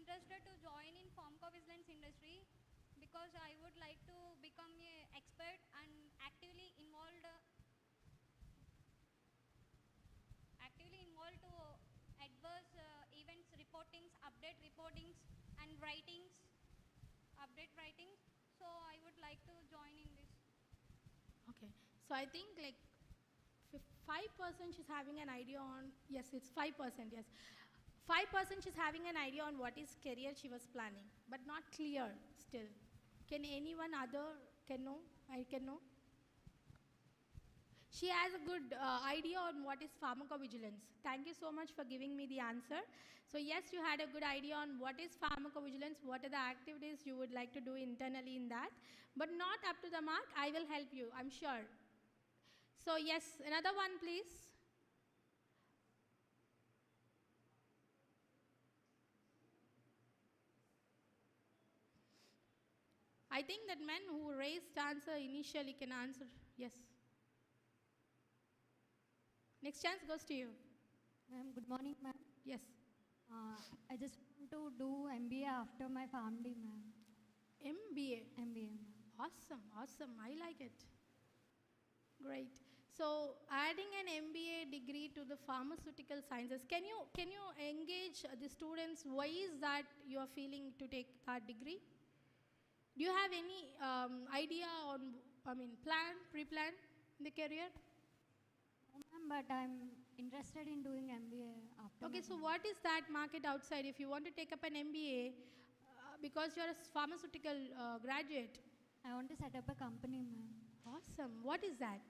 interested to join in pharmacovigilance industry because I would like to become an expert and actively involved to adverse events reportings, update reportings, and writings, update writings. So I would like to join in this. Okay. So I think like 5% she's having an idea on, yes, it's 5%, yes. 5% she's having an idea on what is career she was planning, but not clear still. Can anyone other can know? I can know? She has a good idea on what is pharmacovigilance. Thank you so much for giving me the answer. So yes, you had a good idea on what is pharmacovigilance, what are the activities you would like to do internally in that, but not up to the mark. I will help you, I'm sure. So yes, another one please. I think that men who raised answer initially can answer. Yes. Next chance goes to you. Ma'am, good morning, ma'am. Yes. I just want to do MBA after my family, ma'am. MBA. MBA, ma'am. Awesome, awesome. I like it. Great. So adding an MBA degree to the pharmaceutical sciences, can you engage the students? Why is that you are feeling to take that degree? Do you have any idea on, pre-plan in the career? No, ma'am, but I'm interested in doing MBA after. Okay, so what is that market outside? If you want to take up an MBA, because you're a pharmaceutical graduate. I want to set up a company, ma'am. Awesome. What is that?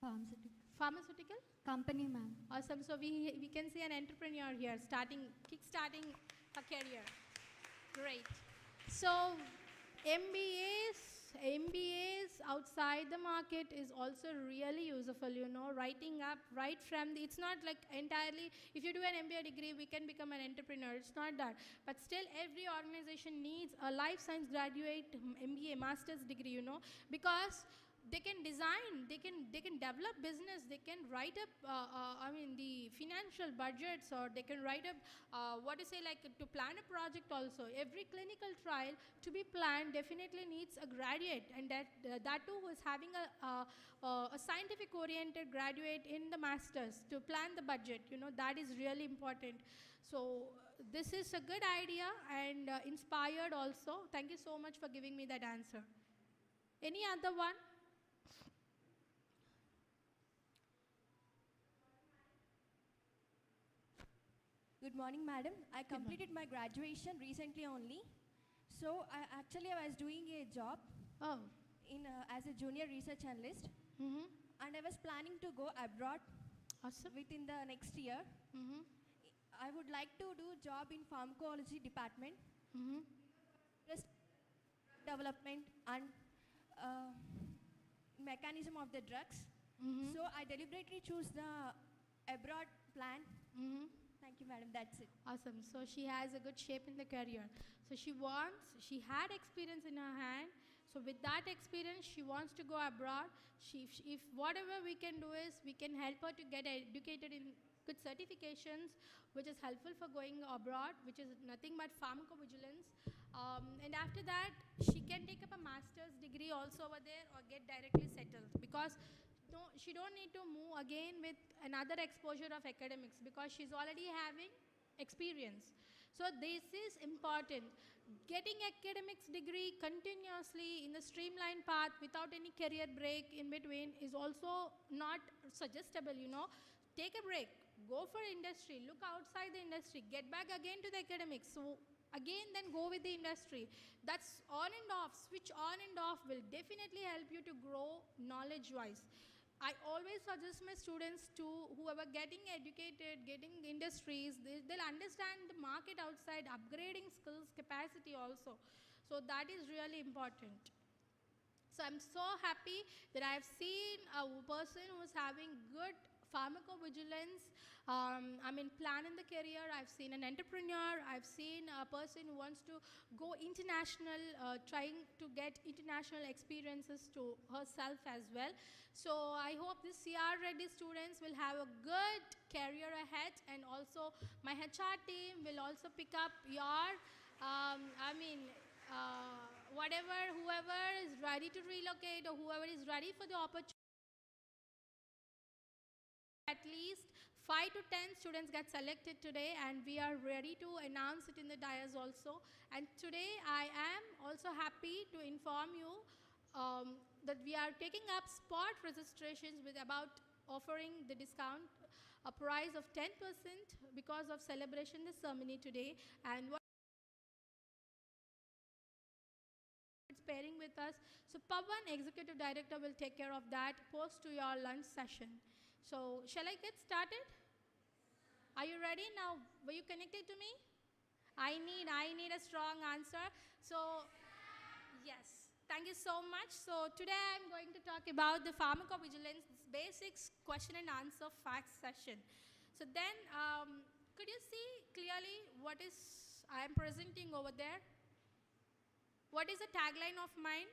Pharmaceutical. Pharmaceutical? Company, ma'am. Awesome. So we can see an entrepreneur here kickstarting a career. Great. So MBAs outside the market is also really useful, you know, writing up right from the, it's not like entirely, if you do an MBA degree, we can become an entrepreneur. It's not that. But still, every organization needs a life science graduate MBA, master's degree, you know, because they can design, they can develop business, they can write up, the financial budgets, or they can write up, to plan a project also. Every clinical trial to be planned definitely needs a graduate, and that too who is having a scientific oriented graduate in the masters to plan the budget, you know, that is really important. So this is a good idea and inspired also. Thank you so much for giving me that answer. Any other one? Good morning, madam. I completed my graduation recently only. So I was doing a job in as a junior research analyst, and I was planning to go abroad within the next year. I would like to do job in pharmacology department, development and mechanism of the drugs. So I deliberately choose the abroad plan. Thank you, madam. That's it. Awesome. So she has a good shape in the career. So she had experience in her hand. So with that experience, she wants to go abroad. If whatever we can do is, we can help her to get educated in good certifications, which is helpful for going abroad, which is nothing but pharmacovigilance. And after that, she can take up a master's degree also over there or get directly settled, because she don't need to move again with another exposure of academics, because she's already having experience. So this is important. Getting academics degree continuously in the streamlined path without any career break in between is also not suggestible, you know. Take a break, go for industry, look outside the industry, get back again to the academics. So again, then go with the industry. That's on and off, switch on and off will definitely help you to grow knowledge-wise. I always suggest my students to, whoever getting educated, getting industries, they'll understand the market outside, upgrading skills, capacity also. So that is really important. So I'm so happy that I've seen a person who's having good pharmacovigilance, plan in the career. I've seen an entrepreneur. I've seen a person who wants to go international, trying to get international experiences to herself as well. So I hope the CR Reddy students will have a good career ahead, and also my HR team will also pick up your, whoever is ready to relocate or whoever is ready for the opportunity. At least 5 to 10 students get selected today, and we are ready to announce it in the dais also. And today I am also happy to inform you that we are taking up spot registrations with about offering the discount, a price of 10% because of celebration the ceremony today. And what it's pairing with us. So Pawan, Executive Director, will take care of that post to your lunch session. So shall I get started? Are you ready now? Were you connected to me? I need a strong answer. So yes, thank you so much. So today I'm going to talk about the pharmacovigilance basics question and answer facts session. So then, could you see clearly what is I am presenting over there? What is the tagline of mine?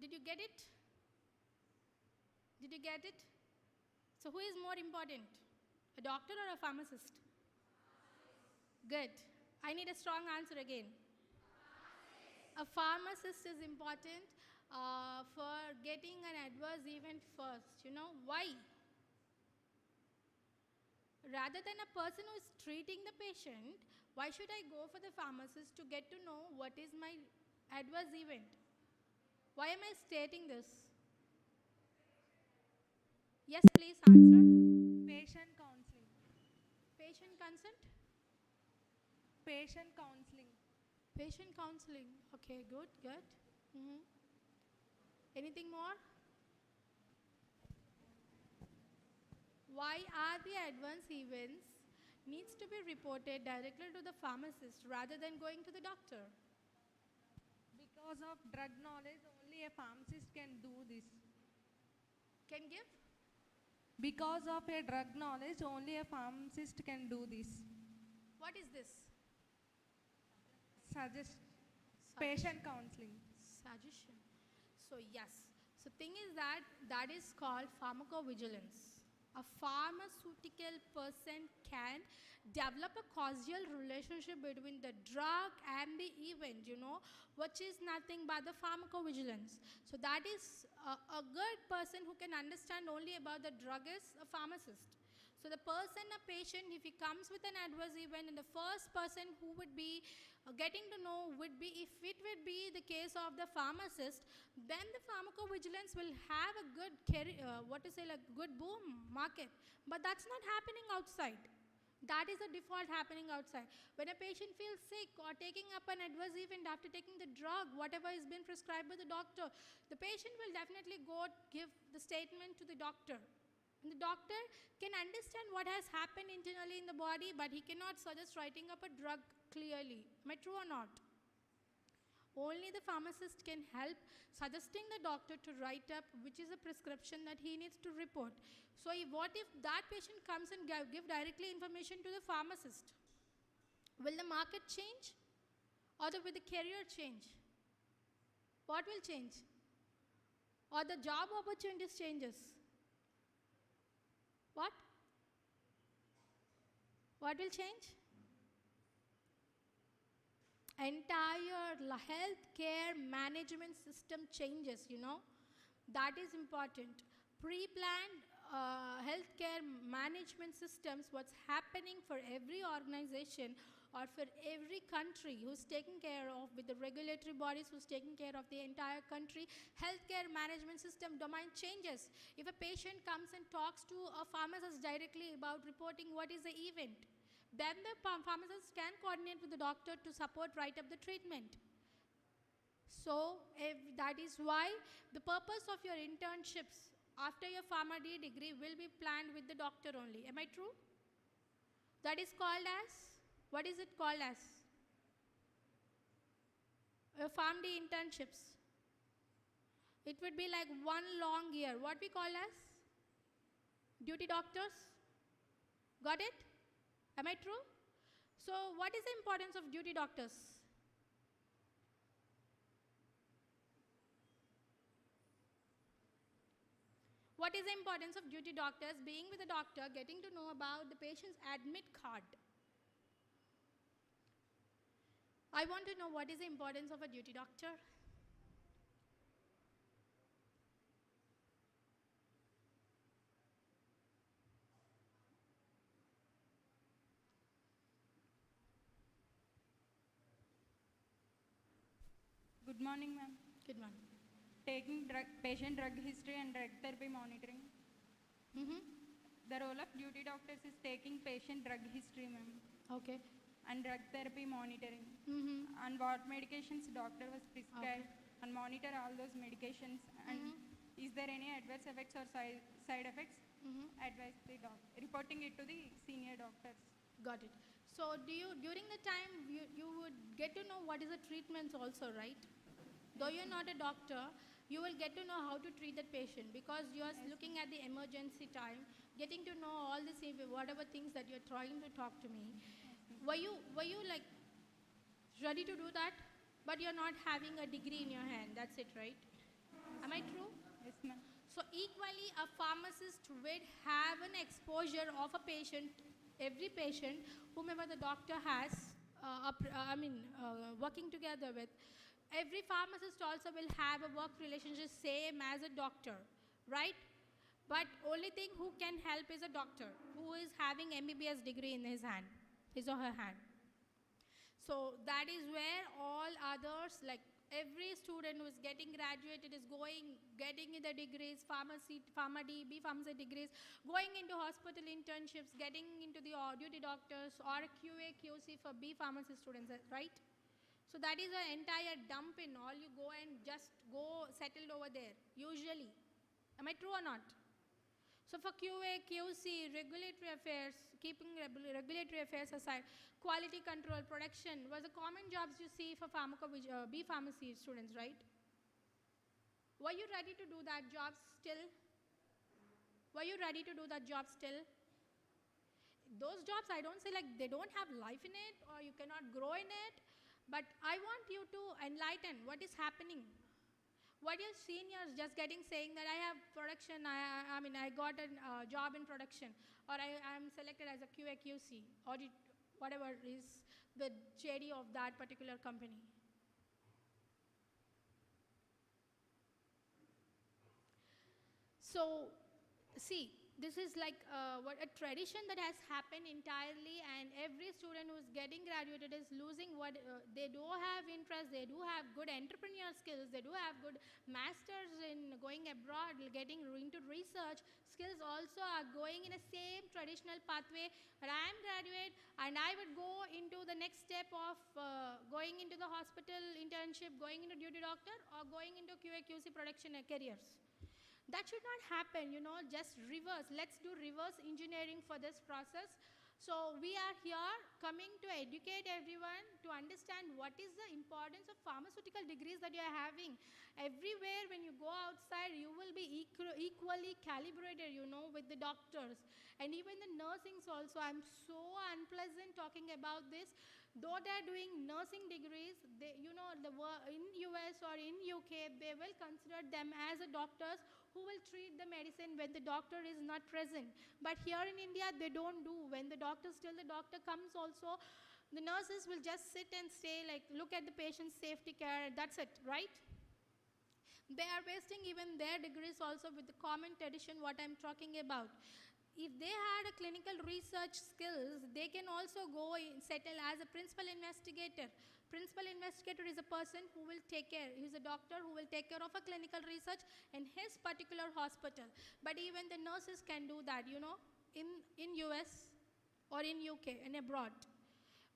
Did you get it? Did you get it? So who is more important? A doctor or a pharmacist? Good. I need a strong answer again. A pharmacist is important for getting an adverse event first. You know why? Rather than a person who is treating the patient, why should I go for the pharmacist to get to know what is my adverse event? Why am I stating this? Yes, please answer. Patient counseling. Patient consent? Patient counseling. Patient counseling. Okay, good. Anything more? Why are the adverse events needs to be reported directly to the pharmacist rather than going to the doctor? Because of drug knowledge, only a pharmacist can do this. Can give? Because of a drug knowledge, only a pharmacist can do this. What is this? Patient counseling. Suggestion. So yes. So thing is that is called pharmacovigilance. A pharmaceutical person can develop a causal relationship between the drug and the event, which is nothing but the pharmacovigilance. So that is a good person who can understand only about the drug is a pharmacist. So the person, a patient, if he comes with an adverse event, and the first person who would be getting to know would be, if it would be the case of the pharmacist, then the pharmacovigilance will have a good good boom market. But that's not happening outside. That is the default happening outside. When a patient feels sick or taking up an adverse event after taking the drug, whatever has been prescribed by the doctor, the patient will definitely go give the statement to the doctor. And the doctor can understand what has happened internally in the body, but he cannot suggest writing up a drug clearly. Am I true or not? Only the pharmacist can help suggesting the doctor to write up which is a prescription that he needs to report. So what if that patient comes and give directly information to the pharmacist? Will the market change? Or will the career change? What will change? Or the job opportunities changes? What? What will change? Entire healthcare management system changes, That is important. Pre-planned healthcare management systems, what's happening for every organization or for every country who's taking care of, with the regulatory bodies who's taking care of the entire country, healthcare management system domain changes. If a patient comes and talks to a pharmacist directly about reporting what is the event, then the pharmacist can coordinate with the doctor to support write up the treatment. So that is why the purpose of your internships after your Pharma D degree will be planned with the doctor only. Am I true? That is called as, what is it called as? PharmD internships. It would be like 1 long year. What we call as duty doctors. Got it? Am I true? So what is the importance of duty doctors? What is the importance of duty doctors? Being with a doctor, getting to know about the patient's admit card. I want to know what is the importance of a duty doctor. Good morning, ma'am. Good morning. Taking patient drug history and drug therapy monitoring. The role of duty doctors is taking patient drug history, ma'am. Okay. And drug therapy monitoring. And what medications doctor was prescribed. Okay. And monitor all those medications. And is there any adverse effects or side effects? Advise the doctor. Reporting it to the senior doctors. Got it. So during the time, you would get to know what is the treatments also, right? Though you're not a doctor, you will get to know how to treat that patient because you are looking at the emergency time, getting to know all this, whatever things that you're trying to talk to me. Were you like ready to do that? But you're not having a degree in your hand. That's it, right? Am I true? Yes, ma'am. So equally, a pharmacist would have an exposure of a patient, every patient, whomever the doctor has, working together with. Every pharmacist also will have a work relationship same as a doctor, right? But only thing who can help is a doctor who is having MBBS degree in his or her hand. So that is where all others, like every student who is getting graduated is getting the degrees, pharmacy, PharmaD, B Pharmacy degrees, going into hospital internships, getting into the duty doctors or QA, QC for B Pharmacy students, right? So that is an entire dump in all. You go and just go settled over there, usually. Am I true or not? So for QA, QC, regulatory affairs, keeping regulatory affairs aside, quality control, production was the common jobs you see for B Pharmacy students, right? Were you ready to do that job still? Were you ready to do that job still? Those jobs, I don't say like they don't have life in it or you cannot grow in it. But I want you to enlighten what is happening. What your seniors just saying that I have production, I got a job in production, or I am selected as a QA QC, audit, whatever is the JD of that particular company. So, see, this is like a tradition that has happened entirely, and every student who is getting graduated is losing what they do have interest, they do have good entrepreneur skills, they do have good masters in going abroad, getting into research skills also are going in the same traditional pathway. But I am graduate and I would go into the next step of going into the hospital internship, going into duty doctor or going into QA QC production careers. That should not happen, just reverse. Let's do reverse engineering for this process. So we are here coming to educate everyone to understand what is the importance of pharmaceutical degrees that you are having. Everywhere when you go outside, you will be equally calibrated, with the doctors. And even the nursings also, I'm so unpleasant talking about this. Though they're doing nursing degrees, they, in US or in UK, they will consider them as a doctors who will treat the medicine when the doctor is not present. But here in India, they don't do. When the doctor comes also, the nurses will just sit and say, like, look at the patient's safety care, that's it, right? They are wasting even their degrees also with the common tradition, what I'm talking about. If they had a clinical research skills, they can also go settle as a principal investigator. Principal investigator is a person who will take care, he's a doctor who will take care of a clinical research in his particular hospital. But even the nurses can do that, in US or in UK and abroad.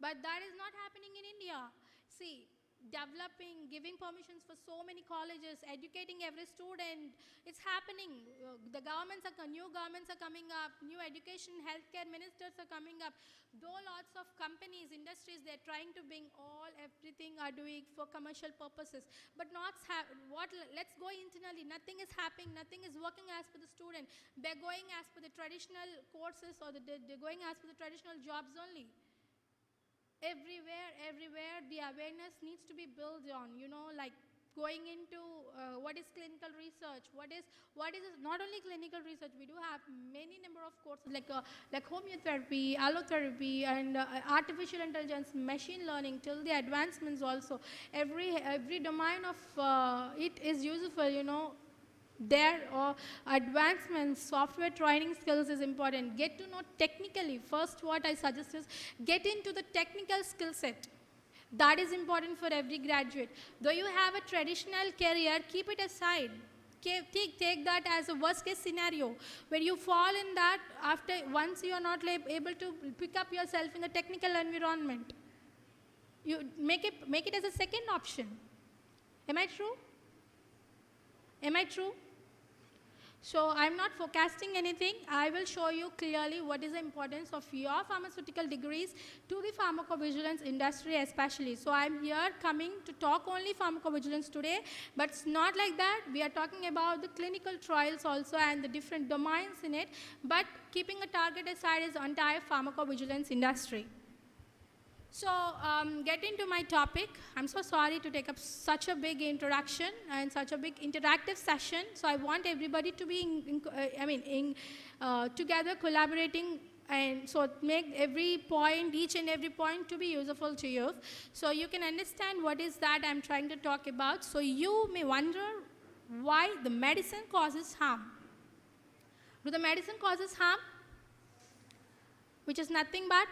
But that is not happening in India. See, developing, giving permissions for so many colleges, educating every student. It's happening. The new governments are coming up, new education, healthcare ministers are coming up. Though lots of companies, industries, they're trying to bring everything are doing for commercial purposes. But let's go internally. Nothing is happening. Nothing is working as per the student. They're going as per the traditional courses, or they're going as per the traditional jobs only. Everywhere, the awareness needs to be built on, like going into what is clinical research, what is not only clinical research, we do have many number of courses like homeotherapy, allotherapy, and artificial intelligence, machine learning, till the advancements also. Every domain of it is useful, There advancements, software training skills is important. Get to know technically. First, what I suggest is get into the technical skill set. That is important for every graduate. Though you have a traditional career, keep it aside. Take that as a worst case scenario. When you fall in that, once you are not able to pick up yourself in the technical environment, you make it as a second option. Am I true? Am I true? So I'm not forecasting anything. I will show you clearly what is the importance of your pharmaceutical degrees to the pharmacovigilance industry especially. So I'm here coming to talk only pharmacovigilance today, but it's not like that. We are talking about the clinical trials also and the different domains in it, but keeping a target aside is the entire pharmacovigilance industry. So, get into my topic. I'm so sorry to take up such a big introduction and such a big interactive session. So, I want everybody to be, together collaborating, and so make each and every point to be useful to you. So, you can understand what is that I'm trying to talk about. So, you may wonder why the medicine causes harm. Do the medicine causes harm? Which is nothing but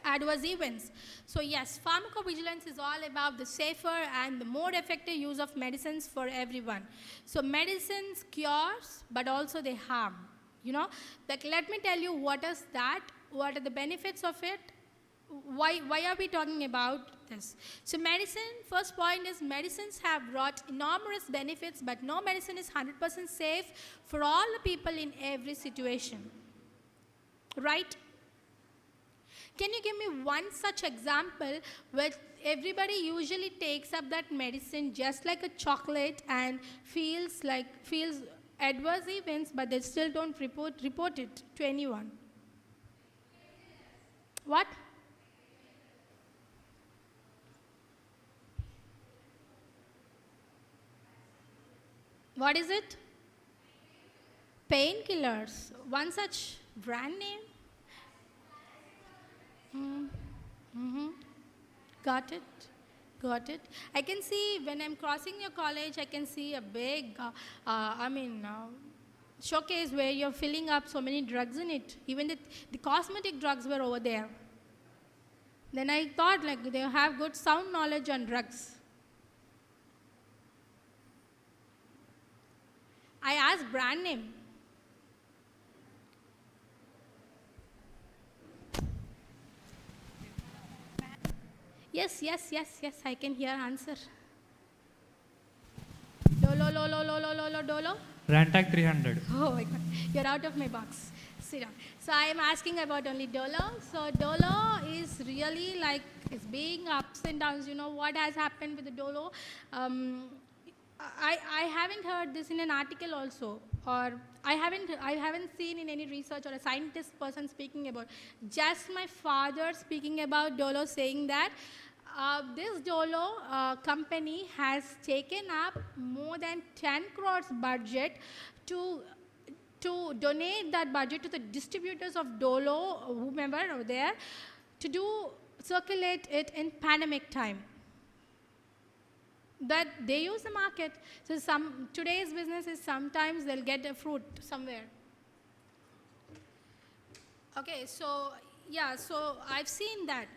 adverse events. So yes, pharmacovigilance is all about the safer and the more effective use of medicines for everyone. So medicines cures, but also they harm. Like, let me tell you what is that, what are the benefits of it, why are we talking about this? So first point is medicines have brought enormous benefits, but no medicine is 100% safe for all the people in every situation. Right? Can you give me one such example where everybody usually takes up that medicine just like a chocolate and feels adverse events, but they still don't report it to anyone? What? What is it? Painkillers. One such brand name? Got it. I can see when I'm crossing your college, I can see a big, showcase where you're filling up so many drugs in it. Even the cosmetic drugs were over there. Then I thought they have good sound knowledge on drugs. I asked brand name. Yes, I can hear answer. Dolo. Rantac 300. Oh my God, you're out of my box. Sit down. So I am asking about only Dolo. So Dolo is really it's being ups and downs. You know what has happened with the Dolo? I haven't heard this in an article also, or I haven't seen in any research or a scientist person speaking about. Just my father speaking about Dolo, saying that this Dolo company has taken up more than 10 crores budget to donate that budget to the distributors of Dolo, whomever over there, to circulate it in pandemic time. That they use the market. So today's business is sometimes they'll get a fruit somewhere. Okay, so yeah, so I've seen that.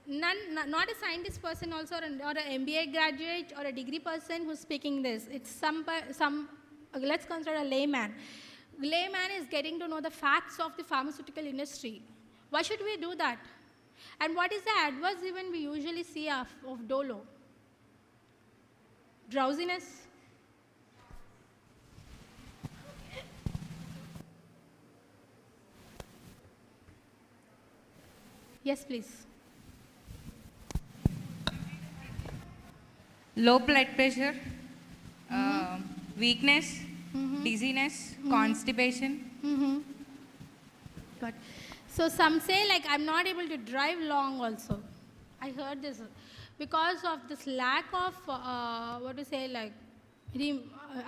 Not a scientist person also, or an MBA graduate or a degree person who's speaking this. It's some let's consider a layman. Layman is getting to know the facts of the pharmaceutical industry. Why should we do that? And what is the adverse event we usually see of dolo? Drowsiness? Yes, please. Low blood pressure, weakness, dizziness, constipation. Good. So some say like I'm not able to drive long also. I heard this because of this lack of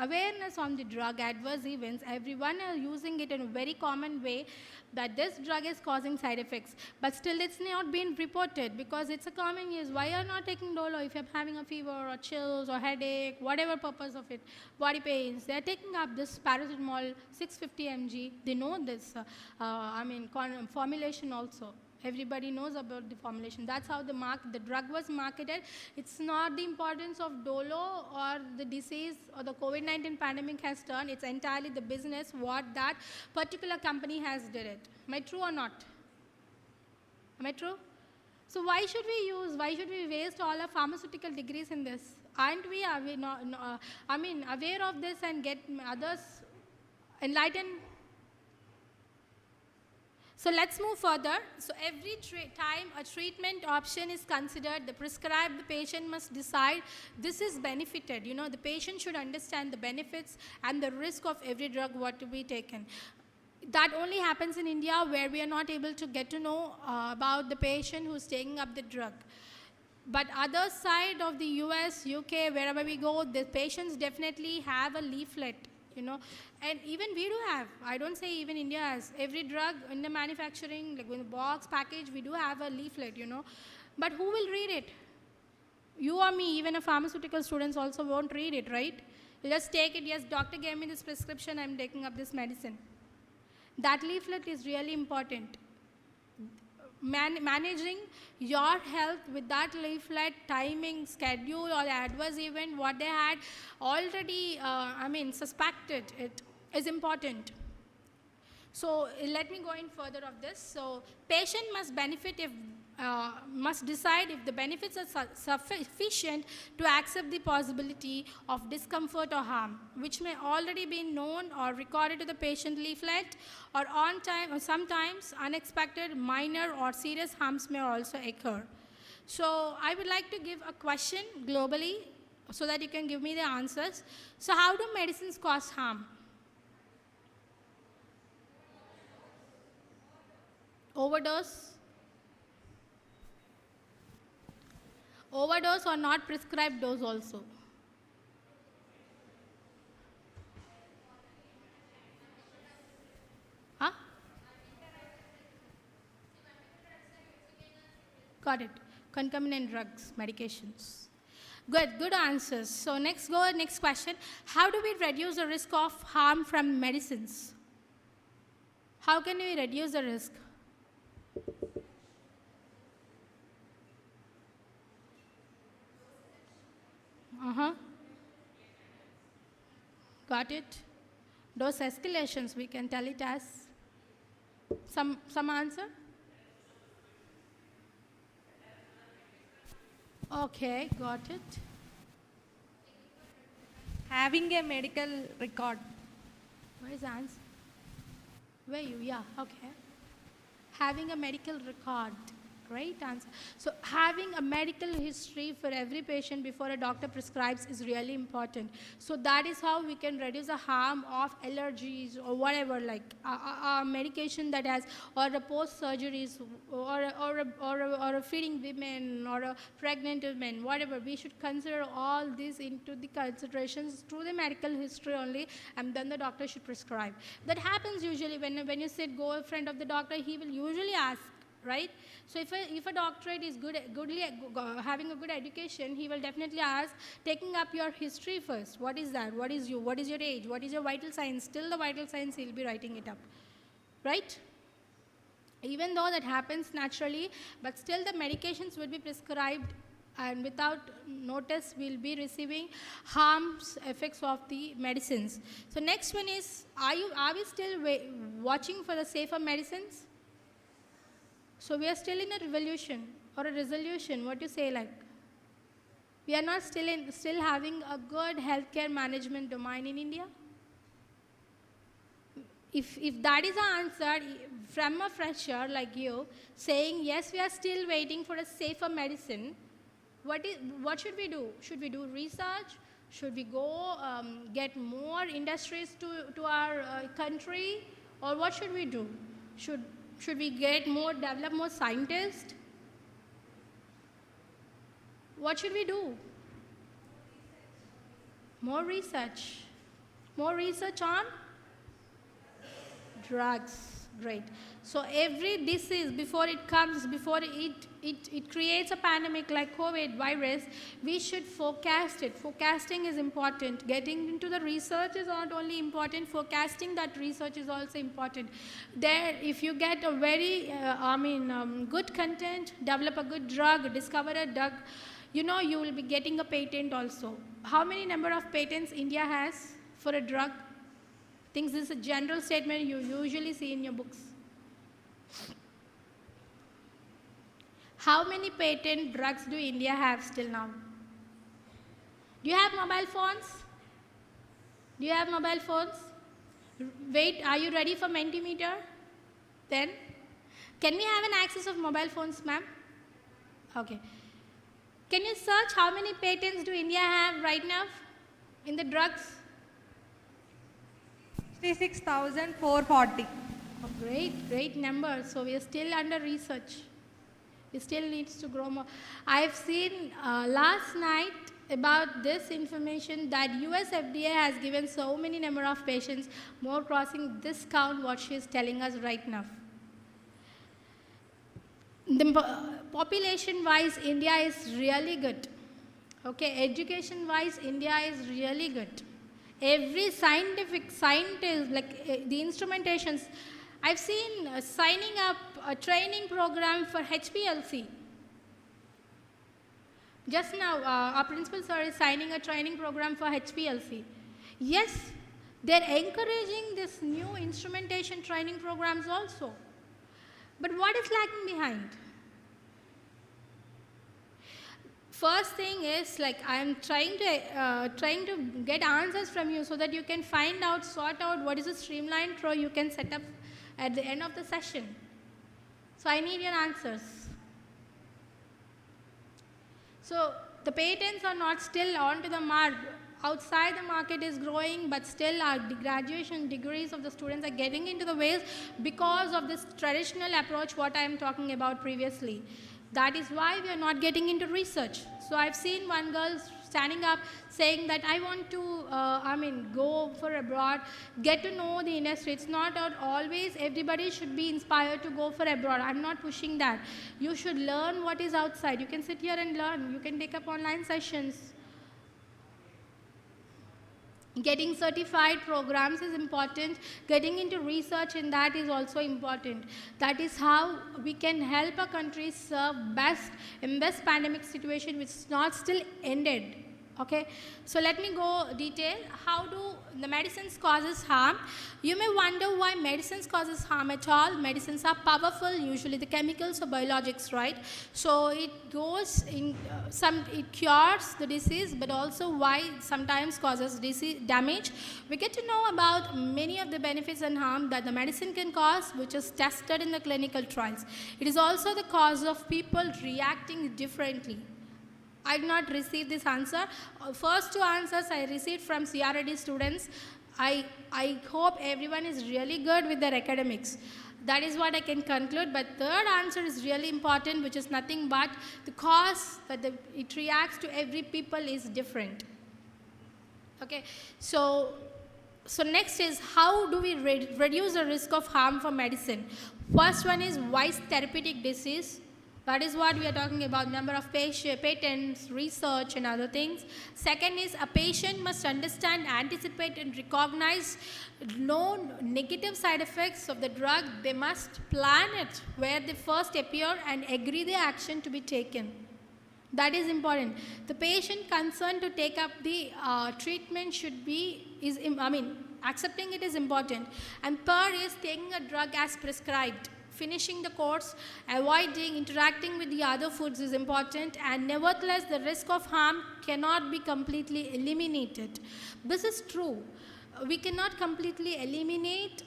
awareness on the drug adverse events. Everyone is using it in a very common way that this drug is causing side effects, but still it's not been reported because it's a common use. Why are you not taking dolo if you're having a fever or chills or headache, whatever purpose of it, body pains? They're taking up this paracetamol 650 mg. They know this formulation also. Everybody knows about the formulation. That's how the drug was marketed. It's not the importance of dolo or the disease or the COVID-19 pandemic has turned. It's entirely the business, what that particular company has did it. Am I true or not? Am I true? So why should we waste all our pharmaceutical degrees in this? Aren't we aware of this and get others enlightened? So let's move further. So every time a treatment option is considered, the patient must decide this is benefited. The patient should understand the benefits and the risk of every drug what to be taken. That only happens in India where we are not able to get to know about the patient who's taking up the drug. But other side of the US, UK, wherever we go, the patients definitely have a leaflet. And even we do have, I don't say even India has, every drug in the manufacturing, like in the box, package, we do have a leaflet, But who will read it? You or me, even a pharmaceutical students also won't read it, right? You just take it, yes, doctor gave me this prescription, I'm taking up this medicine. That leaflet is really important. Managing your health with that leaflet, timing, schedule, or adverse event, what they had already, suspected it is important. So let me go in further of this. So patient must decide if the benefits are sufficient to accept the possibility of discomfort or harm, which may already be known or recorded to the patient leaflet, or on time, or sometimes unexpected minor or serious harms may also occur. So I would like to give a question globally so that you can give me the answers. So how do medicines cause harm? Overdose or not prescribed dose also. Huh? Got it. Concomitant drugs, medications. Good answers. So next question. How do we reduce the risk of harm from medicines? How can we reduce the risk? Got it. Dose escalations, we can tell it as. Some answer? Okay, got it. Having a medical record. Where is the answer? Where you? Yeah, okay. Having a medical record. Great answer. So having a medical history for every patient before a doctor prescribes is really important. So that is how we can reduce the harm of allergies or whatever, like a medication that has, or a post-surgeries, or a feeding women, or a pregnant women, whatever. We should consider all these into the considerations through the medical history only, and then the doctor should prescribe. That happens usually when you go in front of the doctor, he will usually ask, right? So if a doctorate is having a good education, he will definitely ask, taking up your history first. What is that? What is you? What is your age? What is your vital signs? Still the vital signs, he'll be writing it up, right? Even though that happens naturally, but still the medications will be prescribed, and without notice, we'll be receiving harms, effects of the medicines. So next one is, are we still watching for the safer medicines? So we are still in a revolution or a resolution, what do you say like? We are not still having a good healthcare management domain in India? If that is the answer from a fresher like you, saying yes, we are still waiting for a safer medicine, what should we do? Should we do research? Should we go get more industries to our country? Or what should we do? Should we develop more scientists? What should we do? More research. More research on drugs. Great. So every disease, before it creates a pandemic like COVID virus, we should forecast it. Forecasting is important. Getting into the research is not only important, forecasting that research is also important. There, if you get a very, good content, develop a good drug, discover a drug, you will be getting a patent also. How many number of patents India has for a drug? I think this is a general statement you usually see in your books. How many patent drugs do India have still now? Do you have mobile phones? Do you have mobile phones? Wait, are you ready for Mentimeter? Then, can we have an access of mobile phones, ma'am? Okay. Can you search how many patents do India have right now in the drugs? 66,440. Oh, great number. So we are still under research. It still needs to grow more. I've seen last night about this information that US FDA has given so many number of patients more crossing this count what she is telling us right now. The population-wise, India is really good. Okay, education-wise, India is really good. Every scientist, like the instrumentations, I've seen signing up a training program for HPLC. Just now, our principal sir is signing a training program for HPLC. Yes, they're encouraging this new instrumentation training programs also. But what is lacking behind? First thing is, like, I'm trying to get answers from you so that you can sort out what is a streamlined flow you can set up at the end of the session. So I need your answers. So the patents are not still onto the mark. Outside the market is growing, but still our graduation degrees of the students are getting into the ways because of this traditional approach what I am talking about previously. That is why we are not getting into research. So I've seen one girl standing up saying that I want to, go for abroad, get to know the industry. It's not always everybody should be inspired to go for abroad. I'm not pushing that. You should learn what is outside. You can sit here and learn. You can take up online sessions. Getting certified programs is important. Getting into research in that is also important. That is how we can help a country serve best in this pandemic situation which is not still ended. Okay, so let me go detail. How do the medicines causes harm? You may wonder why medicines causes harm at all. Medicines are powerful, usually the chemicals or biologics, right? So it goes in, it cures the disease, but also why sometimes causes disease damage. We get to know about many of the benefits and harm that the medicine can cause, which is tested in the clinical trials. It is also the cause of people reacting differently. I did not receive this answer. First two answers I received from CRD students. I hope everyone is really good with their academics. That is what I can conclude. But third answer is really important, which is nothing but the cause that it reacts to every people is different. Okay, so next is how do we reduce the risk of harm from medicine? First one is wise therapeutic disease. That is what we are talking about, number of patents, research and other things. Second is a patient must understand, anticipate and recognize known negative side effects of the drug. They must plan it where they first appear and agree the action to be taken. That is important. The patient concerned to take up the treatment should be, accepting it is important. And third is taking a drug as prescribed. finishing the course, avoiding interacting with the other foods is important, and nevertheless the risk of harm cannot be completely eliminated. This is true. We cannot completely eliminate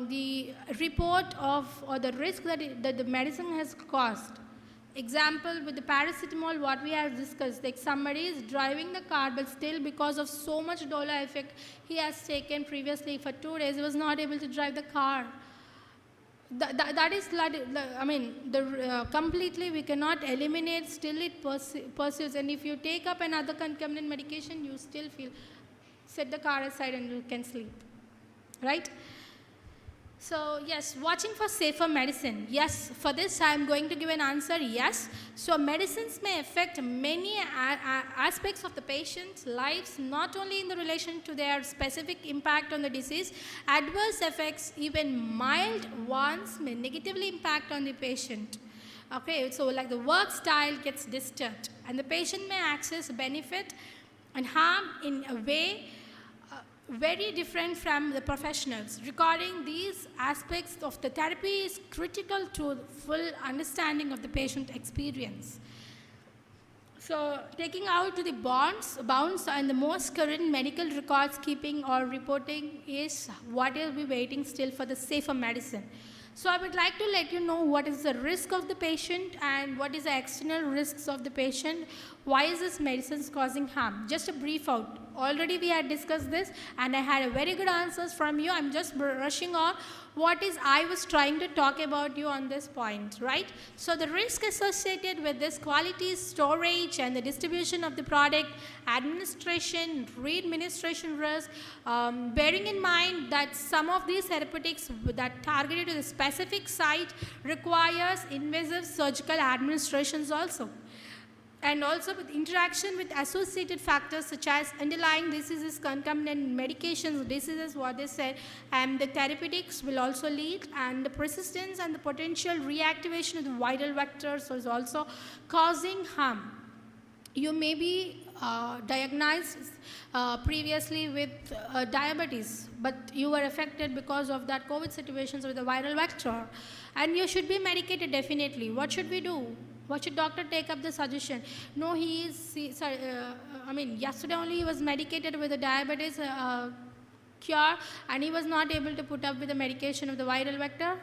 the report of or the risk that the medicine has caused. Example, with the paracetamol, what we have discussed, like somebody is driving the car, but still because of so much DOLA effect he has taken previously for 2 days, he was not able to drive the car. That is, I mean, completely we cannot eliminate, still it pursues. And if you take up another concomitant medication, you still feel, set the car aside and you can sleep, right? So yes, watching for safer medicine. Yes, for this I am going to give an answer, yes. So medicines may affect many aspects of the patient's lives, not only in the relation to their specific impact on the disease. Adverse effects, even mild ones, may negatively impact on the patient. Okay, so like the work style gets disturbed, and the patient may access benefit and harm in a way very different from the professionals. Regarding these aspects of the therapy is critical to full understanding of the patient experience. So taking out to the bounds and the most current medical records keeping or reporting is what will be waiting still for the safer medicine. So I would like to let you know what is the risk of the patient and what is the external risks of the patient. Why is this medicine causing harm? Just a brief out. Already we had discussed this and I had a very good answers from you. I'm just brushing on what is I was trying to talk about you on this point, right? So the risk associated with this quality, storage and the distribution of the product, administration, re-administration risk, bearing in mind that some of these therapeutics that targeted to the specific site requires invasive surgical administrations also. And also with interaction with associated factors such as underlying diseases, concomitant medications, diseases, what they said, and the therapeutics will also lead, and the persistence and the potential reactivation of the viral vectors is also causing harm. You may be diagnosed previously with diabetes, but you were affected because of that COVID situations with the viral vector, and you should be medicated definitely. What should we do? What should doctor take up the suggestion? No, yesterday only he was medicated with a diabetes cure and he was not able to put up with the medication of the viral vector.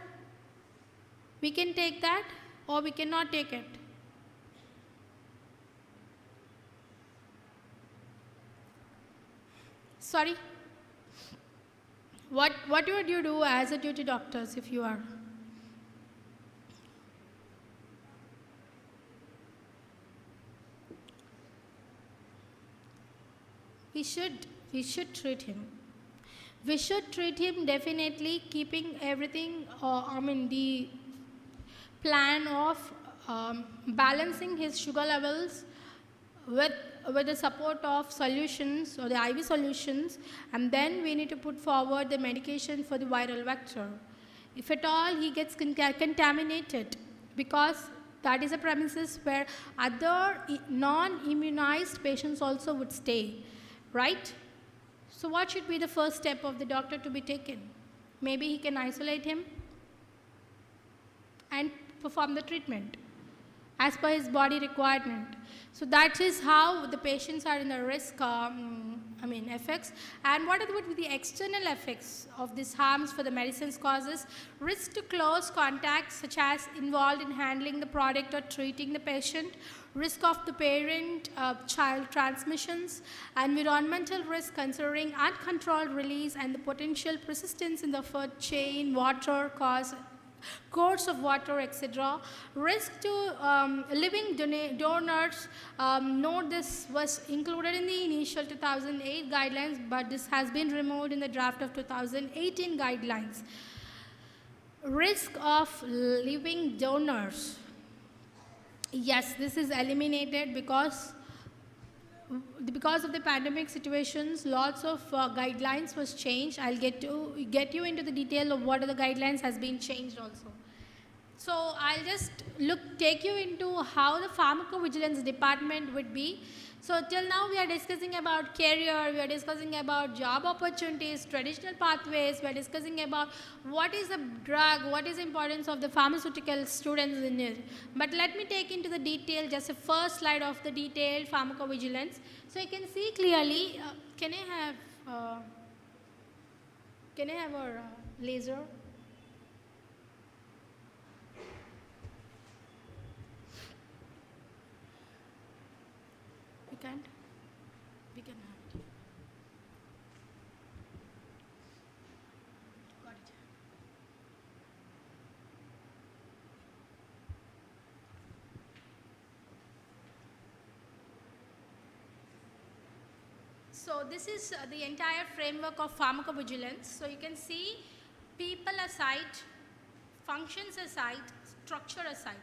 We can take that or we cannot take it. Sorry? What would you do as a duty doctors if you are? We should treat him. We should treat him definitely, keeping everything, the plan of balancing his sugar levels with the support of solutions or the IV solutions, and then we need to put forward the medication for the viral vector. If at all he gets contaminated, because that is a premises where other non-immunized patients also would stay. Right? So what should be the first step of the doctor to be taken? Maybe he can isolate him and perform the treatment as per his body requirement. So that is how the patients are in the risk effects. And what would be the external effects of these harms for the medicines causes? Risk to close contact, such as involved in handling the product or treating the patient. Risk of the parent-child transmissions, environmental risk considering uncontrolled release and the potential persistence in the food chain, water, course of water, etc. Risk to living donors. Note this was included in the initial 2008 guidelines, but this has been removed in the draft of 2018 guidelines. Risk of living donors. Yes, this is eliminated because of the pandemic situations. Lots of guidelines was changed. I'll get you into the detail of what are the guidelines has been changed also. So I'll just take you into how the pharmacovigilance department would be. So till now we are discussing about career, we are discussing about job opportunities, traditional pathways, we are discussing about what is a drug, what is the importance of the pharmaceutical students in it. But let me take into the detail, just a first slide of the detailed pharmacovigilance. So you can see clearly, can I have our laser? We can't? We can have it. Got it. So this is the entire framework of pharmacovigilance. So you can see people aside, functions aside, structure aside.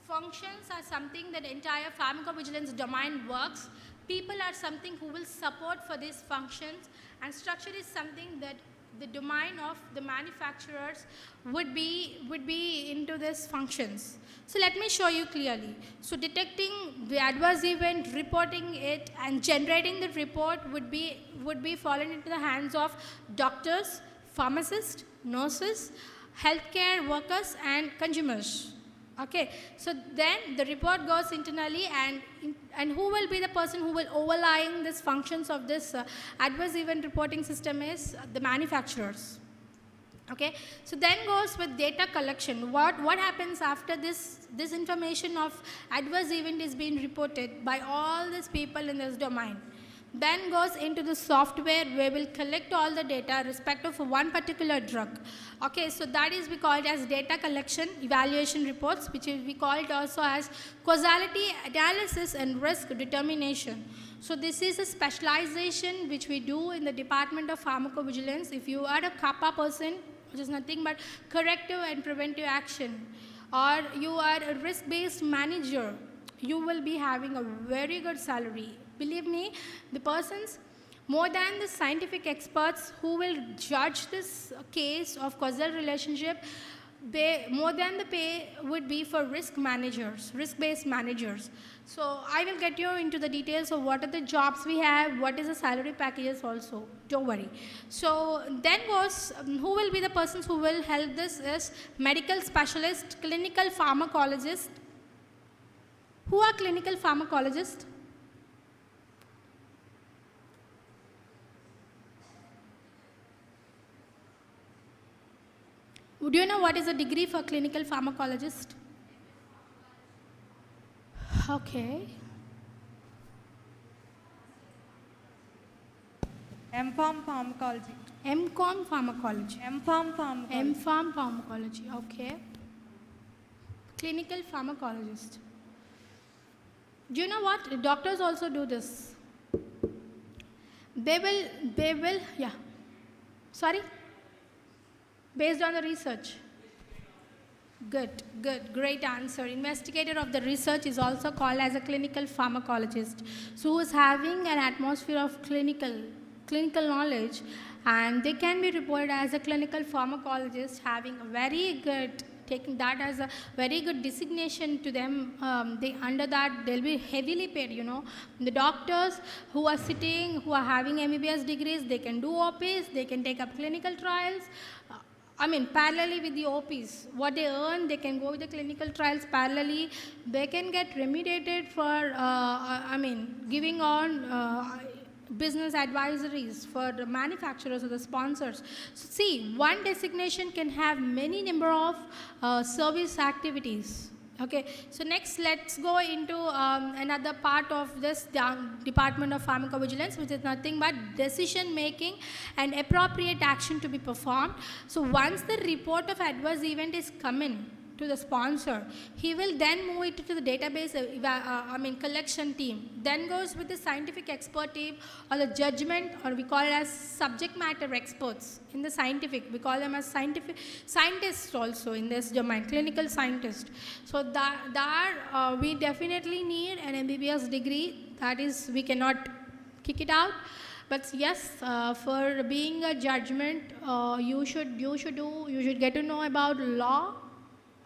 Functions are something that entire pharmacovigilance domain works. People are something who will support for these functions, and structure is something that the domain of the manufacturers would be into these functions. So let me show you clearly. So detecting the adverse event, reporting it, and generating the report would be fallen into the hands of doctors, pharmacists, nurses, healthcare workers, and consumers. Okay, so then the report goes internally, and who will be the person who will overlying these functions of this adverse event reporting system is the manufacturers. Okay, so then goes with data collection. What happens after this information of adverse event is being reported by all these people in this domain? Then goes into the software where we'll collect all the data respective of one particular drug. Okay, so that is we call it as data collection evaluation reports, which is we call it also as causality analysis and risk determination. So this is a specialization which we do in the Department of Pharmacovigilance. If you are a CAPA person, which is nothing but corrective and preventive action, or you are a risk-based manager, you will be having a very good salary. Believe me, the persons, more than the scientific experts who will judge this case of causal relationship, more than the pay would be for risk managers, risk-based managers. So I will get you into the details of what are the jobs we have, what is the salary packages also, don't worry. So then goes, who will be the persons who will help this is medical specialist, clinical pharmacologist. Who are clinical pharmacologists? Do you know what is a degree for clinical pharmacologist? Okay. M-Pharm pharmacology. M-Com pharmacology. M-Pharm pharmacology. M-Pharm pharmacology, okay. Clinical pharmacologist. Do you know what? Doctors also do this. They will, yeah. Sorry? Based on the research. Good, great answer. Investigator of the research is also called as a clinical pharmacologist. So who is having an atmosphere of clinical knowledge, and they can be reported as a clinical pharmacologist, having a very good, taking that as a very good designation to them. Under that they'll be heavily paid, you know. The doctors who are sitting, who are having MBBS degrees, they can do OPs, they can take up clinical trials. Parallelly with the OPs, what they earn, they can go with the clinical trials parallelly. They can get remunerated for, giving on business advisories for the manufacturers or the sponsors. So see, one designation can have many number of service activities. Okay, so next let's go into another part of this Department of Pharmacovigilance, which is nothing but decision making and appropriate action to be performed. So once the report of adverse event is coming to the sponsor, he will then move it to the database collection team. Then goes with the scientific expert team or the judgment, or we call it as subject matter experts in the scientific. We call them as scientists also in this domain, clinical scientists. So we definitely need an MBBS degree. That is, we cannot kick it out. But yes, for being a judgment, you should get to know about law.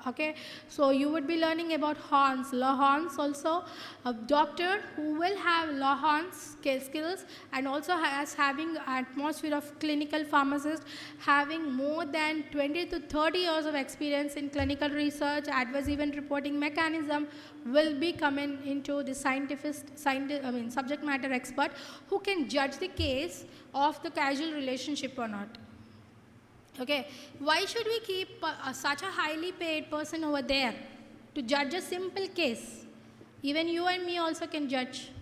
Okay, so you would be learning about horns, Lohorns also, a doctor who will have Lohorns skills and also has having atmosphere of clinical pharmacist, having more than 20 to 30 years of experience in clinical research, adverse event reporting mechanism, will be coming into the subject matter expert who can judge the case of the causal relationship or not. Okay, why should we keep such a highly paid person over there to judge a simple case? Even you and me also can judge.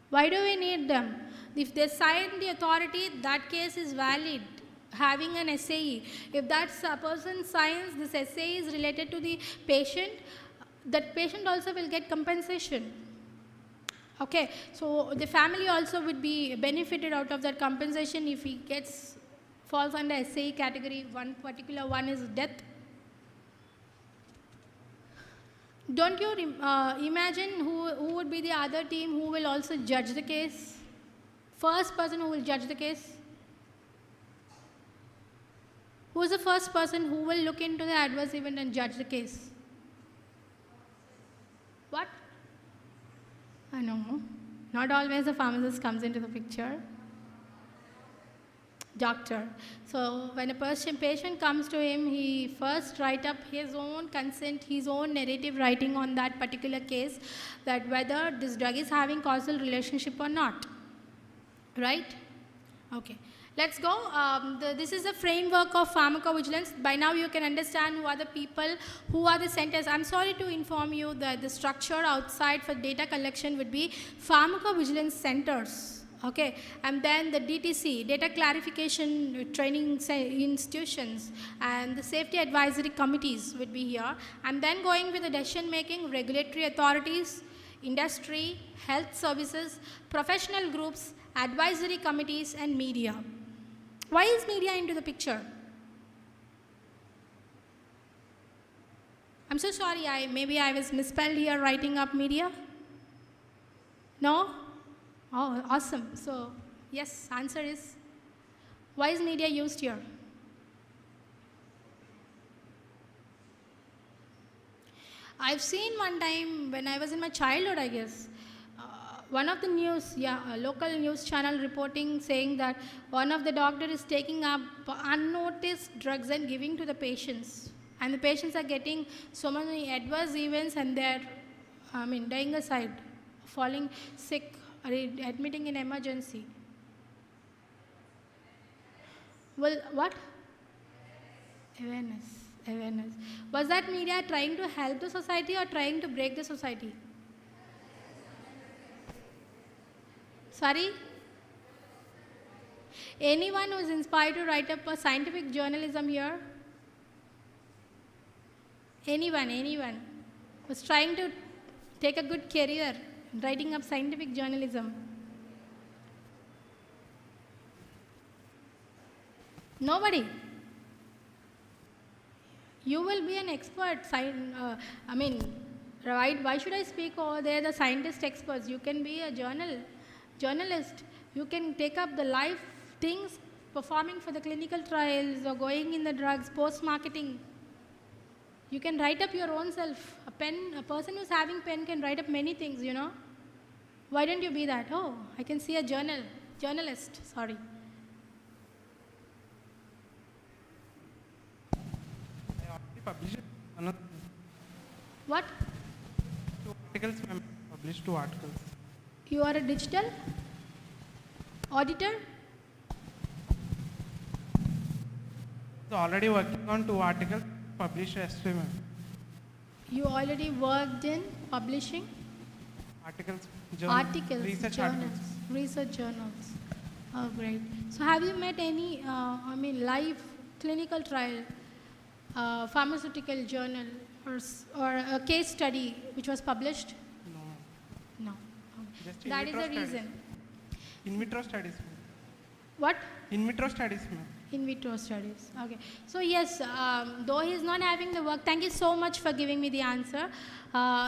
Why do we need them? If they sign the authority, that case is valid. Having an SAE, if that person signs this SAE is related to the patient, that patient also will get compensation. Okay, so the family also would be benefited out of that compensation if he falls under SAE category. One particular one is death. Don't you imagine who would be the other team who will also judge the case? First person who will judge the case? Who is the first person who will look into the adverse event and judge the case? What? I know. Not always the pharmacist comes into the picture. Doctor. So when a patient comes to him, he first write up his own consent, his own narrative writing on that particular case, that whether this drug is having causal relationship or not. Right? Okay. Let's go. This is a framework of pharmacovigilance. By now you can understand who are the people, who are the centers. I'm sorry to inform you that the structure outside for data collection would be pharmacovigilance centers. Okay, and then the DTC, data clarification training institutions, and the safety advisory committees would be here. And then going with the decision making, regulatory authorities, industry, health services, professional groups, advisory committees, and media. Why is media into the picture? I'm so sorry, maybe I was misspelled here writing up media. No? Oh, awesome. So, yes, answer is, why is media used here? I've seen one time when I was in my childhood, I guess, one of the news, a local news channel reporting saying that one of the doctor is taking up unnoticed drugs and giving to the patients. And the patients are getting so many adverse events and they're, dying aside, falling sick, or admitting in emergency. Well, what? Awareness. Was that media trying to help the society or trying to break the society? Sorry? Anyone who is inspired to write up a scientific journalism here? Anyone was trying to take a good career writing up scientific journalism? Nobody. You will be an expert. Why should I speak over there, the scientist experts? You can be a journalist. You can take up the live things, performing for the clinical trials or going in the drugs, post-marketing. You can write up your own self. A person who's having pen can write up many things, you know. Why don't you be that? Oh, I can see a journalist, sorry. I already published another. What? 2 articles, ma'am. Published 2 articles. You are a digital auditor? So already working on 2 articles published yesterday, ma'am. You already worked in publishing? Articles, research journals, research journals. Oh, great. So have you met any, live clinical trial, pharmaceutical journal or a case study which was published? No. No. Just That is the studies. reason. In vitro studies. What? In vitro studies, ma'am. In vitro studies. Okay. So yes, though he is not having the work, thank you so much for giving me the answer.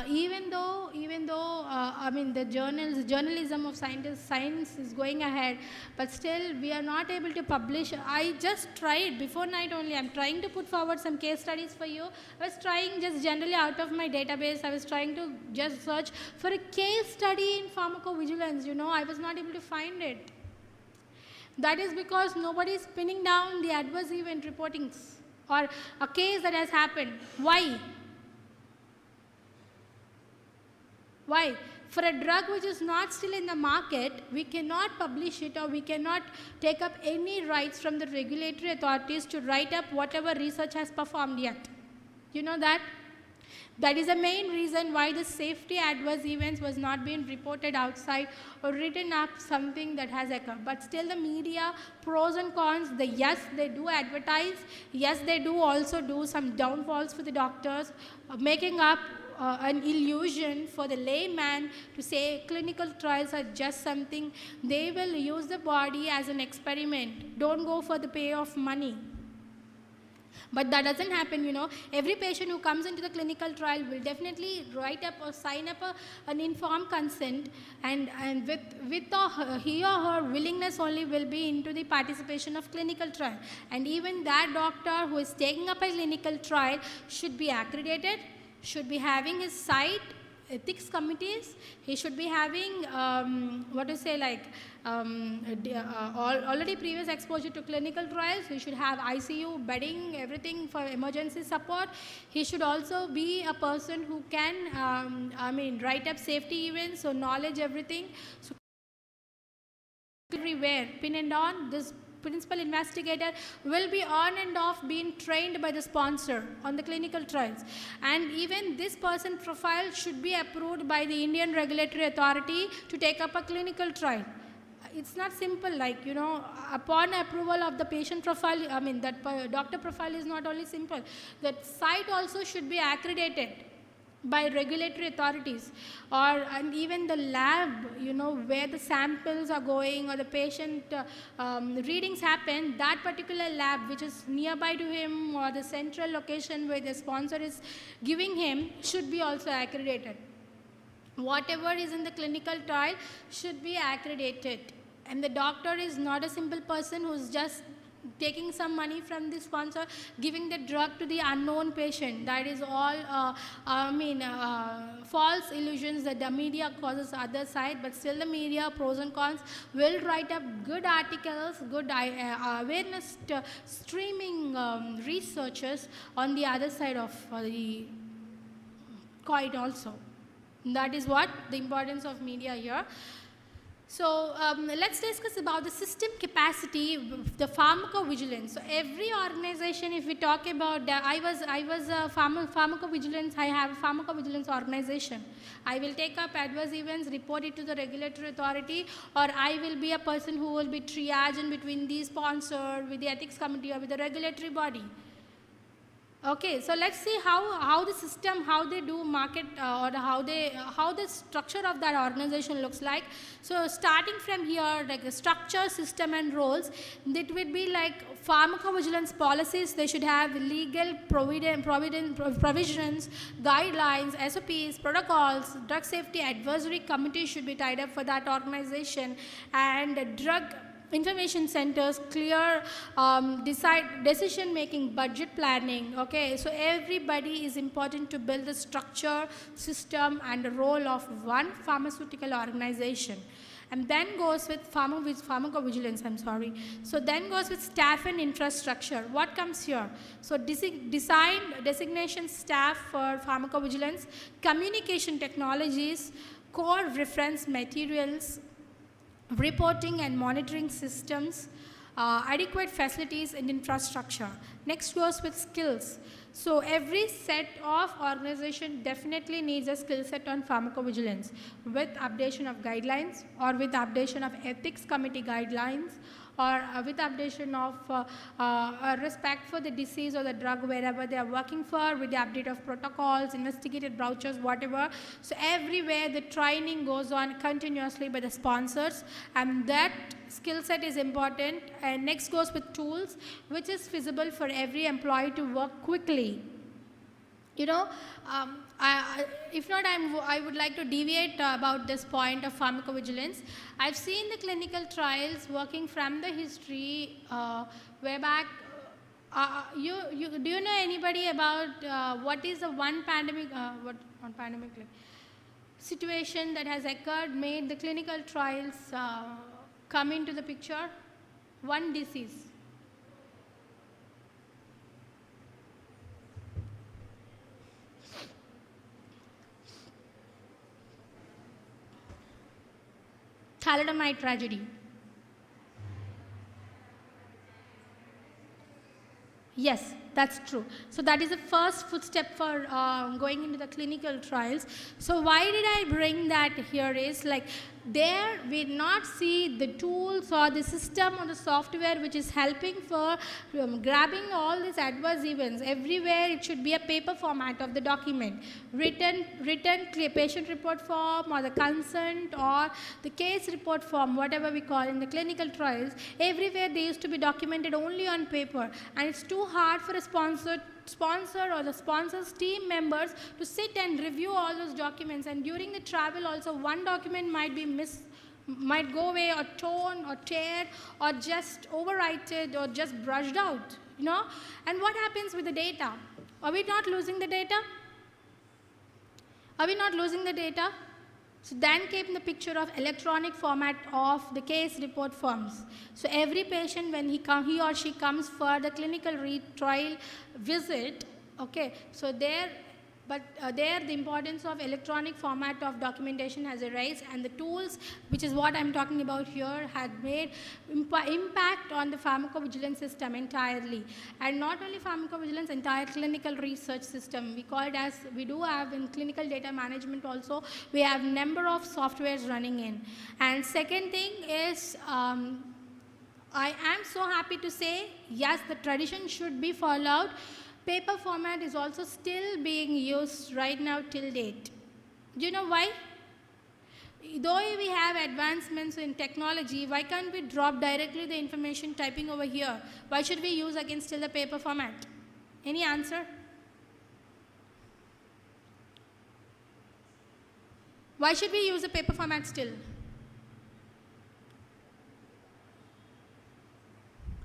Even though, I mean, the journalism of science is going ahead, but still we are not able to publish. I just tried before night only. I'm trying to put forward some case studies for you. I was trying just generally out of my database. I was trying to just search for a case study in pharmacovigilance. I was not able to find it. That is because nobody is pinning down the adverse event reportings or a case that has happened. Why? Why? For a drug which is not still in the market, we cannot publish it or we cannot take up any rights from the regulatory authorities to write up whatever research has performed yet. You know that? That is the main reason why the safety adverse events was not being reported outside or written up something that has occurred. But still the media, pros and cons, yes, they do advertise, yes, they do also do some downfalls for the doctors, making up an illusion for the layman to say clinical trials are just something. They will use the body as an experiment. Don't go for the pay of money. But that doesn't happen, Every patient who comes into the clinical trial will definitely write up or sign up an informed consent, and with he or her willingness only will be into the participation of clinical trial. And even that doctor who is taking up a clinical trial should be accredited, should be having his site ethics committees, he should be having already previous exposure to clinical trials. He should have ICU bedding, everything for emergency support. He should also be a person who can write up safety events, so knowledge everything. So everywhere, pin and on, this principal investigator will be on and off being trained by the sponsor on the clinical trials. And even this person profile should be approved by the Indian Regulatory Authority to take up a clinical trial. It's not simple, upon approval of the patient profile, doctor profile is not only simple. That site also should be accredited by regulatory authorities, and even the lab, where the samples are going or the patient readings happen, that particular lab which is nearby to him or the central location where the sponsor is giving him should be also accredited. Whatever is in the clinical trial should be accredited. And the doctor is not a simple person who's just taking some money from the sponsor, giving the drug to the unknown patient. That is all, false illusions that the media causes other side, but still the media, pros and cons, will write up good articles, good awareness streaming researchers on the other side of the coin also. That is what the importance of media here. So let's discuss about the system capacity, the pharmacovigilance. So every organization, if we talk about, I was a pharmacovigilance, I have a pharmacovigilance organization. I will take up adverse events, report it to the regulatory authority, or I will be a person who will be triaging between the sponsor, with the ethics committee, or with the regulatory body. Okay, so let's see how the system, how they do market, or how the structure of that organization looks like. So starting from here, like the structure, system and roles, it would be like pharmacovigilance policies. They should have legal provisions, guidelines, SOPs, protocols. Drug safety advisory committee should be tied up for that organization, and drug information centers, clear decision making, budget planning. Okay, so everybody is important to build the structure, system and the role of one pharmaceutical organization. And then goes with pharmacovigilance, So then goes with staff and infrastructure. What comes here? So designation staff for pharmacovigilance, communication technologies, core reference materials, reporting and monitoring systems, adequate facilities and infrastructure. Next goes with skills. So every set of organization definitely needs a skill set on pharmacovigilance with updation of guidelines or with updation of ethics committee guidelines or with updation of respect for the disease or the drug wherever they are working for, with the update of protocols, investigated brochures, whatever. So everywhere the training goes on continuously by the sponsors, and that skill set is important. And next goes with tools, which is feasible for every employee to work quickly. You know, if not, I would like to deviate about this point of pharmacovigilance. I've seen the clinical trials working from the history way back. Do you know anybody about what is the one pandemic, situation that has occurred, made the clinical trials come into the picture? One disease. Thalidomide tragedy. Yes, that's true. So that is the first footstep for going into the clinical trials. So why did I bring that here is like there we not see the tools or the system or the software which is helping for grabbing all these adverse events. Everywhere it should be a paper format of the document, written patient report form or the consent or the case report form, whatever we call in the clinical trials. Everywhere they used to be documented only on paper, and it's too hard for a sponsor or the sponsor's team members to sit and review all those documents. And during the travel also, one document might go away or torn or teared or just overwritten or just brushed out, you know. And what happens with the data? Are we not losing the data? Are we not losing the data? So then came the picture of electronic format of the case report forms. So every patient, when he or she comes for the clinical trial visit, okay, so there the importance of electronic format of documentation has arisen, and the tools, which is what I'm talking about here, had made impact on the pharmacovigilance system entirely. And not only pharmacovigilance, entire clinical research system. We do have in clinical data management also, we have number of softwares running in. And second thing is, I am so happy to say, yes, the tradition should be followed. Paper format is also still being used right now till date. Do you know why? Though we have advancements in technology, why can't we drop directly the information typing over here? Why should we use again still the paper format? Any answer? Why should we use the paper format still?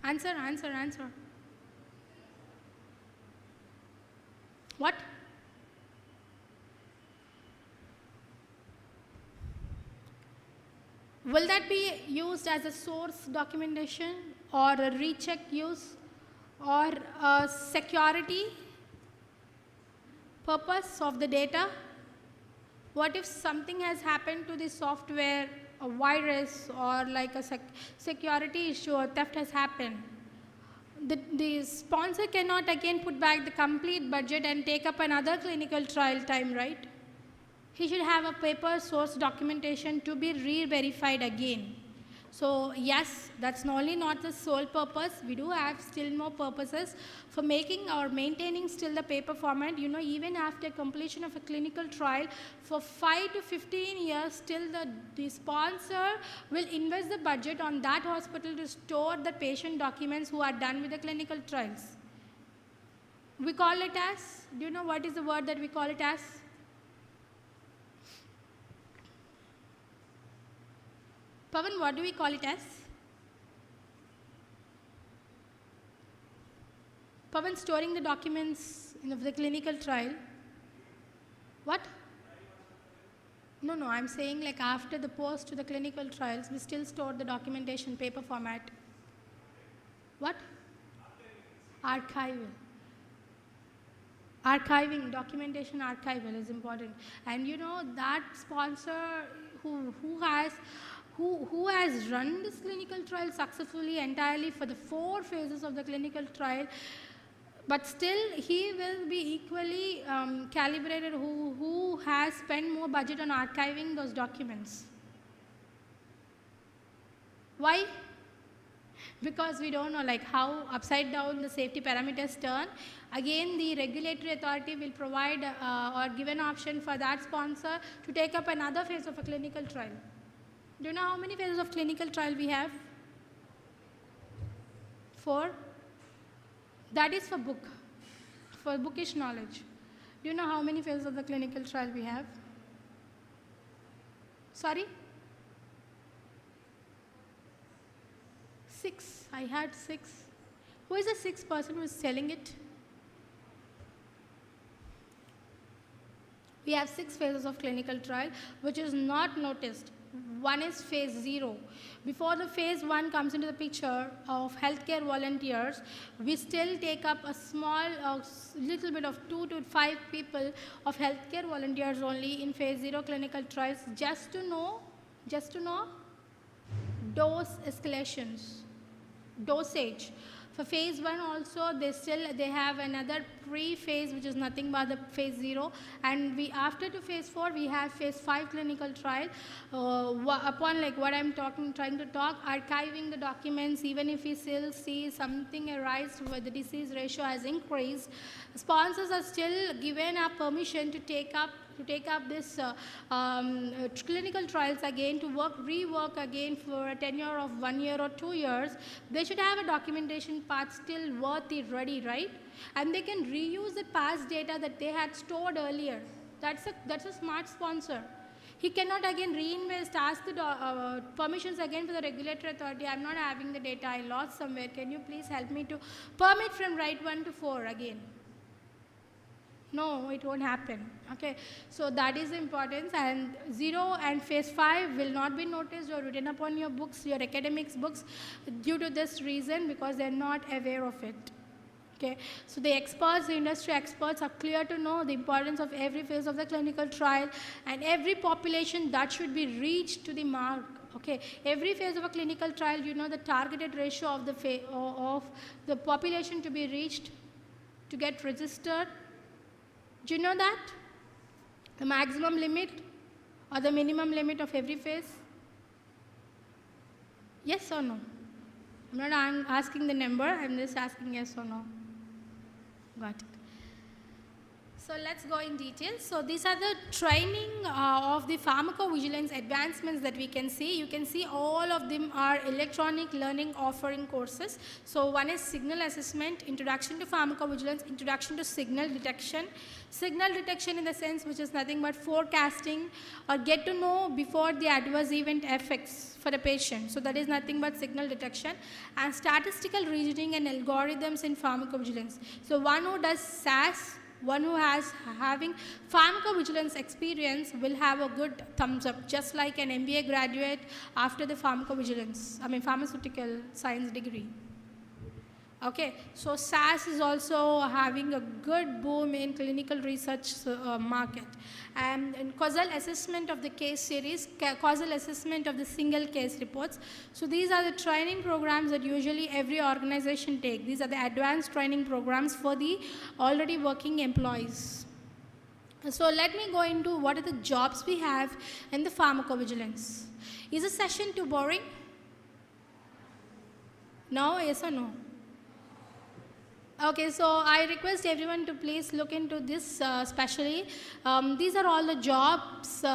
Answer. What? Will that be used as a source documentation or a recheck use or a security purpose of the data? What if something has happened to the software, a virus or like a security issue or theft has happened? The sponsor cannot again put back the complete budget and take up another clinical trial time, right? He should have a paper source documentation to be re-verified again. So yes, that's not the sole purpose. We do have still more purposes for making or maintaining still the paper format. You know, even after completion of a clinical trial, for 5 to 15 years, still the sponsor will invest the budget on that hospital to store the patient documents who are done with the clinical trials. We call it as, do you know what is the word that we call it as? Pavan, what do we call it as? Pavan, storing the documents in the clinical trial. What? No, I'm saying like after the post to the clinical trials, we still store the documentation paper format. What? Archival. Archiving, documentation archival is important. And you know that sponsor who has run this clinical trial successfully entirely for the 4 phases of the clinical trial But still, he will be equally calibrated who has spent more budget on archiving those documents. Why? Because we don't know like how upside down the safety parameters turn. Again, the regulatory authority will provide or give an option for that sponsor to take up another phase of a clinical trial. Do you know how many phases of clinical trial we have? 4. That is for bookish knowledge. Do you know how many phases of the clinical trial we have? Sorry? 6. I had 6. Who is the 6th person who is telling it? We have 6 phases of clinical trial which is not noticed. One is phase 0. Before the phase 1 comes into the picture of healthcare volunteers, we still take up a small, little bit of 2 to 5 people of healthcare volunteers only in phase 0 clinical trials just to know dose escalations, dosage. For phase 1 also, they have another pre-phase which is nothing but the phase 0, and after to phase 4 we have phase 5 clinical trial. Upon like what I'm trying to talk, archiving the documents, even if we still see something arise where the disease ratio has increased, sponsors are still given a permission to take up this clinical trials again, to rework again for a tenure of 1 year or 2 years. They should have a documentation part still worthy, ready, right? And they can reuse the past data that they had stored earlier. That's a smart sponsor. He cannot again reinvest, ask the permissions again for the regulatory authority. I'm not having the data, I lost somewhere. Can you please help me to permit from right 1 to 4 again? No, it won't happen. Okay, so that is the importance. And 0 and phase 5 will not be noticed or written upon your books, your academics books, due to this reason, because they're not aware of it. Okay, so the experts, the industry experts are clear to know the importance of every phase of the clinical trial and every population that should be reached to the mark. Okay, every phase of a clinical trial, you know the targeted ratio of the population to be reached to get registered. Do you know that? The maximum limit or the minimum limit of every phase? Yes or no? I'm not asking the number, I'm just asking yes or no. Got it. So let's go in detail. So these are the training of the pharmacovigilance advancements that we can see. You can see all of them are electronic learning offering courses. So one is signal assessment, introduction to pharmacovigilance, introduction to signal detection. Signal detection in the sense which is nothing but forecasting or get to know before the adverse event effects for the patient. So that is nothing but signal detection. And statistical reasoning and algorithms in pharmacovigilance. So one who does SAS, one who having pharmacovigilance experience will have a good thumbs up, just like an MBA graduate after the pharmaceutical science degree. Okay, so SAS is also having a good boom in clinical research market. And in causal assessment of the case series, causal assessment of the single case reports. So these are the training programs that usually every organization take. These are the advanced training programs for the already working employees. So let me go into what are the jobs we have in the pharmacovigilance. Is the session too boring? No, yes or no? Okay, so I request everyone to please look into this especially. These are all the jobs,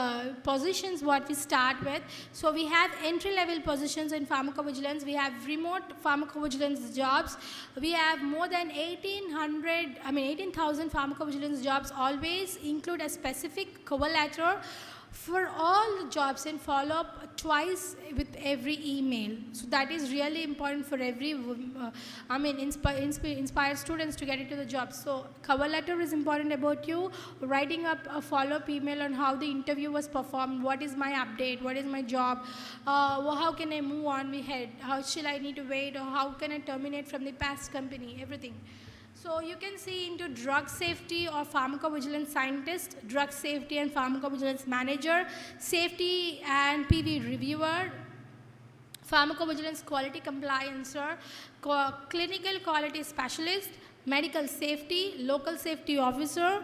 positions what we start with. So we have entry-level positions in pharmacovigilance. We have remote pharmacovigilance jobs. We have more than 18,000 pharmacovigilance jobs. Always include a specific cover letter for all the jobs and follow up twice with every email. So that is really important for every, inspire students to get into the job. So cover letter is important about you, writing up a follow-up email on how the interview was performed, what is my update, what is my job, how can I move on ahead, how should I need to wait, or how can I terminate from the past company, everything. So you can see into drug safety or pharmacovigilance scientist, drug safety and pharmacovigilance manager, safety and PV reviewer, pharmacovigilance quality compliancer, clinical quality specialist, medical safety, local safety officer,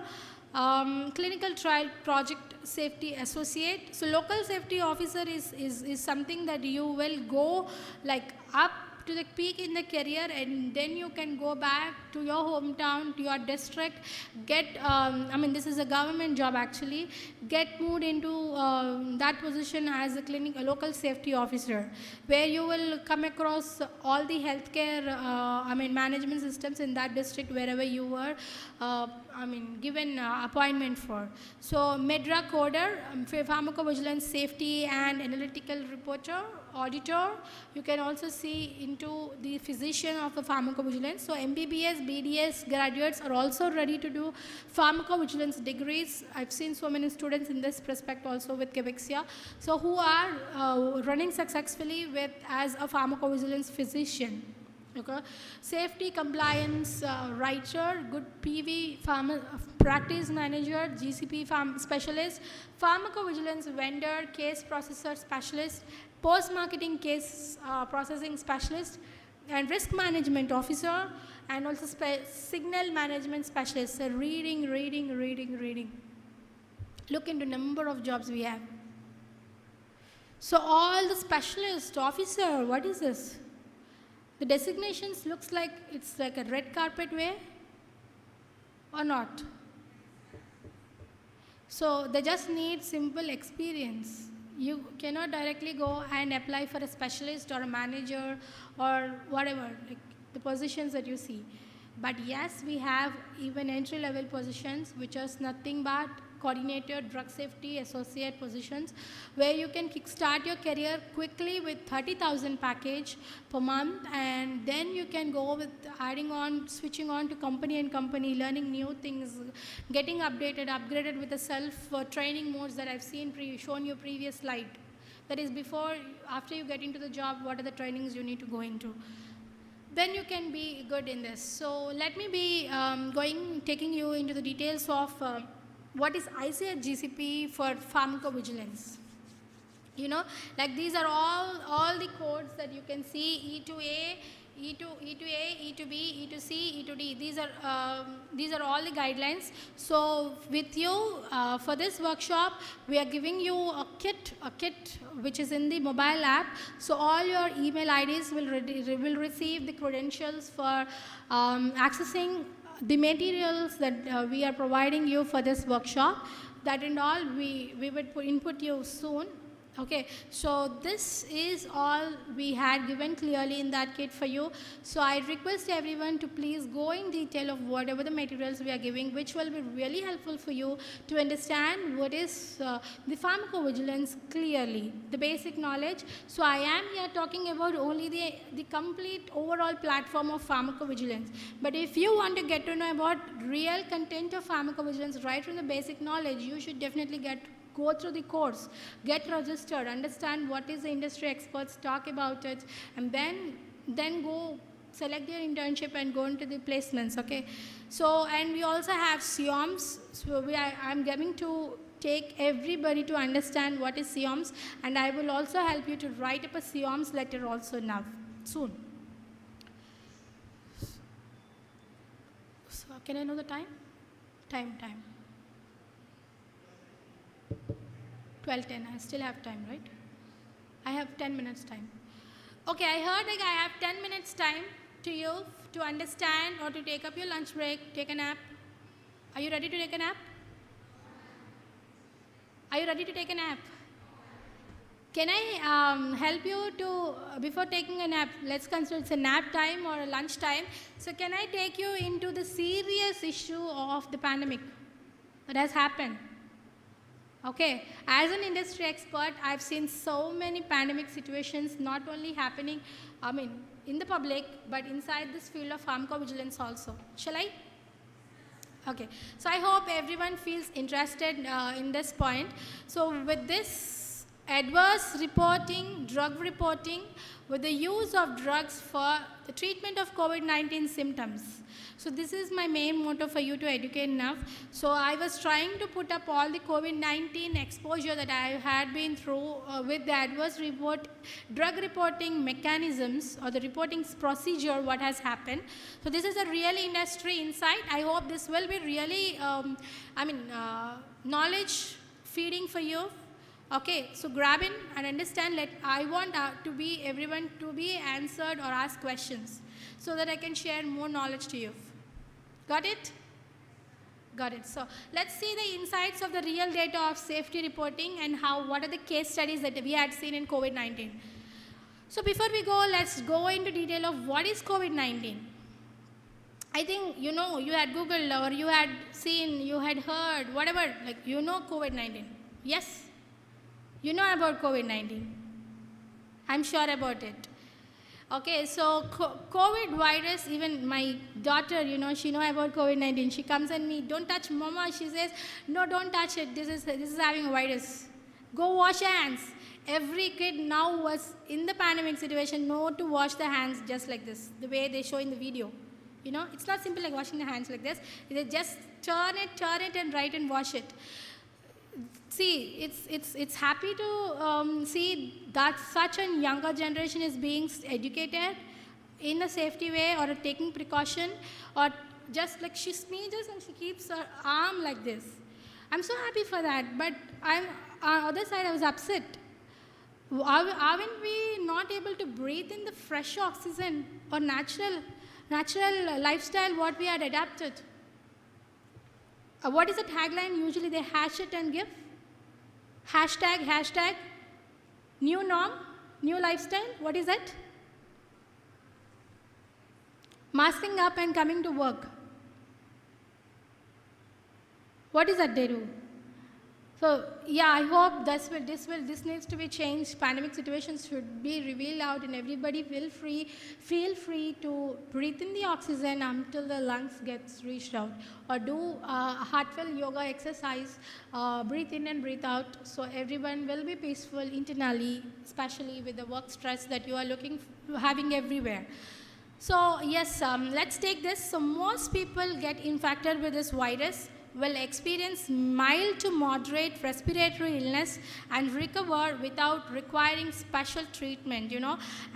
clinical trial project safety associate. So local safety officer is something that you will go like up to the peak in the career, and then you can go back to your hometown, to your district, get, this is a government job actually, get moved into that position as a local safety officer, where you will come across all the healthcare, management systems in that district wherever you were, given appointment for. So MEDRA coder, pharmacovigilance safety and analytical reporter, auditor. You can also see into the physician of the pharmacovigilance. So MBBS, BDS graduates are also ready to do pharmacovigilance degrees. I've seen so many students in this prospect also with CAVAXIA. So who are running successfully with as a pharmacovigilance physician. Okay. Safety compliance writer, good PV practice manager, GCP specialist, pharmacovigilance vendor, case processor specialist, post-marketing case processing specialist, and risk management officer, and also signal management specialist. So reading. Look into number of jobs we have. So all the specialist, officer, what is this? The designations looks like it's like a red carpet way or not. So they just need simple experience. You cannot directly go and apply for a specialist or a manager or whatever, like the positions that you see. But yes, we have even entry-level positions, which is nothing but coordinator, drug safety, associate positions, where you can kickstart your career quickly with 30,000 package per month, and then you can go with adding on, switching on to company and company, learning new things, getting upgraded with the self-training modes that I've shown you previous slide. That is before, after you get into the job, what are the trainings you need to go into. Then you can be good in this. So let me be taking you into the details of what is Is Ic Gcp for pharmacovigilance. You know, like these are all the codes that you can see: E to A, E to A, E to B, E to C, E to D. These are all the guidelines. So with you for this workshop, we are giving you a kit which is in the mobile app. So all your email IDs will receive the credentials for accessing the materials that we are providing you for this workshop. That and all we would input you soon. Okay, so this is all we had given clearly in that kit for you. So I request everyone to please go in detail of whatever the materials we are giving, which will be really helpful for you to understand what is the pharmacovigilance clearly, the basic knowledge. So I am here talking about only the complete overall platform of pharmacovigilance. But if you want to get to know about real content of pharmacovigilance right from the basic knowledge, you should definitely go through the course, get registered, understand what is the industry experts talk about it, and then go select your internship and go into the placements. Okay, so and we also have Seoms. So I'm going to take everybody to understand what is Seoms, and I will also help you to write up a Seoms letter also now soon. So can I know the time? Time. 12:10. I still have time, right? I have 10 minutes time. Okay, I heard like I have 10 minutes time to you to understand or to take up your lunch break, take a nap. Are you ready to take a nap? Are you ready to take a nap? Can I help you to, before taking a nap, let's consider it's a nap time or a lunch time. So can I take you into the serious issue of the pandemic that has happened? Okay, as an industry expert, I've seen so many pandemic situations not only happening, in the public, but inside this field of pharmacovigilance also. Shall I? Okay, so I hope everyone feels interested in this point. So with this adverse reporting, drug reporting with the use of drugs for the treatment of COVID-19 symptoms. So this is my main motto for you to educate enough. So I was trying to put up all the COVID-19 exposure that I had been through with the adverse drug reporting mechanisms or the reporting procedure, what has happened. So this is a real industry insight. I hope this will be really, knowledge feeding for you. Okay, so grab in and understand. I want everyone to be answered or ask questions so that I can share more knowledge to you. Got it? Got it. So let's see the insights of the real data of safety reporting and what are the case studies that we had seen in COVID-19. So before we go, let's go into detail of what is COVID-19. I think you had Googled or you had seen, you had heard, whatever, COVID-19. Yes? You know about COVID-19. I'm sure about it. Okay, so COVID virus, even my daughter, she know about COVID-19. She comes and me, don't touch mama. She says, no, don't touch it. This is having a virus. Go wash your hands. Every kid now was in the pandemic situation, know to wash their hands just like this, the way they show in the video. It's not simple like washing the hands like this. They just turn it and right and wash it. See, it's happy to see that such a younger generation is being educated in a safety way or taking precaution, or just like she sneezes and she keeps her arm like this. I'm so happy for that, but on the other side I was upset. Aren't we not able to breathe in the fresh oxygen or natural lifestyle what we had adapted? What is the tagline? Usually they hash it and give. Hashtag, new norm, new lifestyle. What is that? Masking up and coming to work. What is that they do? So yeah, I hope this needs to be changed. Pandemic situations should be revealed out, and everybody feel free to breathe in the oxygen until the lungs gets reached out, or do heartfelt yoga exercise, breathe in and breathe out, so everyone will be peaceful internally, especially with the work stress that you are having everywhere. So yes, let's take this. So most people get infected with this virus will experience mild to moderate respiratory illness and recover without requiring special treatment,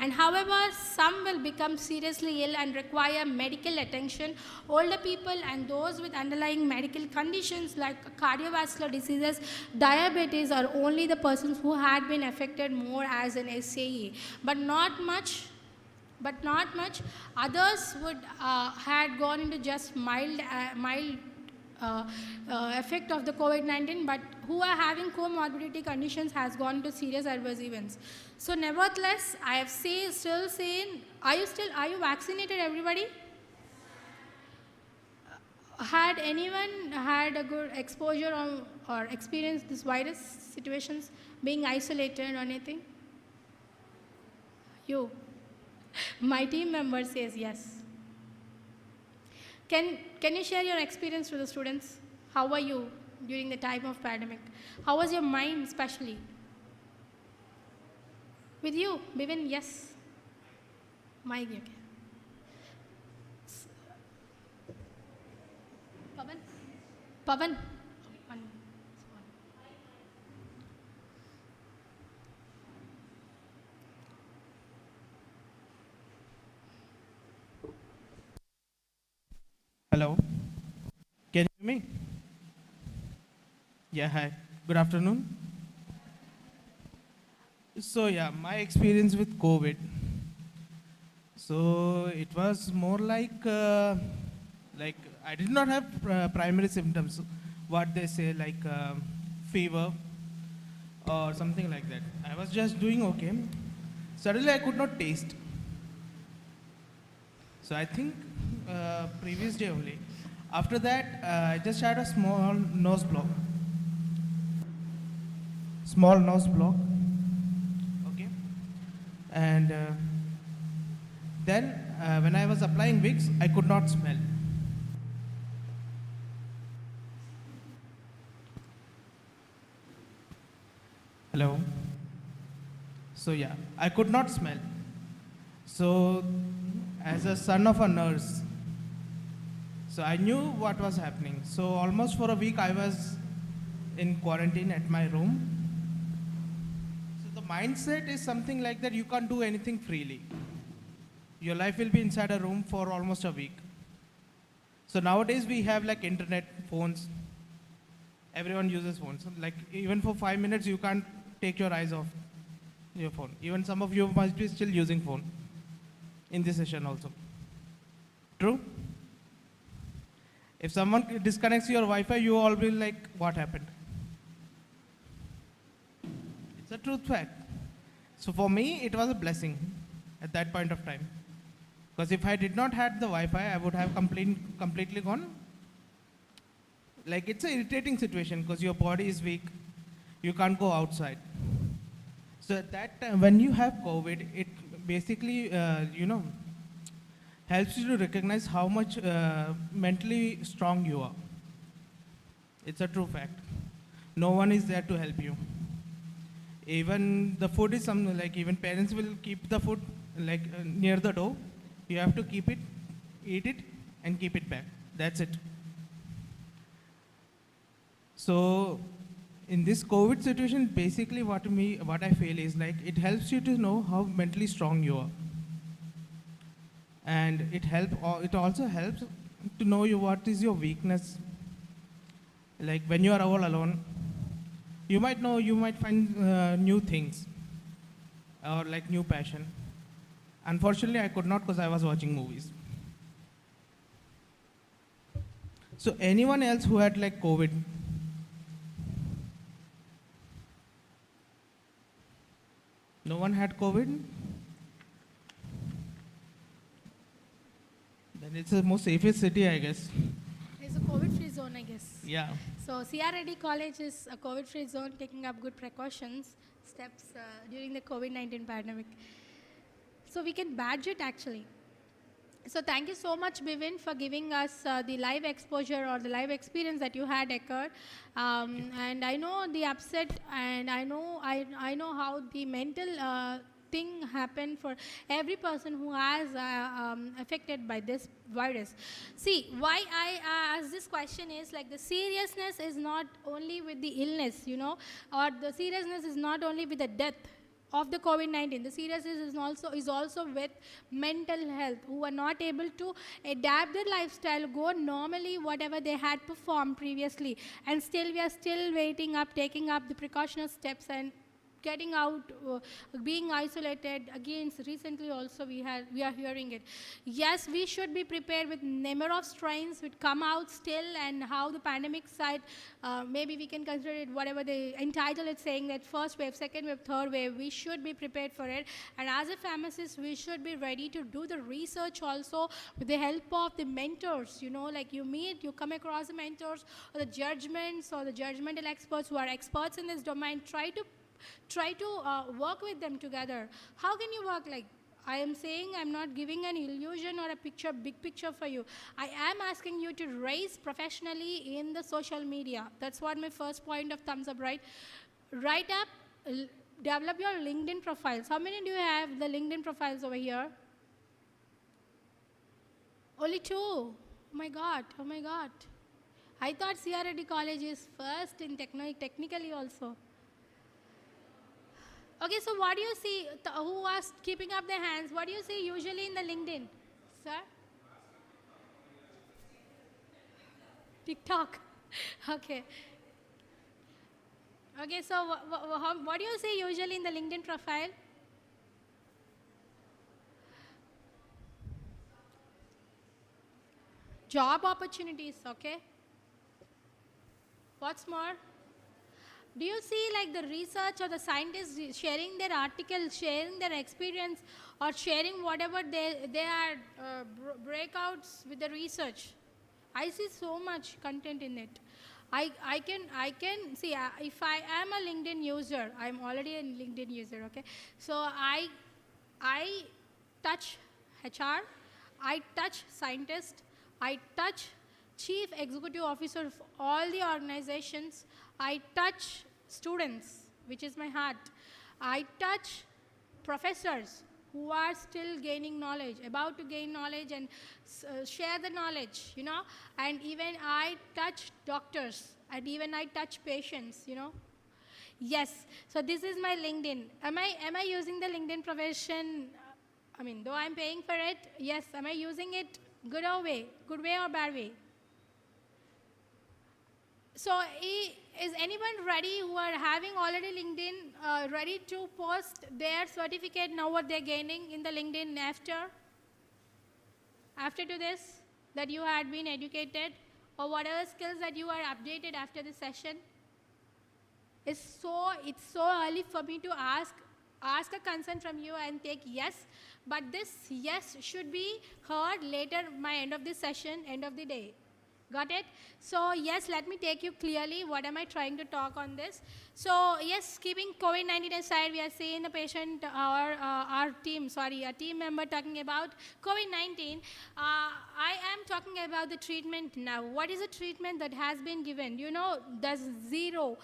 And however, some will become seriously ill and require medical attention. Older people and those with underlying medical conditions like cardiovascular diseases, diabetes are only the persons who had been affected more as an SAE, but not much. Others would had gone into just mild effect of the COVID-19, but who are having comorbidity conditions has gone to serious adverse events. So nevertheless, I have still seen, are you vaccinated, everybody? Had anyone had a good exposure or experienced this virus situations, being isolated or anything? You. My team member says yes. Can you share your experience to the students? How were you during the time of pandemic? How was your mind especially? With you, Bivin, yes. Mike, okay. Pavan? Hello, can you hear me? Yeah, hi, good afternoon. So yeah, my experience with COVID. So it was more like I did not have primary symptoms, what they say, like fever or something like that. I was just doing okay. Suddenly I could not taste. So I think previous day only. After that, I just had a small nose block. Okay. And then when I was applying Vicks, I could not smell. Hello. So yeah, I could not smell. So as a son of a nurse, so I knew what was happening. So almost for a week I was in quarantine at my room. So the mindset is something like that: you can't do anything freely. Your life will be inside a room for almost a week. So nowadays we have like internet, phones. Everyone uses phones. Like even for 5 minutes you can't take your eyes off your phone. Even some of you must be still using phone in this session also. True? If someone disconnects your Wi-Fi, you all will like, what happened? It's a truth fact. So for me, it was a blessing at that point of time. Because if I did not have the Wi-Fi, I would have completely gone. Like it's an irritating situation because your body is weak. You can't go outside. So at that time, when you have COVID, it basically, helps you to recognize how much mentally strong you are. It's a true fact. No one is there to help you. Even the food is something like, even parents will keep the food like near the door. You have to keep it, eat it, and keep it back. That's it. So in this COVID situation, basically what I feel is like, it helps you to know how mentally strong you are. And it also helps to know what is your weakness. Like when you are all alone, you might find new things or like new passion. Unfortunately, I could not because I was watching movies. So anyone else who had like COVID? No one had COVID? Then it's the most safest city, I guess. It's a COVID-free zone, I guess. Yeah. So Reddy College is a COVID-free zone, taking up good steps during the COVID-19 pandemic. So we can badge it actually. So thank you so much, Bivin, for giving us the live exposure or the live experience that you had occurred. And I know the upset, and I know how the mental thing happened for every person who has affected by this virus. See, why I ask this question is like the seriousness is not only with the illness, or the seriousness is not only with the death of the COVID-19. The seriousness is also with mental health, who are not able to adapt their lifestyle, go normally whatever they had performed previously, and still we are still taking up the precautionary steps and getting out, being isolated. Again, recently also we are hearing it. Yes, we should be prepared with number of strains which come out still, and how the pandemic side, maybe we can consider it whatever the entitle is saying, that first wave, second wave, third wave, we should be prepared for it. And as a pharmacist, we should be ready to do the research also with the help of the mentors, like you come across the mentors or the judgments or the judgmental experts who are experts in this domain. Try to work with them together. How can you work? Like I am saying, I'm not giving an illusion or a big picture for you. I am asking you to raise professionally in the social media. That's what my first point of thumbs up, right? Write up, develop your LinkedIn profiles. How many do you have the LinkedIn profiles over here? Only 2. Oh my God. I thought Reddy College is first in technically also. Okay, so what do you see, who was keeping up their hands, what do you see usually in the LinkedIn? Sir? TikTok. Okay. Okay, so what do you see usually in the LinkedIn profile? Job opportunities, okay. What's more? Do you see like the research or the scientists sharing their articles, sharing their experience, or sharing whatever they are breakouts with the research? I see so much content in it. I can see, if I am a LinkedIn user, I'm already a LinkedIn user, okay? So I touch HR, I touch scientist, I touch chief executive officer of all the organizations, I touch students, which is my heart. I touch professors who are still gaining knowledge, about to gain knowledge and share the knowledge, you know. And even I touch doctors, and even I touch patients, you know. Yes, so this is my LinkedIn. Am I using the LinkedIn profession? I mean, though I'm paying for it, yes, am I using it good way or bad way? So is anyone ready who are having already LinkedIn, ready to post their certificate now what they're gaining in the LinkedIn after to this, that you had been educated, or whatever skills that you are updated after this session? It's so early for me to ask a consent from you and take yes, but this yes should be heard later by end of this session, end of the day. Got it? So yes, let me take you clearly what am I trying to talk on this. So yes, keeping COVID-19 aside, we are seeing the patient, our team member talking about COVID-19. I am talking about the treatment now. What is the treatment that has been given? You know, there's zero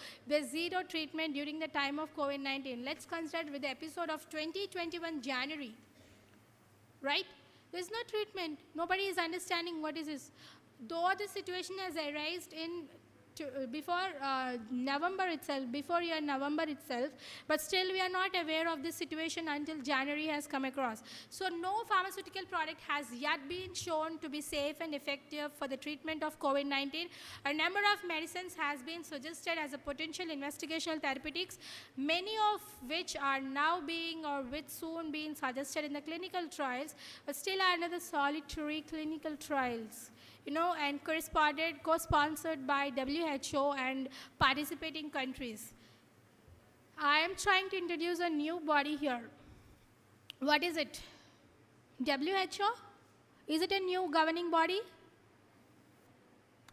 treatment during the time of COVID-19. Let's consider with the episode of 2021 January, right? There's no treatment. Nobody is understanding what is this. Though the situation has arisen before November itself, but still we are not aware of this situation until January has come across. So no pharmaceutical product has yet been shown to be safe and effective for the treatment of COVID-19. A number of medicines has been suggested as a potential investigational therapeutics, many of which are now being or will soon being suggested in the clinical trials, but still are under the solitary clinical trials, you know, and co-sponsored by WHO and participating countries. I am trying to introduce a new body here. What is it? WHO? Is it a new governing body?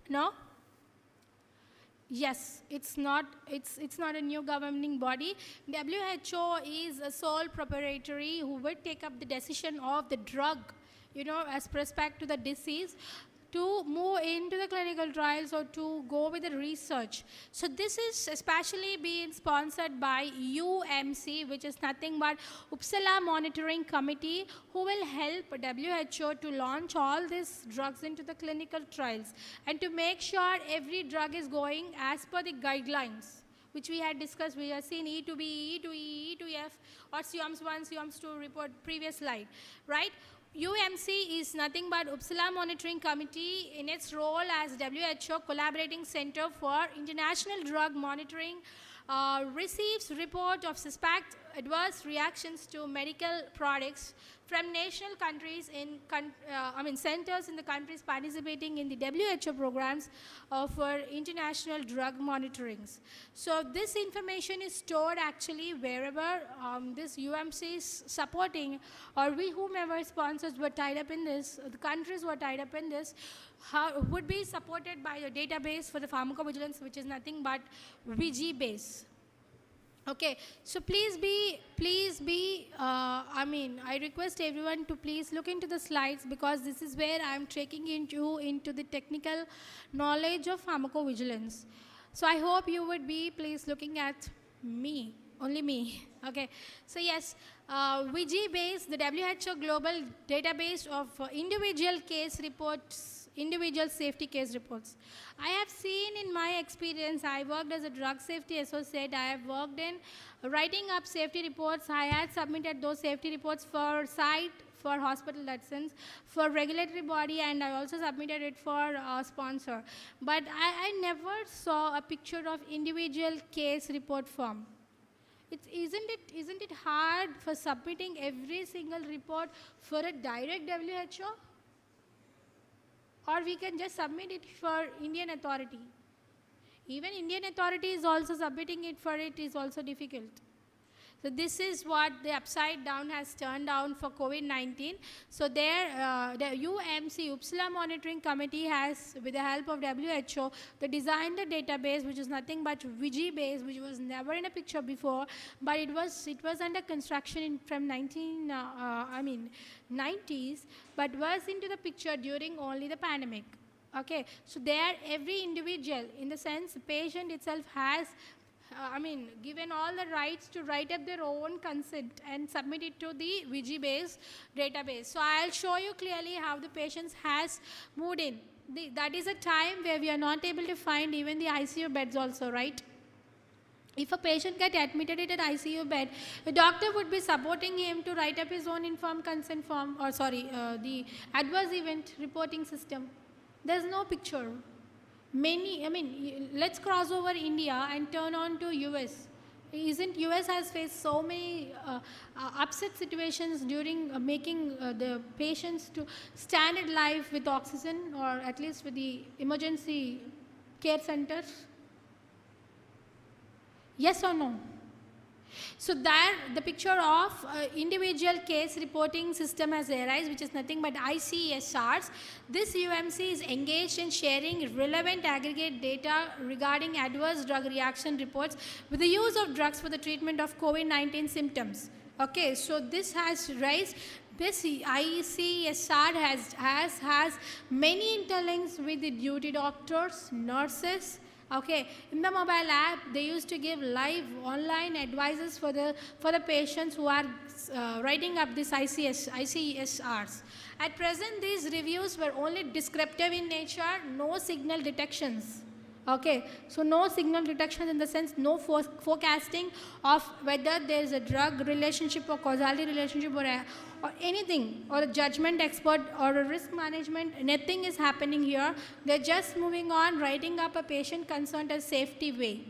No? Yes, it's not a new governing body. WHO is a sole proprietary who will take up the decision of the drug, you know, as respect to the disease, to move into the clinical trials or to go with the research. So this is especially being sponsored by UMC, which is nothing but Uppsala Monitoring Committee, who will help WHO to launch all these drugs into the clinical trials and to make sure every drug is going as per the guidelines, which we had discussed. We have seen E to B, E to E, E to F, or Seoms 1, Seoms 2 report previous slide, right? UMC is nothing but Uppsala Monitoring Committee in its role as WHO Collaborating Center for International Drug Monitoring, receives report of suspect adverse reactions to medical products from national countries centers in the countries participating in the WHO programs for international drug monitorings. So this information is stored actually wherever this UMC is supporting, or whomever sponsors were tied up in this, the countries were tied up in this, would be supported by a database for the pharmacovigilance, which is nothing but VG base. Okay, so I request everyone to please look into the slides, because this is where I'm taking into the technical knowledge of pharmacovigilance. So I hope you would be please looking at me, only me. Okay, so yes, VG base, the WHO global database of individual case reports, individual safety case reports. I have seen in my experience, I worked as a drug safety associate, I have worked in writing up safety reports. I had submitted those safety reports for site, for hospital license, for regulatory body, and I also submitted it for a sponsor. But I never saw a picture of individual case report form. Isn't it hard for submitting every single report for a direct WHO? Or we can just submit it for Indian authority. Even Indian authority is also submitting it for it is also difficult. So this is what the upside down has turned down for COVID-19. So there, the UMC, Uppsala Monitoring Committee, has, with the help of WHO, they designed a database which is nothing but VG base, which was never in a picture before, but it was under construction from 90s, but was into the picture during only the pandemic. Okay, so there every individual, in the sense the patient itself has given all the rights to write up their own consent and submit it to the VG-based database. So I'll show you clearly how the patient has moved in. That is a time where we are not able to find even the ICU beds also, right? If a patient gets admitted in an ICU bed, the doctor would be supporting him to write up his own informed consent form, or the adverse event reporting system. There's no picture. Let's cross over India and turn on to US. Isn't US has faced so many upset situations during making the patients to standard life with oxygen, or at least with the emergency care centers? Yes or no? So there, the picture of individual case reporting system has arisen, which is nothing but ICSRs. This UMC is engaged in sharing relevant aggregate data regarding adverse drug reaction reports with the use of drugs for the treatment of COVID-19 symptoms. Okay, so this has raised, this ICSR has many interlinks with the duty doctors, nurses. Okay, in the mobile app, they used to give live online advices for the patients who are writing up these ICSRs. At present, these reviews were only descriptive in nature, no signal detections. Okay, so no signal detection in the sense no forecasting of whether there is a drug relationship or causality relationship or anything, or a judgment expert or a risk management, nothing is happening here. They're just moving on, writing up a patient concerned as safety way,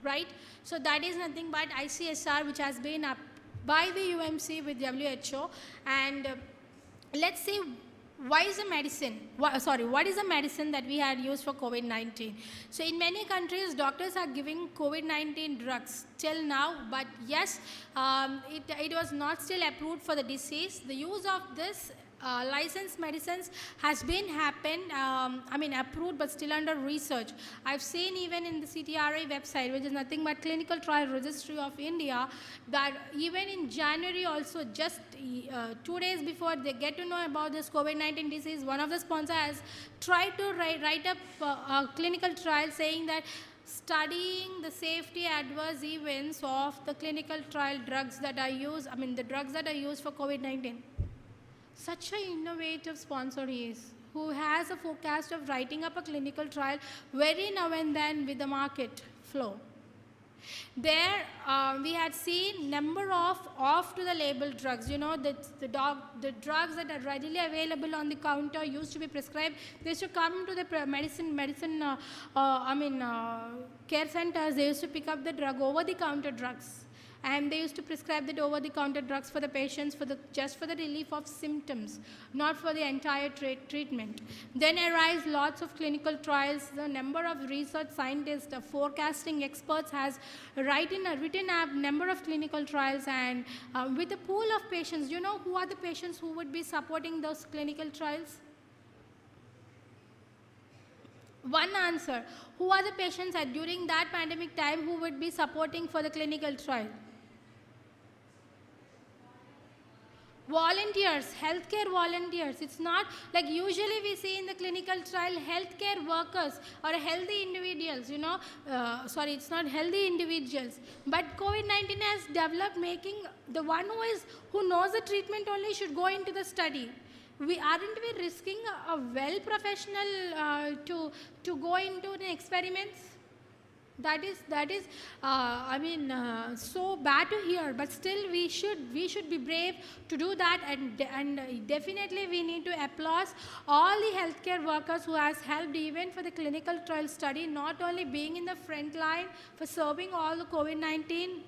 right? So that is nothing but ICSR, which has been up by the UMC with WHO. And let's see, what is a medicine that we had used for COVID-19? So in many countries, doctors are giving COVID-19 drugs till now, but yes, it was not still approved for the disease. The use of this licensed medicines has been approved, but still under research. I've seen even in the CTRA website, which is nothing but Clinical Trial Registry of India, that even in January also, just 2 days before they get to know about this COVID-19 disease, one of the sponsors has tried to write up a clinical trial saying that studying the safety adverse events of the clinical trial drugs that are used, the drugs that are used for COVID-19. Such an innovative sponsor he is, who has a forecast of writing up a clinical trial very now and then with the market flow. There we had seen number of off-to-the-label drugs. The drugs that are readily available on the counter used to be prescribed. They used to come to the medicine care centers. They used to pick up the drug, over-the-counter drugs. And they used to prescribe the over-the-counter drugs for the patients just for the relief of symptoms, not for the entire treatment. Then arise lots of clinical trials. The number of research scientists, forecasting experts has written a number of clinical trials, and with a pool of patients. You know who are the patients who would be supporting those clinical trials? One answer. Who are the patients during that pandemic time who would be supporting for the clinical trial? Volunteers, healthcare volunteers. It's not like usually we see in the clinical trial healthcare workers or healthy individuals, it's not healthy individuals. But COVID-19 has developed making the one who knows the treatment only should go into the study. Aren't we risking a well professional to go into the experiments? That is so bad to hear, but still we should be brave to do that, and definitely we need to applaud all the healthcare workers who has helped even for the clinical trial study, not only being in the front line for serving all the COVID-19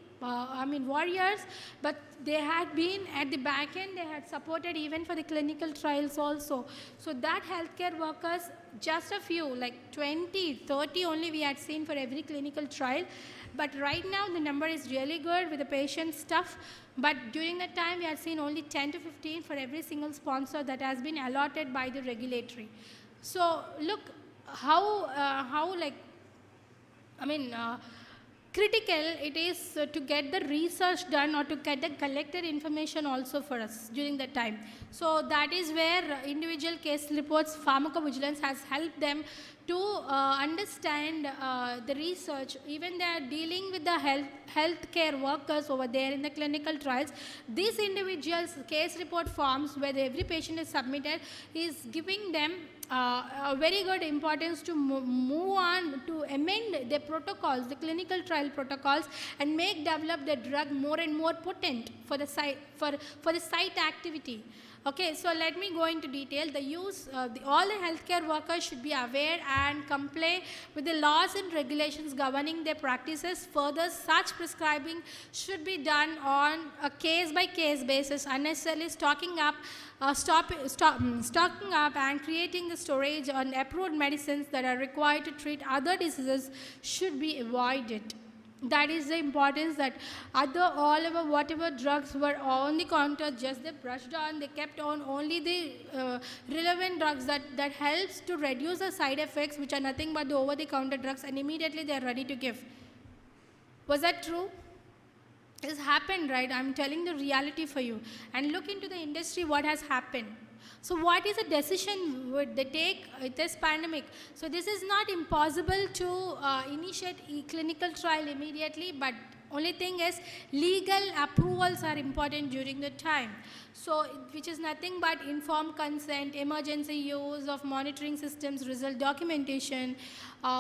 warriors, but they had been at the back end, they had supported even for the clinical trials also. So that healthcare workers, just a few, like 20, 30 only we had seen for every clinical trial. But right now the number is really good with the patient stuff. But during that time we had seen only 10 to 15 for every single sponsor that has been allotted by the regulatory. So look critical it is to get the research done or to get the collected information also for us during that time. So that is where individual case reports pharmacovigilance has helped them to understand the research. Even they are dealing with the healthcare workers over there in the clinical trials. These individuals case report forms where every patient is submitted is giving them a very good importance to move on to amend the protocols, the clinical trial protocols, and develop the drug more and more potent for the site for the site activity. Okay, so let me go into detail. The use, all the healthcare workers should be aware and comply with the laws and regulations governing their practices. Further, such prescribing should be done on a case-by-case basis. Unnecessarily stocking up and creating the storage on approved medicines that are required to treat other diseases should be avoided. That is the importance that whatever drugs were on the counter, just they brushed on, they kept on only the relevant drugs that helps to reduce the side effects, which are nothing but the over-the-counter drugs, and immediately they are ready to give. Was that true? This happened, right? I'm telling the reality for you. And look into the industry, what has happened. So what is the decision would they take with this pandemic? So this is not impossible to initiate a clinical trial immediately, but only thing is legal approvals are important during the time. So which is nothing but informed consent, emergency use of monitoring systems, result documentation,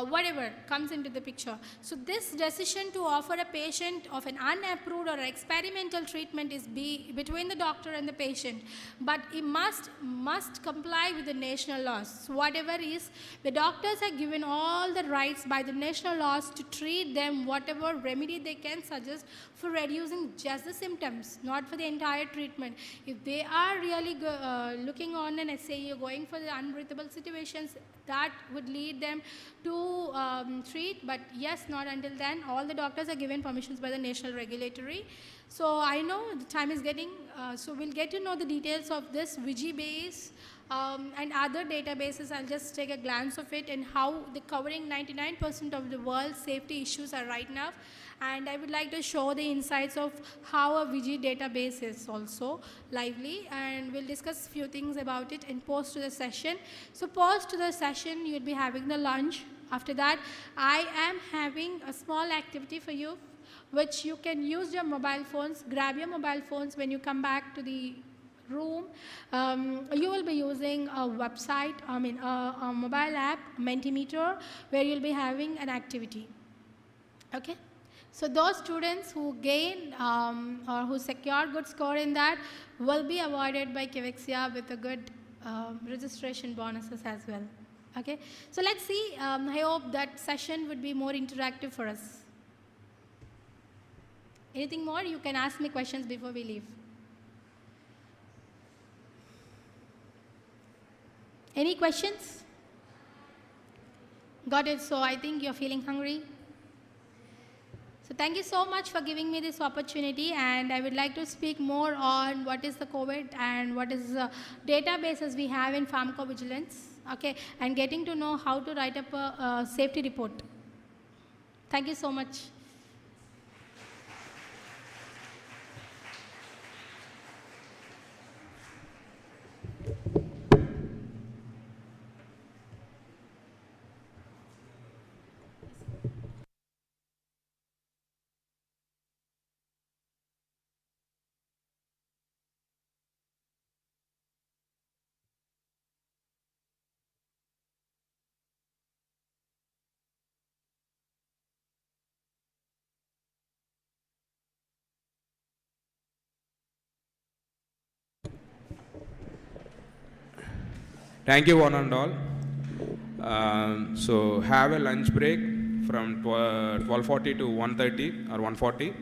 whatever comes into the picture. So this decision to offer a patient of an unapproved or experimental treatment is between the doctor and the patient, but it must comply with the national laws. So whatever is, the doctors are given all the rights by the national laws to treat them whatever remedy they can suggest for reducing just the symptoms, not for the entire treatment. If they are really looking on an SAE, going for the unbreathable situations, that would lead them to treat, but yes, not until then. All the doctors are given permissions by the national regulatory. So I know the time is getting, so we'll get to know the details of this Vigibase and other databases. I'll just take a glance of it and how the covering 99% of the world's safety issues are right now. And I would like to show the insights of how a Vigi database is also lively, and we'll discuss a few things about it in post to the session. So post to the session, you'll be having the lunch. After that, I am having a small activity for you, which you can use your mobile phones. Grab your mobile phones when you come back to the room. You will be using a website, a mobile app, Mentimeter, where you'll be having an activity. Okay? So those students who gain or who secure good score in that will be awarded by CAVAXIA with a good registration bonuses as well. Okay, so let's see. I hope that session would be more interactive for us. Anything more? You can ask me questions before we leave. Any questions? Got it. So I think you're feeling hungry. So thank you so much for giving me this opportunity, and I would like to speak more on what is the COVID and what is the databases we have in pharmacovigilance, okay, and getting to know how to write up a safety report. Thank you so much. Thank you, one and all. So have a lunch break from 12:40 to 1:30 or 1:40.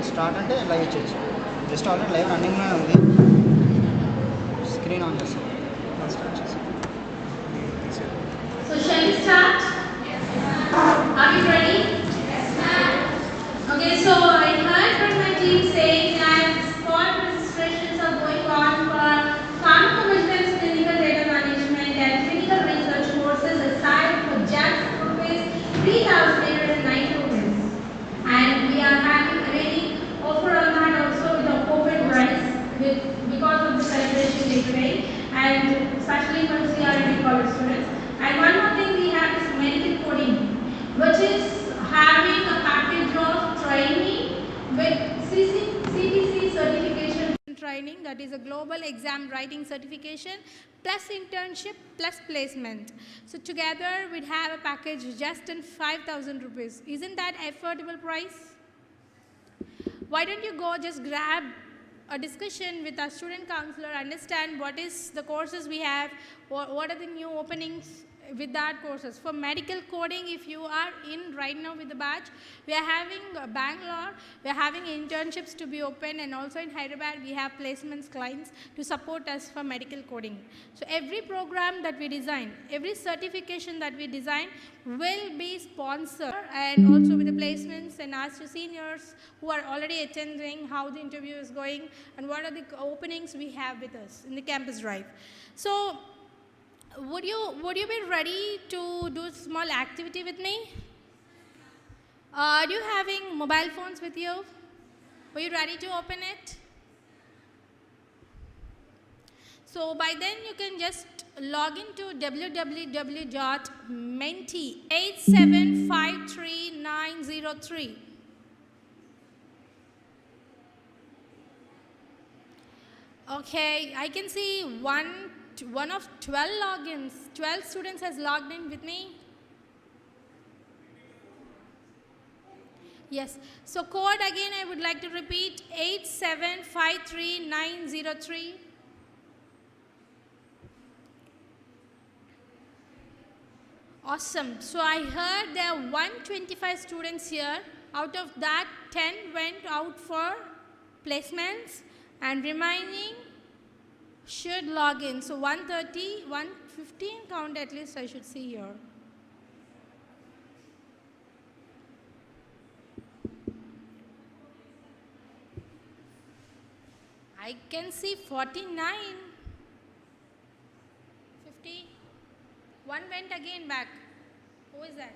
Start అంటే live వచ్చేసి just already live రన్నింగ్లోనే ఉంది. Screen on చేస్తాం. Start చేస్తాం. So shall we start? Are you ready? Yes, ma'am. Okay, so I heard from my team saying that spot registrations are going on for pharmacovigilance, clinical data management and clinical research courses aside for just ₹3,890. And we are having a ready offer on that also with the open price because of the celebration day today, and especially for CRD college students. And one more thing we have is medical coding, which is having a package of training with CTC certification training, that is a global exam writing certification plus internship plus placement. So together we'd have a package just in ₹5,000. Isn't that affordable price? Why don't you go just grab a discussion with our student counselor, understand what is the courses we have, what are the new openings with that courses. For medical coding, if you are in right now with the batch, we are having Bangalore, we are having internships to be open, and also in Hyderabad we have placements clients to support us for medical coding. So every program that we design, every certification that we design will be sponsored, and also with the placements, and ask your seniors who are already attending how the interview is going and what are the openings we have with us in the campus drive. So would you be ready to do a small activity with me? Are you having mobile phones with you? Are you ready to open it? So by then you can just log into www.menti8753903. Okay, I can see one of 12 logins. 12 students has logged in with me. Yes. So code again I would like to repeat, 8753903. Awesome. So I heard there are 125 students here. Out of that, 10 went out for placements and remaining should log in. So 130, 115 count at least I should see here. I can see 49, 50. One went again back. Who is that?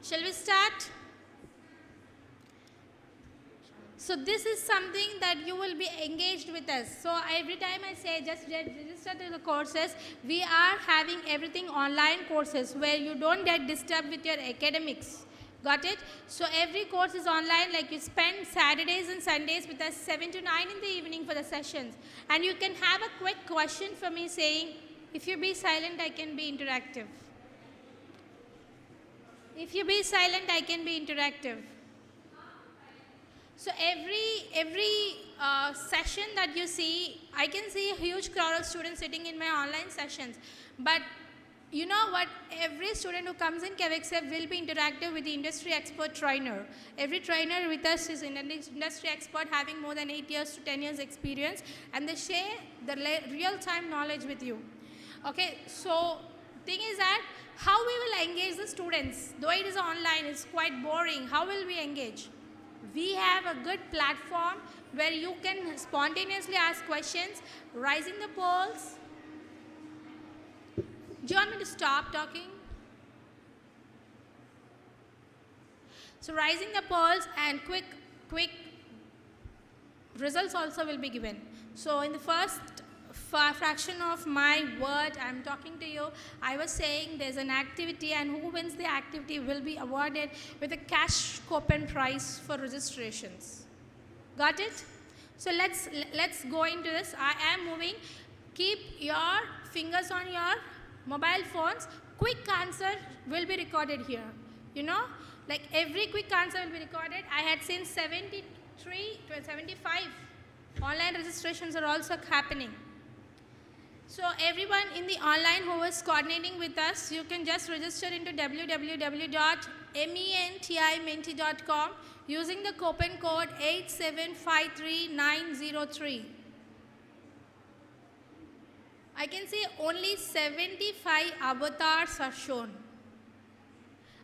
Shall we start? So this is something that you will be engaged with us. So every time I say just register to the courses, we are having everything online courses where you don't get disturbed with your academics. Got it? So every course is online, like you spend Saturdays and Sundays with us 7 to 9 in the evening for the sessions. And you can have a quick question for me saying, if you be silent, I can be interactive. If you be silent, I can be interactive. So every session that you see, I can see a huge crowd of students sitting in my online sessions. But you know what? Every student who comes in CAVAXIA will be interactive with the industry expert trainer. Every trainer with us is an industry expert having more than 8 years to 10 years experience, and they share the real-time knowledge with you. Okay, so thing is that how we will engage the students? Though it is online, it's quite boring. How will we engage? We have a good platform where you can spontaneously ask questions, raising the polls. Do you want me to stop talking? So raising the polls and quick results also will be given. So in the first fraction of my word, I'm talking to you, I was saying there's an activity, and who wins the activity will be awarded with a cash coupon prize for registrations. Got it? So let's go into this. I am moving. Keep your fingers on your mobile phones. Quick answer will be recorded here. You know, like every quick answer will be recorded. I had seen 73 to 75 online registrations are also happening. So everyone in the online who is coordinating with us, you can just register into www.menti.com using the coupon code 8753903. I can see only 75 avatars are shown.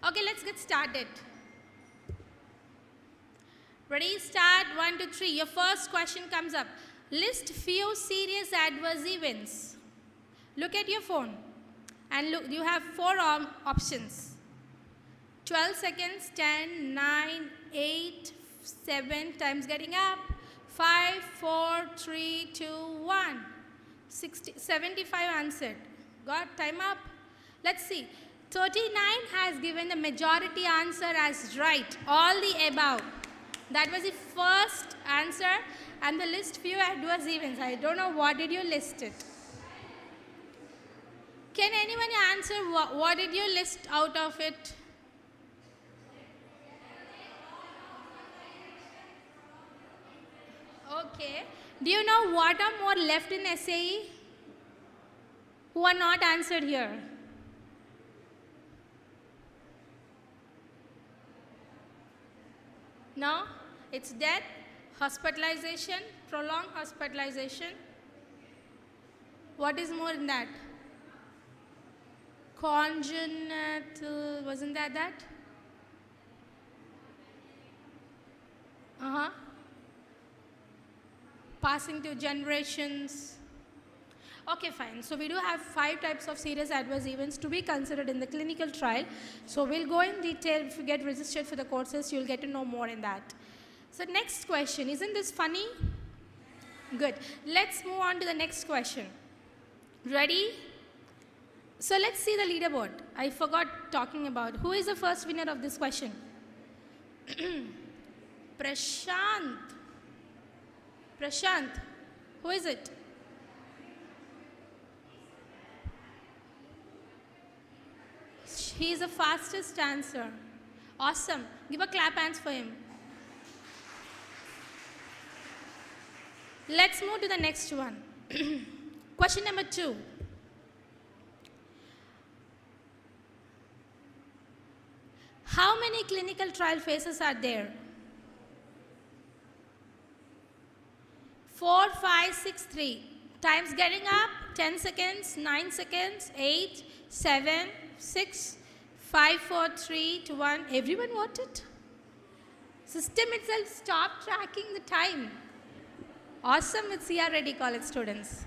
Okay, let's get started. Ready, start, 1, 2, 3. Your first question comes up. List few serious adverse events. Look at your phone and look, you have 4 options. 12 seconds, 10, 9, 8, 7, time's getting up. 5, 4, 3, 2, 1. 75 answered. Got time up? Let's see. 39 has given the majority answer as right. All the above. That was the first answer, and the list few adverse events. I don't know what did you list it. Can anyone answer what did you list out of it? Okay. Do you know what are more left in SAE? Who are not answered here? No? It's death, hospitalization, prolonged hospitalization. What is more in that? Congenital, wasn't that? Passing to generations. Okay, fine. So we do have 5 types of serious adverse events to be considered in the clinical trial. So we'll go in detail. If you get registered for the courses, you'll get to know more in that. So next question. Isn't this funny? Good. Let's move on to the next question. Ready? So let's see the leaderboard. I forgot talking about. Who is the first winner of this question? Prashant. Prashant. Who is it? He is the fastest answer. Awesome. Give a clap hands for him. Let's move to the next one. Question number 2. How many clinical trial phases are there? 4, 5, 6, 3. Time's getting up. 10 seconds, 9 seconds, 8, 7, 6, 5, 4, 3, 2, 1. Everyone voted? System itself stopped tracking the time. Awesome with CR Reddy College students.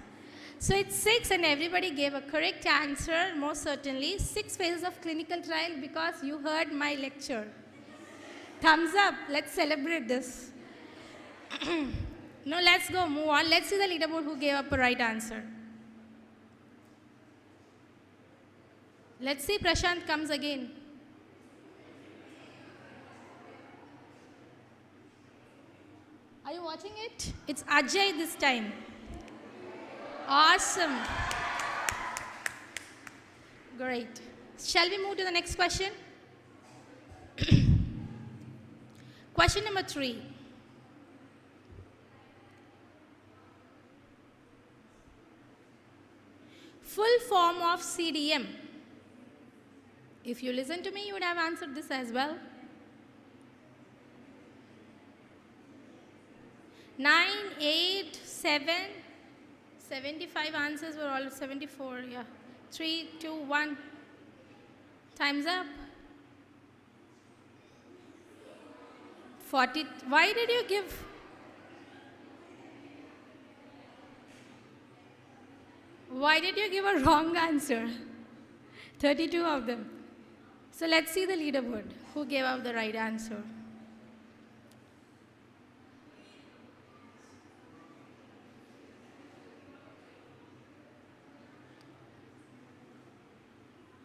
So it's 6 and everybody gave a correct answer, most certainly. 6 phases of clinical trial because you heard my lecture. Thumbs up, let's celebrate this. Now let's go, move on. Let's see the leaderboard who gave up a right answer. Let's see Prashant comes again. Are you watching it? It's Ajay this time. Awesome. Great. Shall we move to the next question? Question number 3. Full form of CDM. If you listen to me, you would have answered this as well. 9, 8, 7, 75 answers were all 74, yeah. 3, 2, 1. Time's up. 40. Why did you give? Why did you give a wrong answer? 32 of them. So let's see the leaderboard. Who gave out the right answer?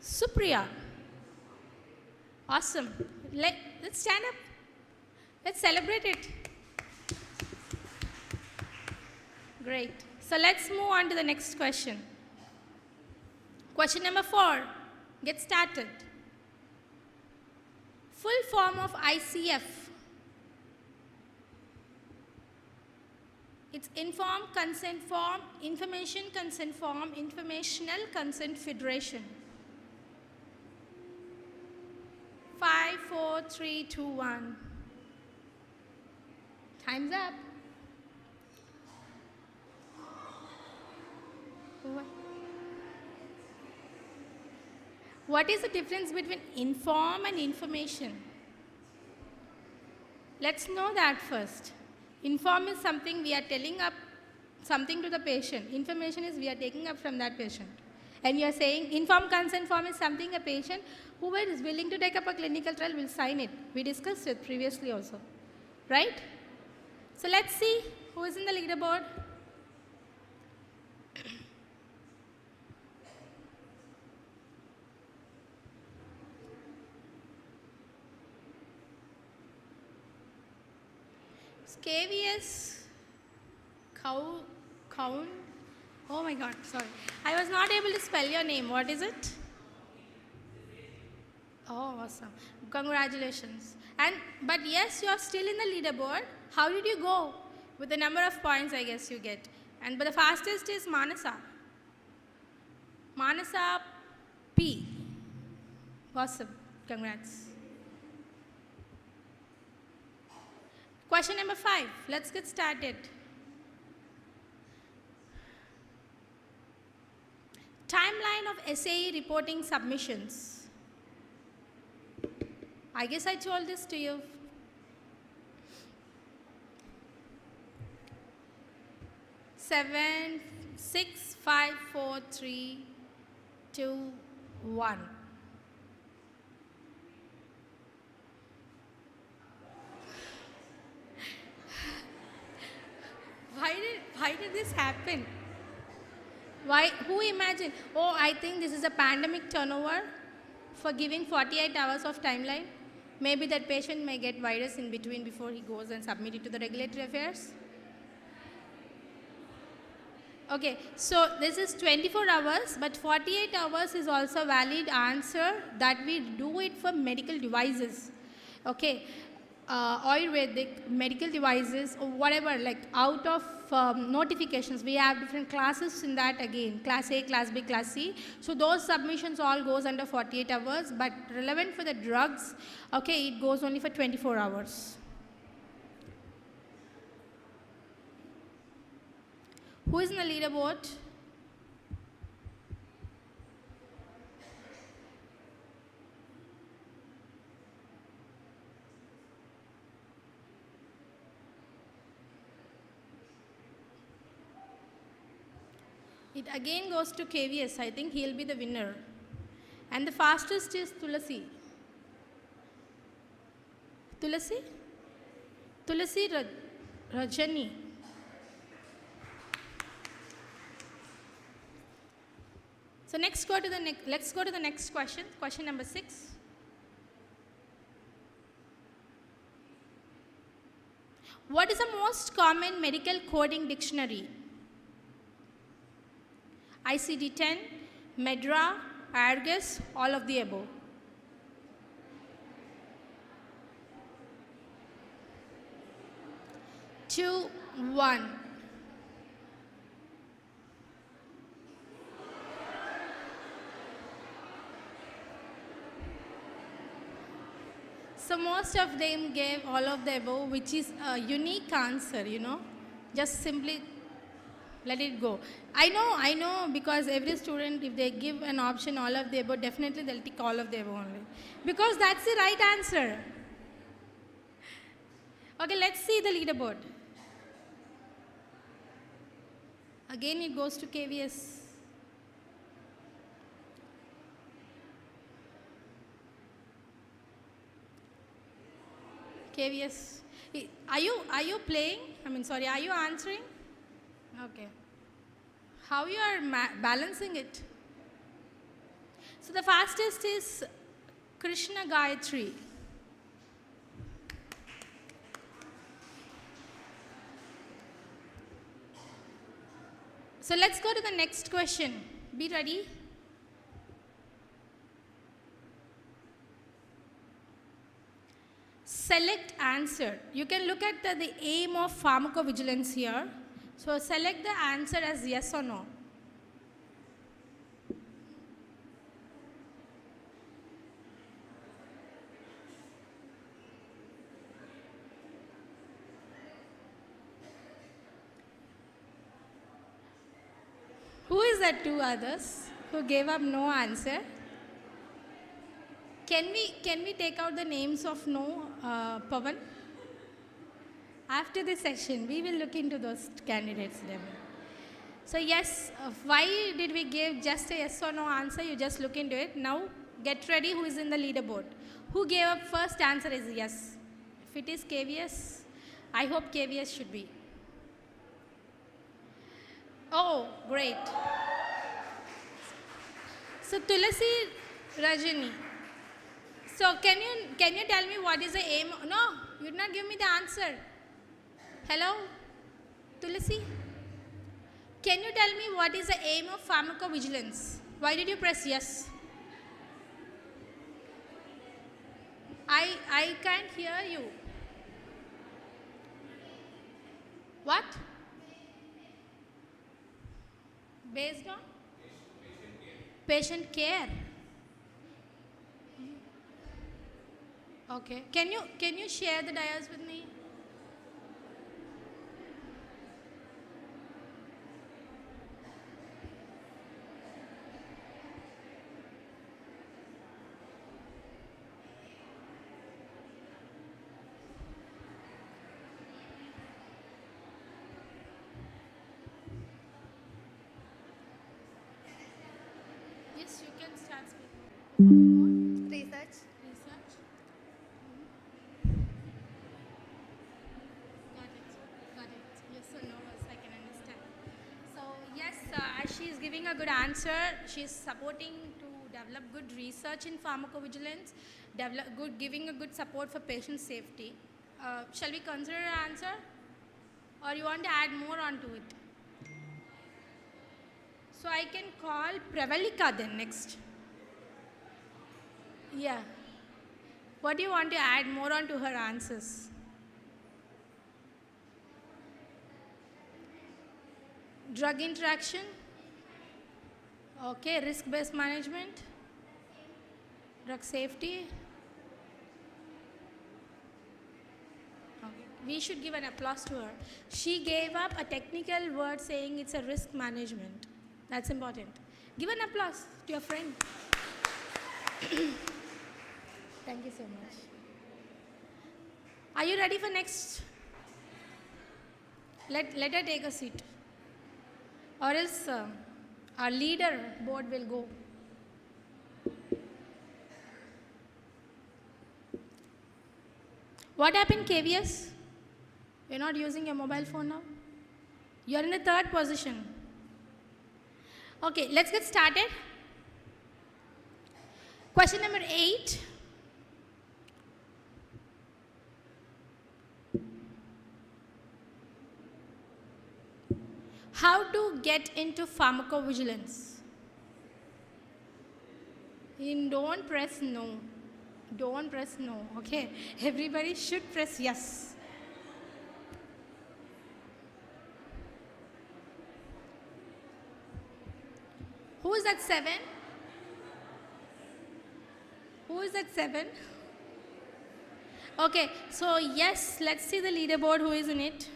Supriya. Awesome. Let's stand up. Let's celebrate it. Great. So let's move on to the next question. Question number 4. Get started. Full form of ICF. It's informed consent form, information consent form, informational consent federation. 5, 4, 3, 2, 1. Time's up. What is the difference between inform and information? Let's know that first. Inform is something we are telling up something to the patient. Information is we are taking up from that patient. And you are saying informed consent form is something a patient who is willing to take up a clinical trial will sign it. We discussed it previously also. Right? So let's see who is in the leaderboard. KVS Count. Oh my God, sorry. I was not able to spell your name. What is it? Oh, awesome. Congratulations. But yes, you are still in the leaderboard. How did you go? With the number of points, I guess you get. And but the fastest is Manasa. Manasa P. Awesome. Congrats. Question number 5. Let's get started. Timeline of SAE reporting submissions. I guess I told this to you. 7, 6, 5, 4, 3, 2, 1. Why did this happen? Why? Who imagined? Oh, I think this is a pandemic turnover for giving 48 hours of timeline. Maybe that patient may get virus in between before he goes and submit it to the regulatory affairs. Okay, so this is 24 hours, but 48 hours is also a valid answer that we do it for medical devices. Okay, Ayurvedic, medical devices, or whatever, like out of notifications, we have different classes in that again, class A, class B, class C. So those submissions all goes under 48 hours, but relevant for the drugs, okay, it goes only for 24 hours. Who is in the leaderboard? It again goes to KVS. I think he'll be the winner. And the fastest is Tulasi. Tulasi? Tulasi Rajani. So let's go to the next question. Question number 6. What is the most common medical coding dictionary? ICD-10, Medra, Argus, all of the above. Two, one. So most of them gave all of the above, which is a unique answer, you know. Just simply let it go. I know, because every student, if they give an option all of the above, definitely they'll tick all of the above only. Because that's the right answer. Okay, let's see the leaderboard. Again, it goes to KVS. KVS. Are you playing? Are you answering? Okay. How you are balancing it? So the fastest is Krishna Gayatri. So let's go to the next question. Be ready. Select answer. You can look at the aim of pharmacovigilance here. So select the answer as yes or no. Who is that two others who gave up no answer? Can we take out the names of no, Pavan? After this session, we will look into those candidates level. So yes, why did we give just a yes or no answer? You just look into it. Now get ready who is in the leaderboard. Who gave up first answer is yes. If it is KVS, I hope KVS should be. Oh, great. So Tulasi Rajani. So can you tell me what is the aim? No, you did not give me the answer. Hello, Tulasi? Can you tell me what is the aim of pharmacovigilance? Why did you press yes? I can't hear you. What? Based on? Patient care. Okay. Can you share the dias with me? Yes, you can start speaking. Research. Research. Got it. Yes or no, as I can understand. So yes, as she is giving a good answer, she is supporting to develop good research in pharmacovigilance, giving a good support for patient safety. Shall we consider her answer, or you want to add more onto it? So I can call Pravalika then next. Yeah. What do you want to add more on to her answers? Drug interaction. Okay, risk-based management. Drug safety. Okay. We should give an applause to her. She gave up a technical word saying it's a risk management. That's important. Give an applause to your friend. Thank you so much. Are you ready for next? Let her take a seat. Or else our leader board will go. What happened, KVS? You're not using your mobile phone now? You're in the third position. Okay, let's get started. Question number 8. How to get into pharmacovigilance? Don't press no. Don't press no, okay? Everybody should press yes. Who is at 7? Who is at 7? Okay, so yes, let's see the leaderboard, who is in it.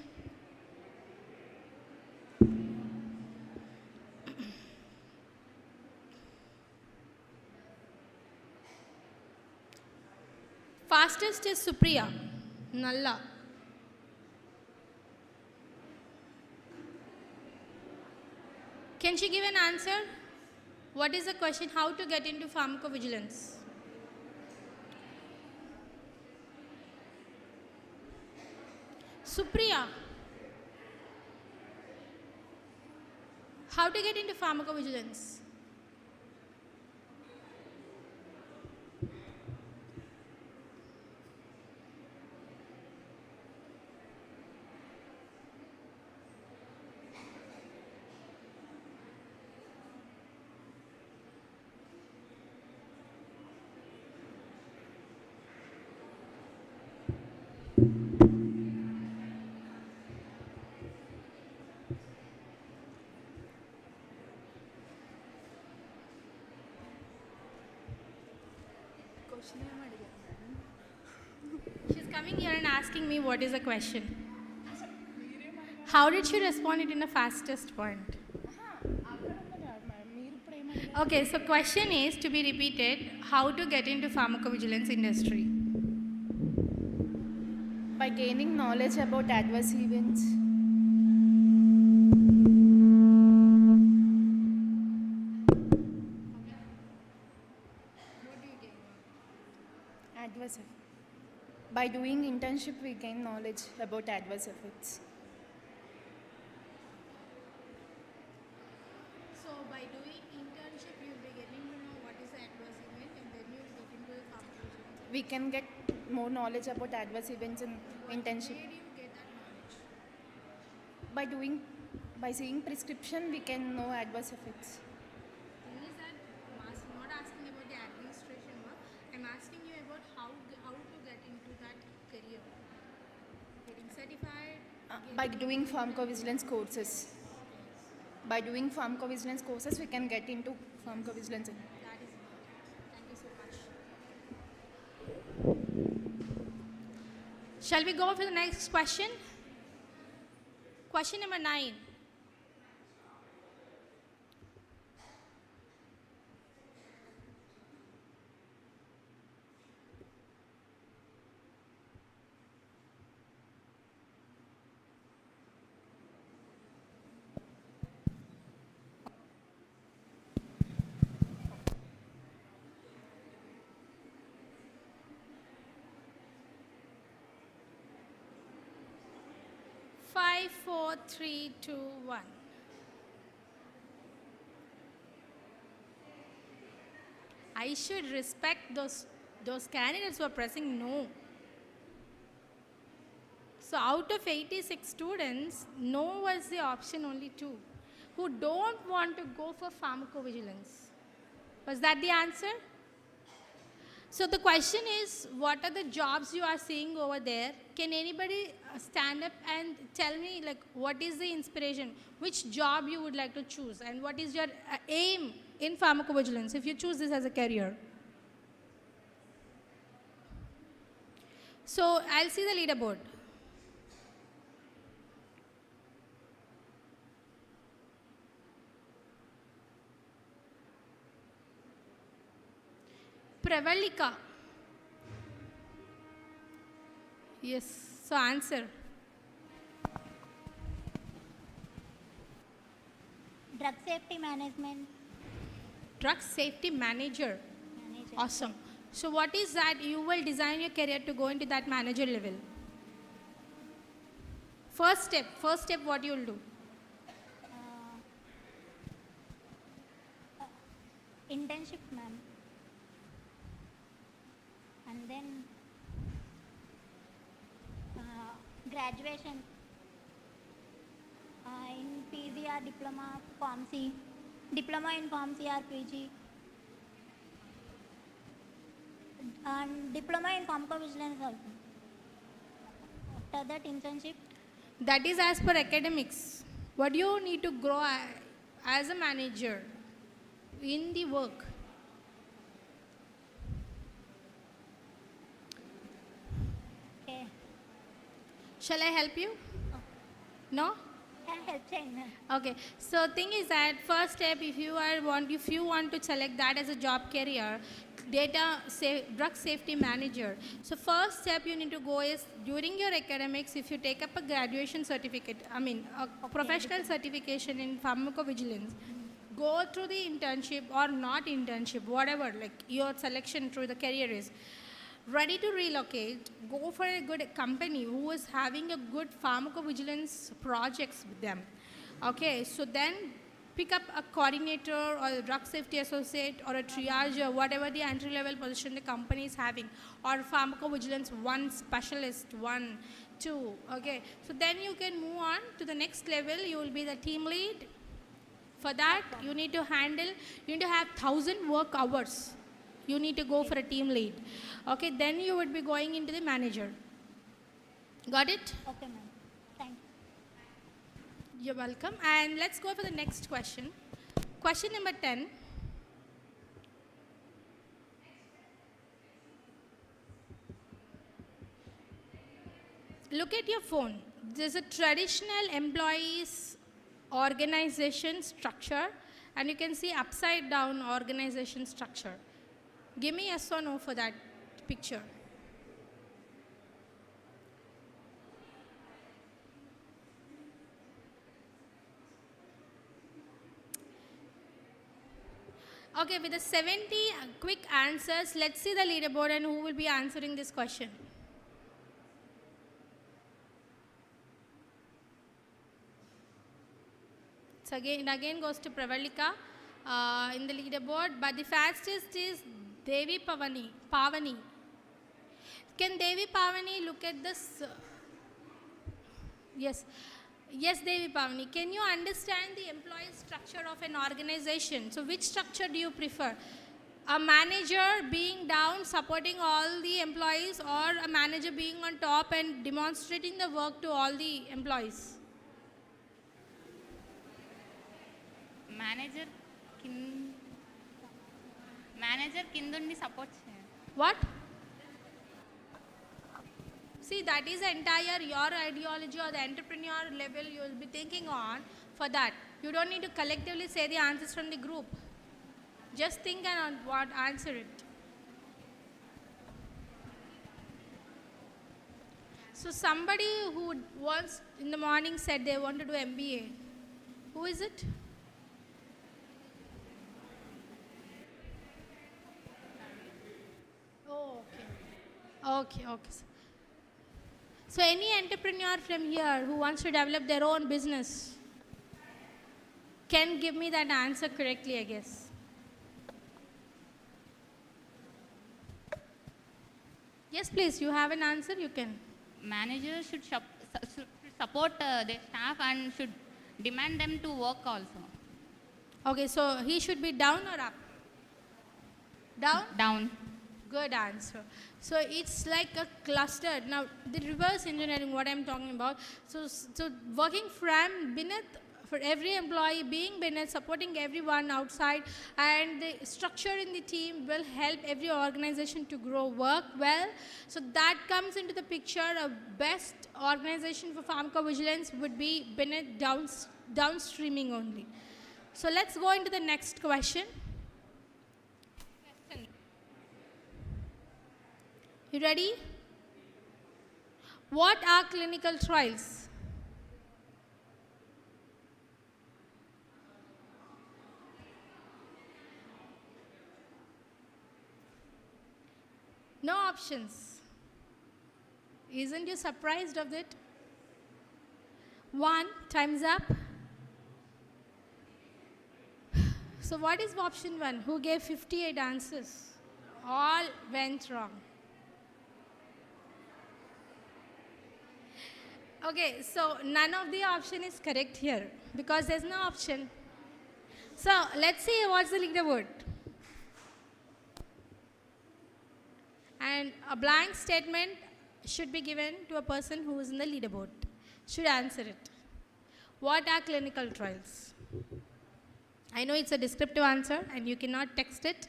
Fastest is Supriya, Nalla. Can she give an answer? What is the question? How to get into pharmacovigilance? Supriya. How to get into pharmacovigilance? She's coming here and asking me what is the question. How did she respond it in the fastest point? Okay, so question is to be repeated, how to get into pharmacovigilance industry? By gaining knowledge about adverse events. Adverse effects. By doing internship, we gain knowledge about adverse effects. So by doing internship, you'll be getting to know what is the adverse event, and then you'll get into the pharmacovigilance. We can get more knowledge about adverse events in internship. Where do you get that knowledge? By seeing prescription, we can know adverse effects. Thing is that I'm not asking about the administration work. I'm asking you about how to get into that career. Getting certified. by doing pharmacovigilance courses. By doing pharmacovigilance courses, we can get into pharmacovigilance. That is it. Thank you so much. Shall we go for the next question? Question number 9. Five, four, three, two, one. I should respect those candidates who are pressing no. So out of 86 students, no was the option only 2 who don't want to go for pharmacovigilance. Was that the answer? So the question is, what are the jobs you are seeing over there? Can anybody stand up and tell me, like, what is the inspiration? Which job you would like to choose? And what is your aim in pharmacovigilance if you choose this as a career? So I'll see the leaderboard. Pravalika. Yes, so answer. Drug safety management. Drug safety manager. Awesome. So what is that? You will design your career to go into that manager level. First step what you will do? Internship, ma'am. And then graduation in PG or diploma, Pharmacy, diploma in Pharmacy or PG, and diploma in pharmacovigilance also. After that, internship. That is as per academics. What do you need to grow as a manager in the work? Okay. Shall I help you? Oh. No? Okay, so thing is that first step, if you want to select that as a job career, drug safety manager. So first step you need to go is, during your academics, if you take up a graduation certificate, a professional certification in pharmacovigilance, go through the internship or not internship, whatever, like your selection through the career is. Ready to relocate, go for a good company who is having a good pharmacovigilance projects with them. Okay, so then pick up a coordinator or a drug safety associate or a triage or whatever the entry level position the company is having, or pharmacovigilance 1 specialist, 1, 2, okay. So then you can move on to the next level, you will be the team lead. For that, you need to have 1,000 work hours. You need to go for a team lead. Okay, then you would be going into the manager. Got it? Okay, ma'am. Thank you. You're welcome. And let's go for the next question. Question number 10. Look at your phone. There's a traditional employees organization structure, and you can see upside down organization structure. Give me yes or no for that picture. Okay, with the 70 quick answers, let's see the leaderboard and who will be answering this question. So again goes to Pravalika in the leaderboard, but the fastest is Devi Pavani. Can Devi Pavani look at this? Yes, Devi Pavani. Can you understand the employee structure of an organization? So which structure do you prefer? a manager being down supporting all the employees, or a manager being on top and demonstrating the work to all the employees? Manager kindundi support cheyaలి. What? See, that is the entire your ideology or the entrepreneur level you will be thinking on for that. You don't need to collectively say the answers from the group. Just think and answer it. So somebody who once in the morning said they want to do MBA. Who is it? Oh, okay. Okay. So any entrepreneur from here who wants to develop their own business can give me that answer correctly, I guess. Yes, please, you have an answer, you can. Managers should support their staff and should demand them to work also. Okay, so he should be down or up? Down? Down. Good answer. So it's like a cluster. Now, the reverse engineering, what I'm talking about. So working from beneath, for every employee, being beneath, supporting everyone outside, and the structure in the team will help every organization to grow, work well. So that comes into the picture. A best organization for pharmacovigilance would be beneath, downstreaming only. So let's go into the next question. You ready? What are clinical trials? No options. Isn't you surprised of it? 1, time's up. So what is option 1? Who gave 58 answers? All went wrong. Okay, so none of the option is correct here because there's no option. So let's see what's the leaderboard. And a blank statement should be given to a person who is in the leaderboard. Should answer it. What are clinical trials? I know it's a descriptive answer and you cannot text it,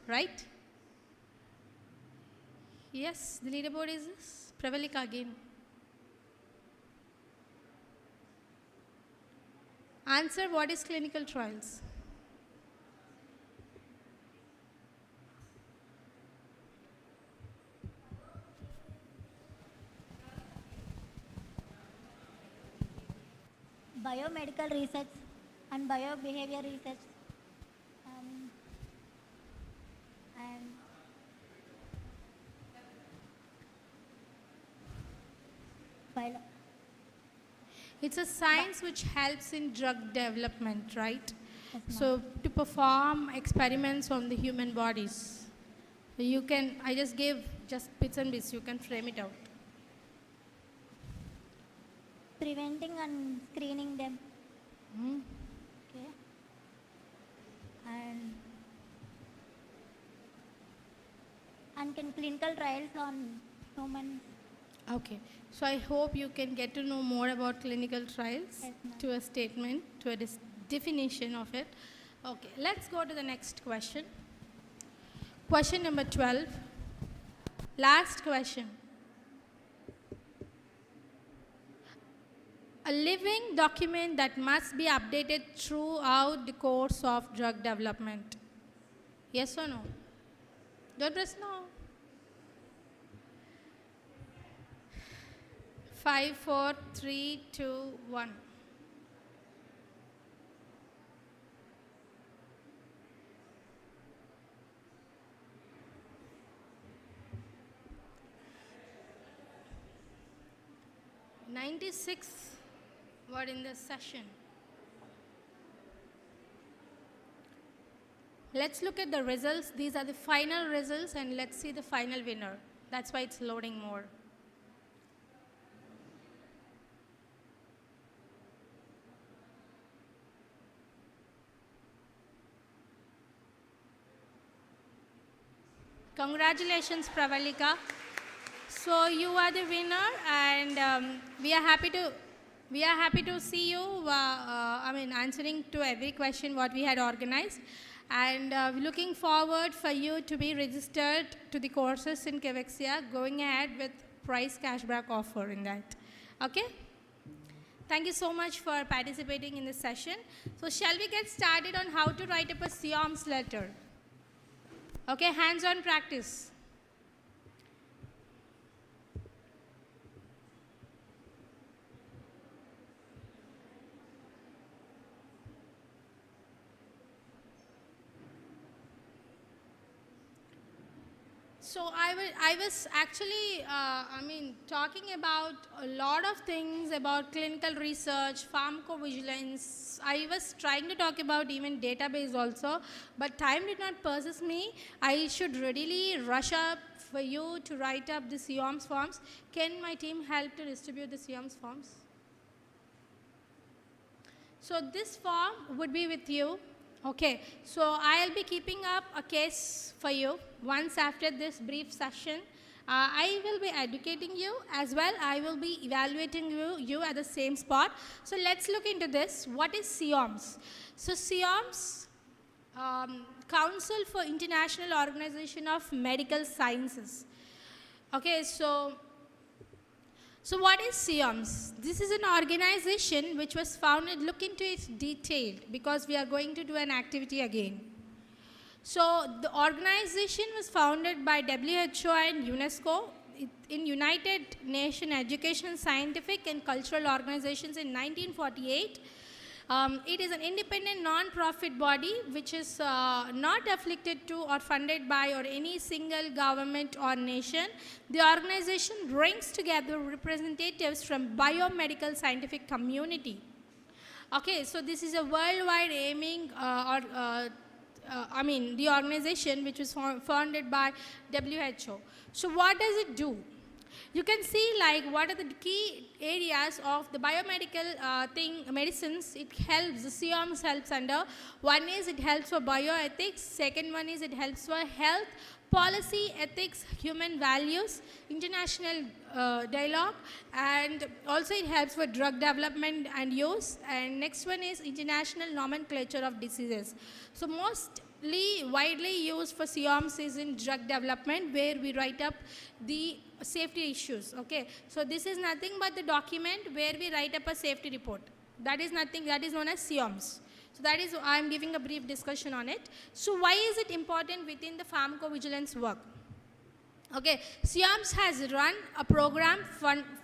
right? Yes, the leaderboard is this. Pravalika again. Answer, what is clinical trials? Biomedical research and biobehavior research and it's a science which helps in drug development, right? So to perform experiments on the human bodies. You can, I just gave just bits and bits, you can frame it out. preventing and screening them. Okay. And clinical trials on humans. Okay. So I hope you can get to know more about clinical trials, Yes, to a statement, to a definition of it. Okay, let's go to the next question. Question number 12. Last question. A living document that must be updated throughout the course of drug development. Yes or no? Don't press no. 5, 4, 3, 2, 1. "96" were in this session. Let's look at the results. These are the final results, and let's see the final winner. That's why it's loading more. Congratulations, Pravalika. So you are the winner, and we are happy to see you. Answering to every question what we had organized, and looking forward for you to be registered to the courses in CAVAXIA, going ahead with price cashback offer in that. Okay. Thank you so much for participating in this session. So shall we get started on how to write up a Seoms letter? Okay, hands-on practice. So I was actually, talking about a lot of things about clinical research, pharmacovigilance. I was trying to talk about even database also, but time did not possess me. I should readily rush up for you to write up the Seoms forms. Can my team help to distribute the Seoms forms? So this form would be with you. Okay, so I'll be keeping up a case for you once after this brief session. I will be educating you as well. I will be evaluating you at the same spot. So let's look into this. What is Seoms? So Seoms, Council for International Organization of Medical Sciences. Okay, so what is Seoms? This is an organization which was founded, look into it detailed because we are going to do an activity again. So the organization was founded by WHO and UNESCO in United Nations Education, Scientific and Cultural Organizations in 1948. It is an independent non-profit body which is not affiliated to or funded by or any single government or nation. The organization brings together representatives from biomedical scientific community. Okay, so this is a worldwide aiming the organization which was founded by WHO. So what does it do? You can see like what are the key areas of the biomedical medicines it helps, the Seoms helps under. One is it helps for bioethics, second one is it helps for health, policy, ethics, human values, international dialogue, and also it helps for drug development and use, and next one is international nomenclature of diseases. So mostly widely used for Seoms is in drug development where we write up the safety issues. Okay, so this is nothing but the document where we write up a safety report. That is nothing, that is known as Seoms. So that is, I am giving a brief discussion on it. So why is it important within the pharmacovigilance work? Okay, Seoms has run a program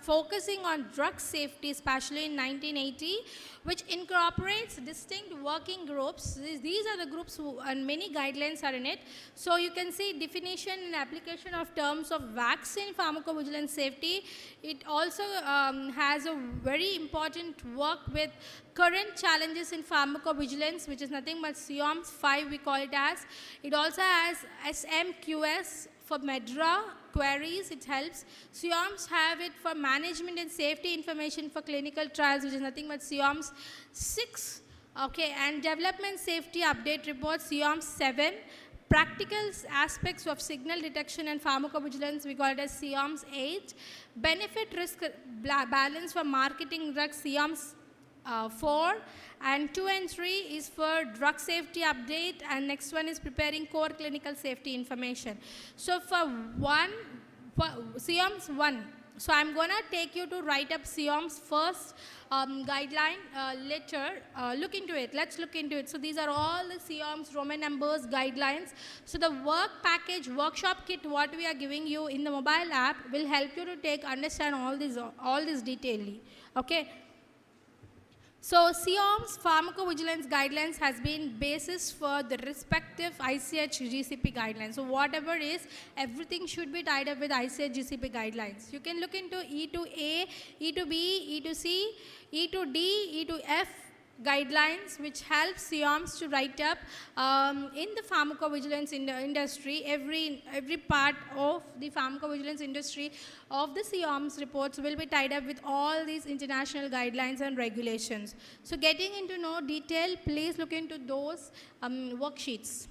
focusing on drug safety, especially in 1980, which incorporates distinct working groups. These are the groups and many guidelines are in it. So you can see definition and application of terms of vaccine pharmacovigilance safety. It also has a very important work with current challenges in pharmacovigilance, which is nothing but Seoms 5 we call it as. It also has SMQS for MEDRA queries, it helps. Seoms have it for management and safety information for clinical trials, which is nothing but Seoms 6. Okay, and development safety update report, Seoms 7. Practical aspects of signal detection and pharmacovigilance, we call it as Seoms 8. Benefit risk balance for marketing drugs, Seoms 4, and 2 and 3 is for drug safety update, and next one is preparing core clinical safety information. So for Seoms 1, so I'm going to take you to write up Seoms first guideline letter. Look into it. Let's look into it. So these are all the Seoms Roman numbers guidelines. So the work package, workshop kit, what we are giving you in the mobile app will help you to understand all this detailedly. Okay. So Seoms pharmacovigilance guidelines has been basis for the respective ICH GCP guidelines. So whatever is, everything should be tied up with ICH GCP guidelines. You can look into E to A, E to B, E to C, E to D, E to F guidelines, which helps Seoms to write up in the pharmacovigilance industry. Every part of the pharmacovigilance industry of the Seoms reports will be tied up with all these international guidelines and regulations. So getting into no detail, please look into those worksheets.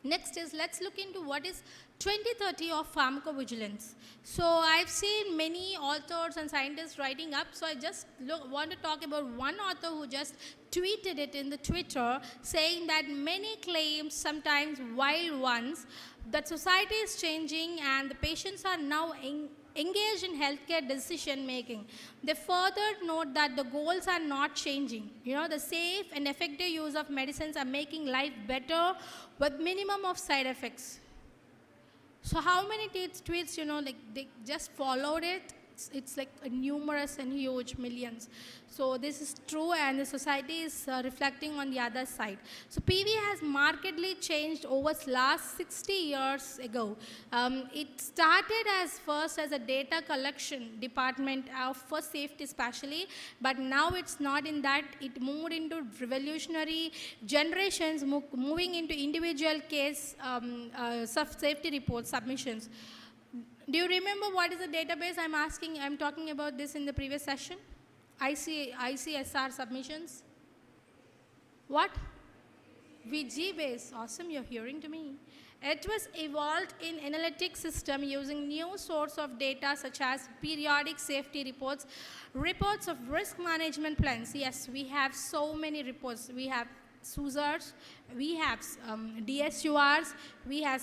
Next is, let's look into what is 2030 of pharmacovigilance. So I've seen many authors and scientists writing up, so I just want to talk about one author who just tweeted it in the Twitter, saying that many claims, sometimes wild ones, that society is changing and the patients are now engaged in healthcare decision making. They further note that the goals are not changing. The safe and effective use of medicines are making life better with minimum of side effects. So how many tweets, like they just followed it? It's like numerous and huge, millions. So this is true, and the society is reflecting on the other side. So PV has markedly changed over last 60 years ago. It started first as a data collection department for safety especially, but now it's not in that. It moved into revolutionary generations, moving into individual case safety report submissions. Do you remember what is the database I'm talking about this in the previous session? ICSR submissions. What? VG base. Awesome, you're hearing to me. It was evolved in analytic system using new source of data such as periodic safety reports, reports of risk management plans. Yes, we have so many reports. We have SUSARs, we have DSURs, we had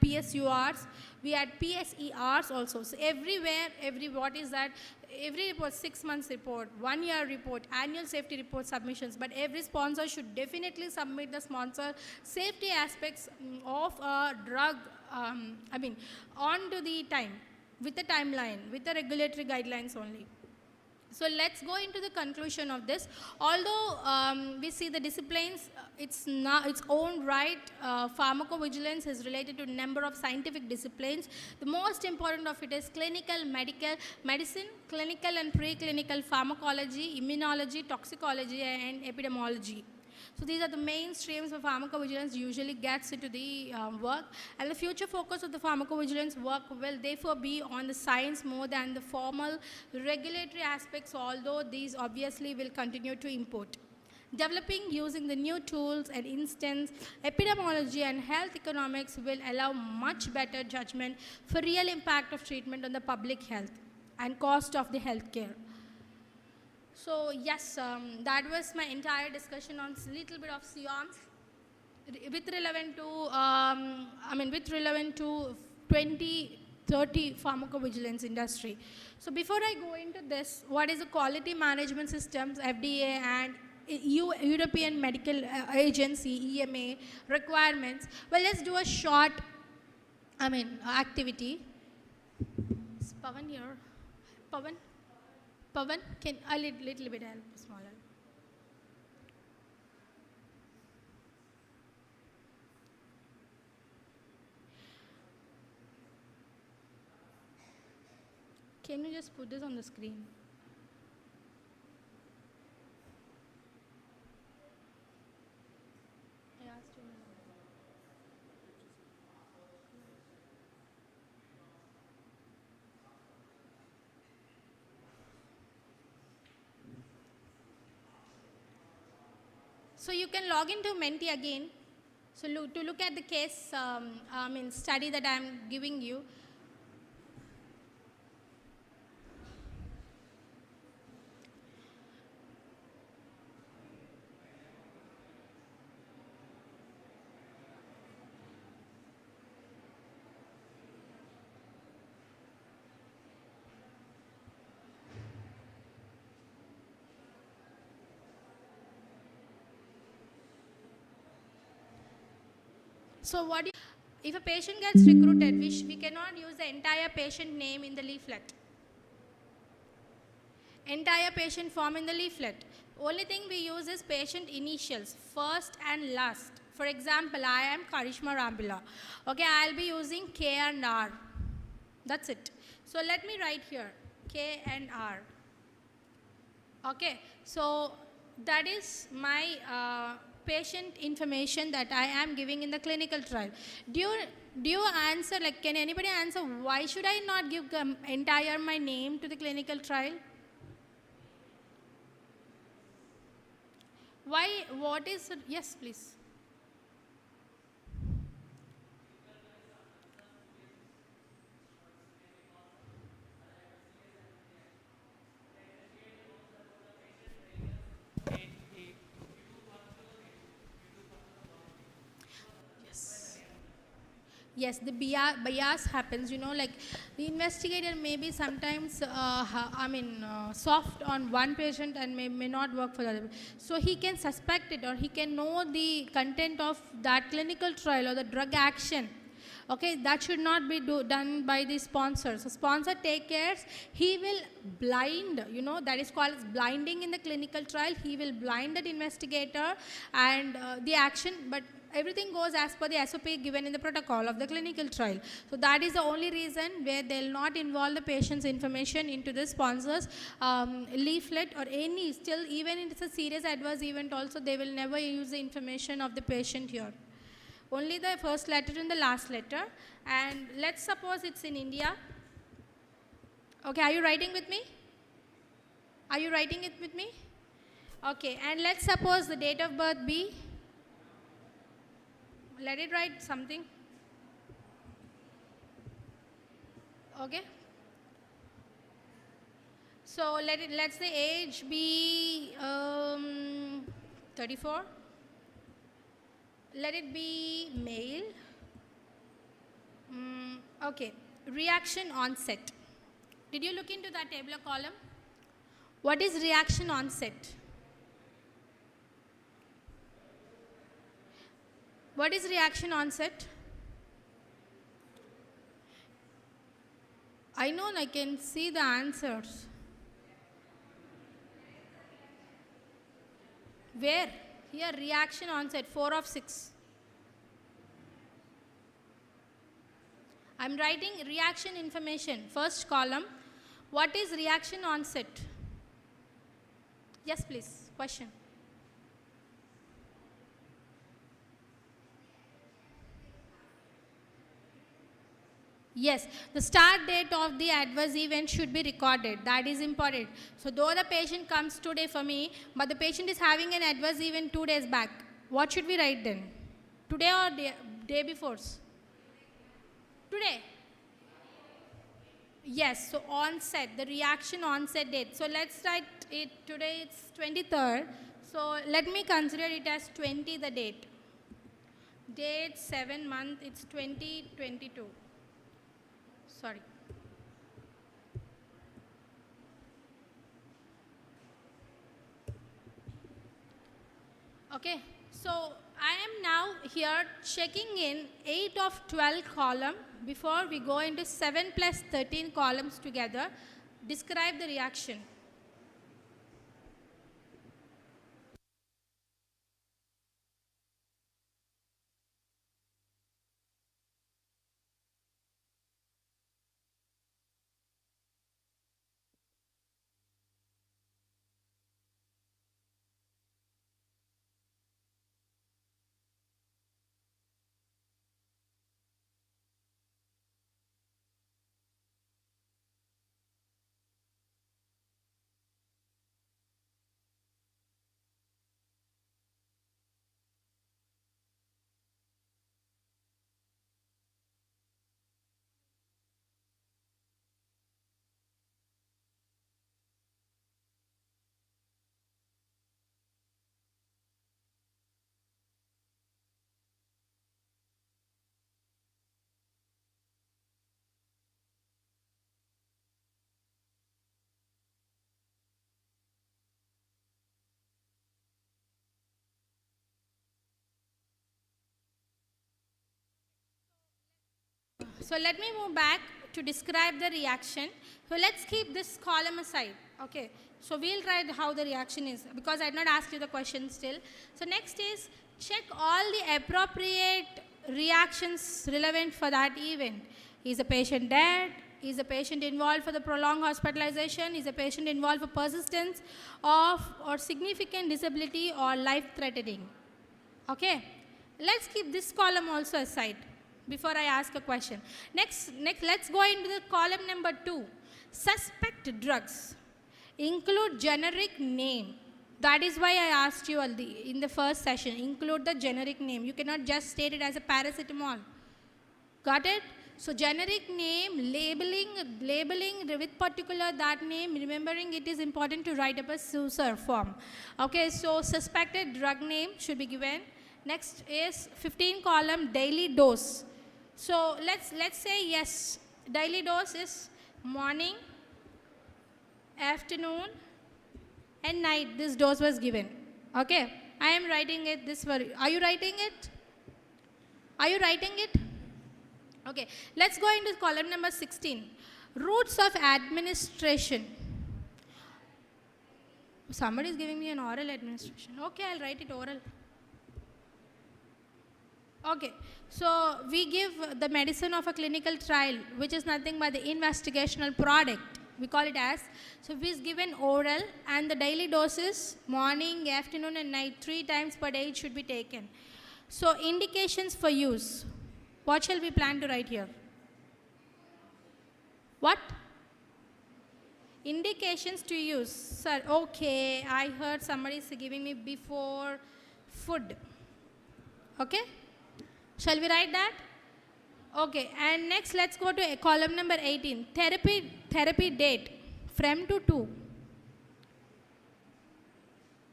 PSURs, we had PSERs also. So everywhere, what is that? Every report, 6 months report, 1 year report, annual safety report submissions, but every sponsor should definitely submit the sponsor safety aspects of a drug, on to the time, with the timeline, with the regulatory guidelines only. So let's go into the conclusion of this. Although we see the disciplines, it's own right, pharmacovigilance is related to a number of scientific disciplines. The most important of it is clinical, medicine, clinical and preclinical pharmacology, immunology, toxicology, and epidemiology. So these are the main streams of pharmacovigilance usually gets into the work, and the future focus of the pharmacovigilance work will therefore be on the science more than the formal regulatory aspects, although these obviously will continue to import. Developing using the new tools and instance, epidemiology and health economics will allow much better judgment for real impact of treatment on the public health and cost of the healthcare. So yes, that was my entire discussion on a little bit of Seoms with relevant to 2030 pharmacovigilance industry. So before I go into this, what is the quality management systems, FDA and European Medical Agency, EMA requirements? Well, let's do a short, activity. Is Pavan here? Pavan, can a little bit help, smaller? Can you just put this on the screen? I asked you. So you can log into Menti again. So to look at the case study that I am giving you. So if a patient gets recruited, we cannot use the entire patient name in the leaflet. Entire patient form in the leaflet. Only thing we use is patient initials, first and last. For example, I am Karishma Rambila. Okay, I'll be using K and R. That's it. So let me write here, K and R. Okay, so that is my patient information that I am giving in the clinical trial. Do you answer, can anybody answer why should I not give entire my name to the clinical trial? Why, what is, yes please. Yes, the bias happens, like the investigator may be sometimes, soft on one patient and may not work for the other. So he can suspect it, or he can know the content of that clinical trial or the drug action. Okay, that should not be done by the sponsor. So sponsor take care, he will blind, that is called as blinding in the clinical trial. He will blind that investigator and the action, but everything goes as per the SOP given in the protocol of the clinical trial. So that is the only reason where they'll not involve the patient's information into the sponsor's leaflet or any, still even if it's a serious adverse event also, they will never use the information of the patient here. Only the first letter and the last letter. And let's suppose it's in India. Okay, are you writing with me? Are you writing it with me? Okay, and let's suppose the date of birth be, let it write something. Okay. So let's the age be 34. Let it be male. Okay. Reaction onset. Did you look into that tabular column? What is reaction onset? What is reaction onset? I know I can see the answers. Where? Here, reaction onset, 4 of 6. I am writing reaction information, first column. What is reaction onset? Yes, please, question. Yes, the start date of the adverse event should be recorded. That is important. So, though the patient comes today for me, but the patient is having an adverse event 2 days back, what should we write then? Today or day before? Today. Yes, so onset, the reaction onset date. So, let's write it, today it's 23rd. So, let me consider it as 20 the date. Date, 7 month, it's 2022. Sorry. Okay, so I am now here checking in 8 of 12 column before we go into 7 plus 13 columns together. Describe the reaction. So let me move back to describe the reaction. So let's keep this column aside. Okay. So we'll write how the reaction is, because I did not ask you the question still. So next is check all the appropriate reactions relevant for that event. Is the patient dead? Is the patient involved for the prolonged hospitalization? Is the patient involved for persistence of or significant disability or life-threatening? Okay. Let's keep this column also aside before I ask a question. Next, let's go into the column number 2. Suspect drugs. Include generic name. That is why I asked you in the first session, include the generic name. You cannot just state it as a paracetamol. Got it? So generic name, labeling with particular that name, remembering it is important to write up a SUSAR form. Okay, so suspected drug name should be given. Next is 15 column daily dose. So let's say yes, daily dose is morning, afternoon and night. This dose was given. Okay, I am writing it this way. Are you writing it? Are you writing it? Okay, let's go into column number 16. Routes of administration. Somebody is giving me an oral administration. Okay, I'll write it oral. Okay, so we give the medicine of a clinical trial, which is nothing but the investigational product. We call it as. So we is given oral, and the daily doses morning, afternoon and night 3 times per day it should be taken. So indications for use. What shall we plan to write here? What? Indications to use. Sir, okay, I heard somebody is giving me before food. Okay? Shall we write that? Okay, and next let's go to column number 18. Therapy date from to 2.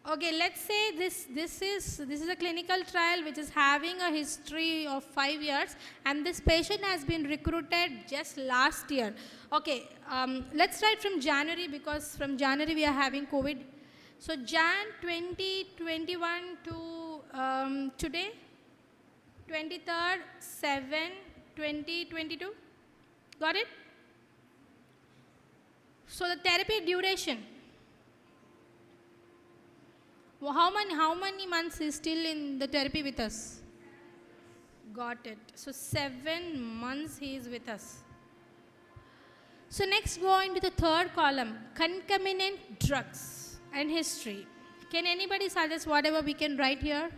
Okay, let's say this is a clinical trial which is having a history of 5 years, and this patient has been recruited just last year. Okay, let's write from January, because from January we are having COVID. So Jan 2021 to today, 23rd 7 2022. Got it? So the therapy duration. Well, how many months is still in the therapy with us? Got it. So 7 months he is with us. So next go into the third column, concomitant drugs and history. Can anybody suggest whatever we can write here?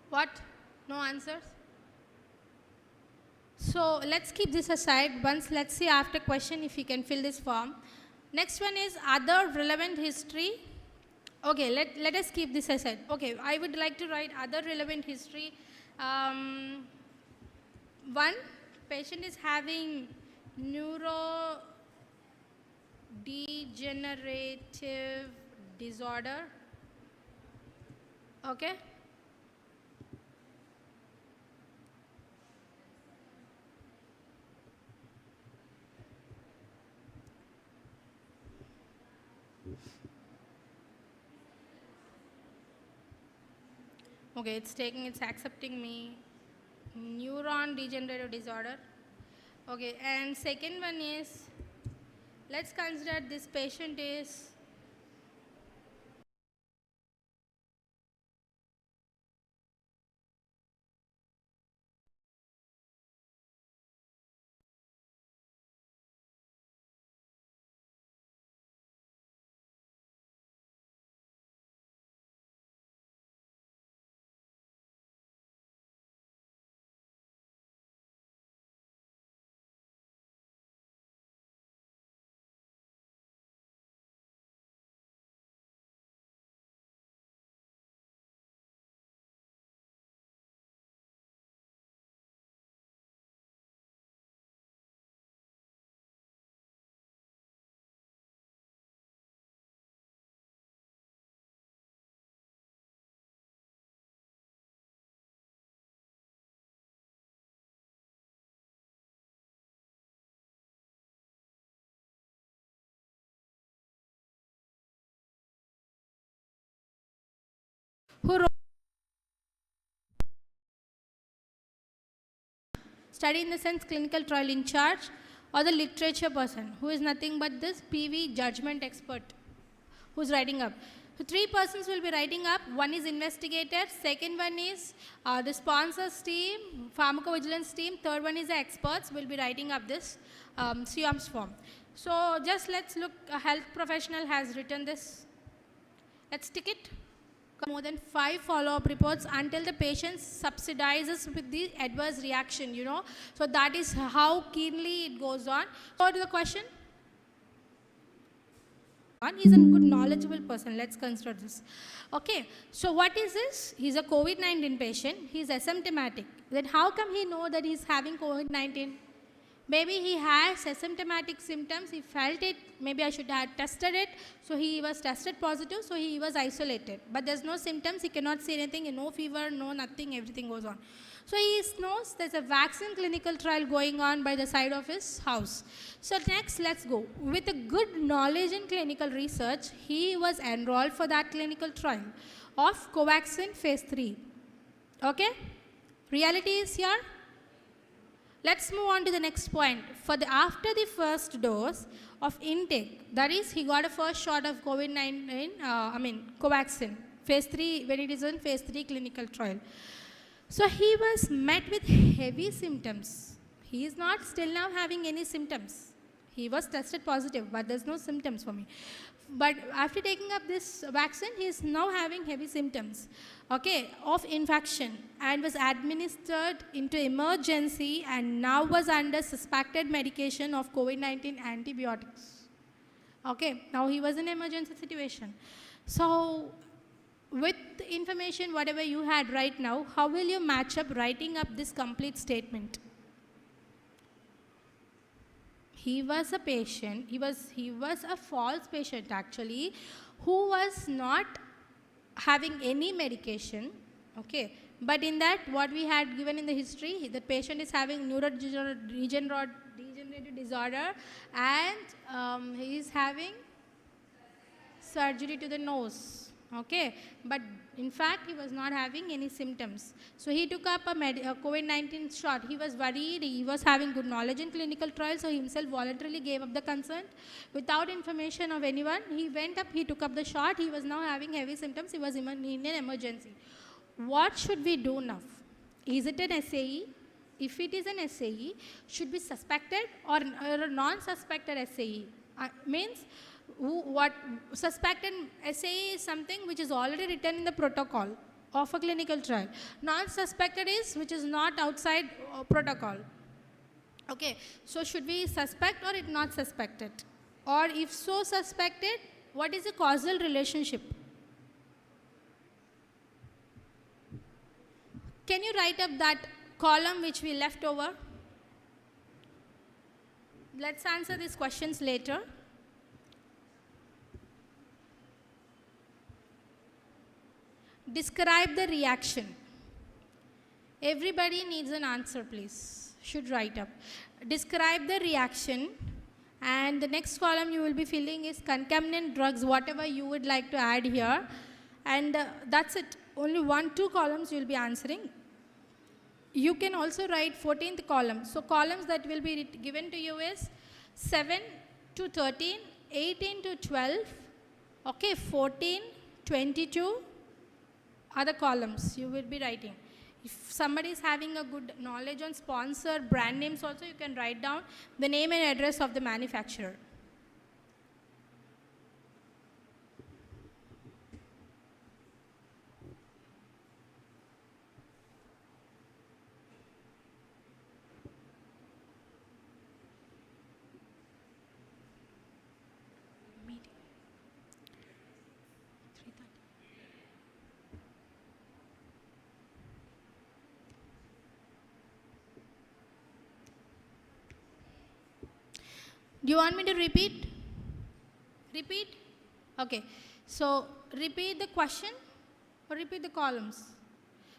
What? No answers? So let's keep this aside. Once let's see after question if you can fill this form. Next one is other relevant history. Okay, let us keep this aside. Okay, I would like to write other relevant history. One, patient is having neurodegenerative disorder. Okay. Okay, it's accepting me. Neuron degenerative disorder. Okay, and second one is, let's consider this patient is who wrote study in the sense clinical trial in charge, or the literature person who is nothing but this PV judgment expert who is writing up. So 3 persons will be writing up. One is investigator, second one is the sponsors team, pharmacovigilance team, third one is the experts will be writing up this Seoms form. So just let's look, a health professional has written this. Let's tick it. More than 5 follow-up reports until the patient subsidizes with the adverse reaction, So that is how keenly it goes on. So to the question. He's a good knowledgeable person. Let's consider this. Okay, so what is this? He's a COVID-19 patient. He's asymptomatic. Then how come he know that he's having COVID-19? Maybe he has asymptomatic symptoms. He felt it. Maybe I should have tested it. So he was tested positive. So he was isolated. But there's no symptoms. He cannot see anything. No fever, no nothing. Everything goes on. So he knows there's a vaccine clinical trial going on by the side of his house. So next, let's go. With a good knowledge in clinical research, he was enrolled for that clinical trial of CAVAXIA phase 3. Okay? Reality is here. Let's move on to the next point. After the first dose of intake, that is, he got a first shot of COVID-19, CAVAXIA phase 3, when it is in phase 3 clinical trial. So he was met with heavy symptoms. He is not still now having any symptoms. He was tested positive, but there's no symptoms for me. But after taking up this vaccine, he is now having heavy symptoms, okay, of infection, and was administered into emergency and now was under suspected medication of COVID-19 antibiotics. Okay, now he was in emergency situation. So with the information, whatever you had right now, how will you match up writing up this complete statement? He was a patient, he was a false patient actually, who was not having any medication, okay. But in that, what we had given in the history, the patient is having neurodegenerative disorder and he is having surgery to the nose, okay. But in fact, he was not having any symptoms. So he took up a COVID-19 shot. He was worried. He was having good knowledge in clinical trials, so he himself voluntarily gave up the consent without information of anyone. He went up, he took up the shot. He was now having heavy symptoms. He was in an emergency. What should we do now? Is it an SAE? If it is an SAE, should be suspected or a non-suspected SAE? Means, what suspected SAE is something which is already written in the protocol of a clinical trial. Non-suspected is which is not outside protocol. Okay, so should we suspect or it not suspected? Or if so suspected, what is the causal relationship? Can you write up that column which we left over? Let's answer these questions later. Describe the reaction. Everybody needs an answer, please. Should write up. Describe the reaction, and the next column you will be filling is concomitant drugs, whatever you would like to add here. And that's it. Only 1-2 columns you will be answering. You can also write 14th column. So columns that will be given to you is 7 to 13, 18 to 12, okay, 14, 22, other columns you will be writing. If somebody is having a good knowledge on sponsor, brand names also, you can write down the name and address of the manufacturer. Do you want me to repeat? Repeat? Okay. So, repeat the question or repeat the columns?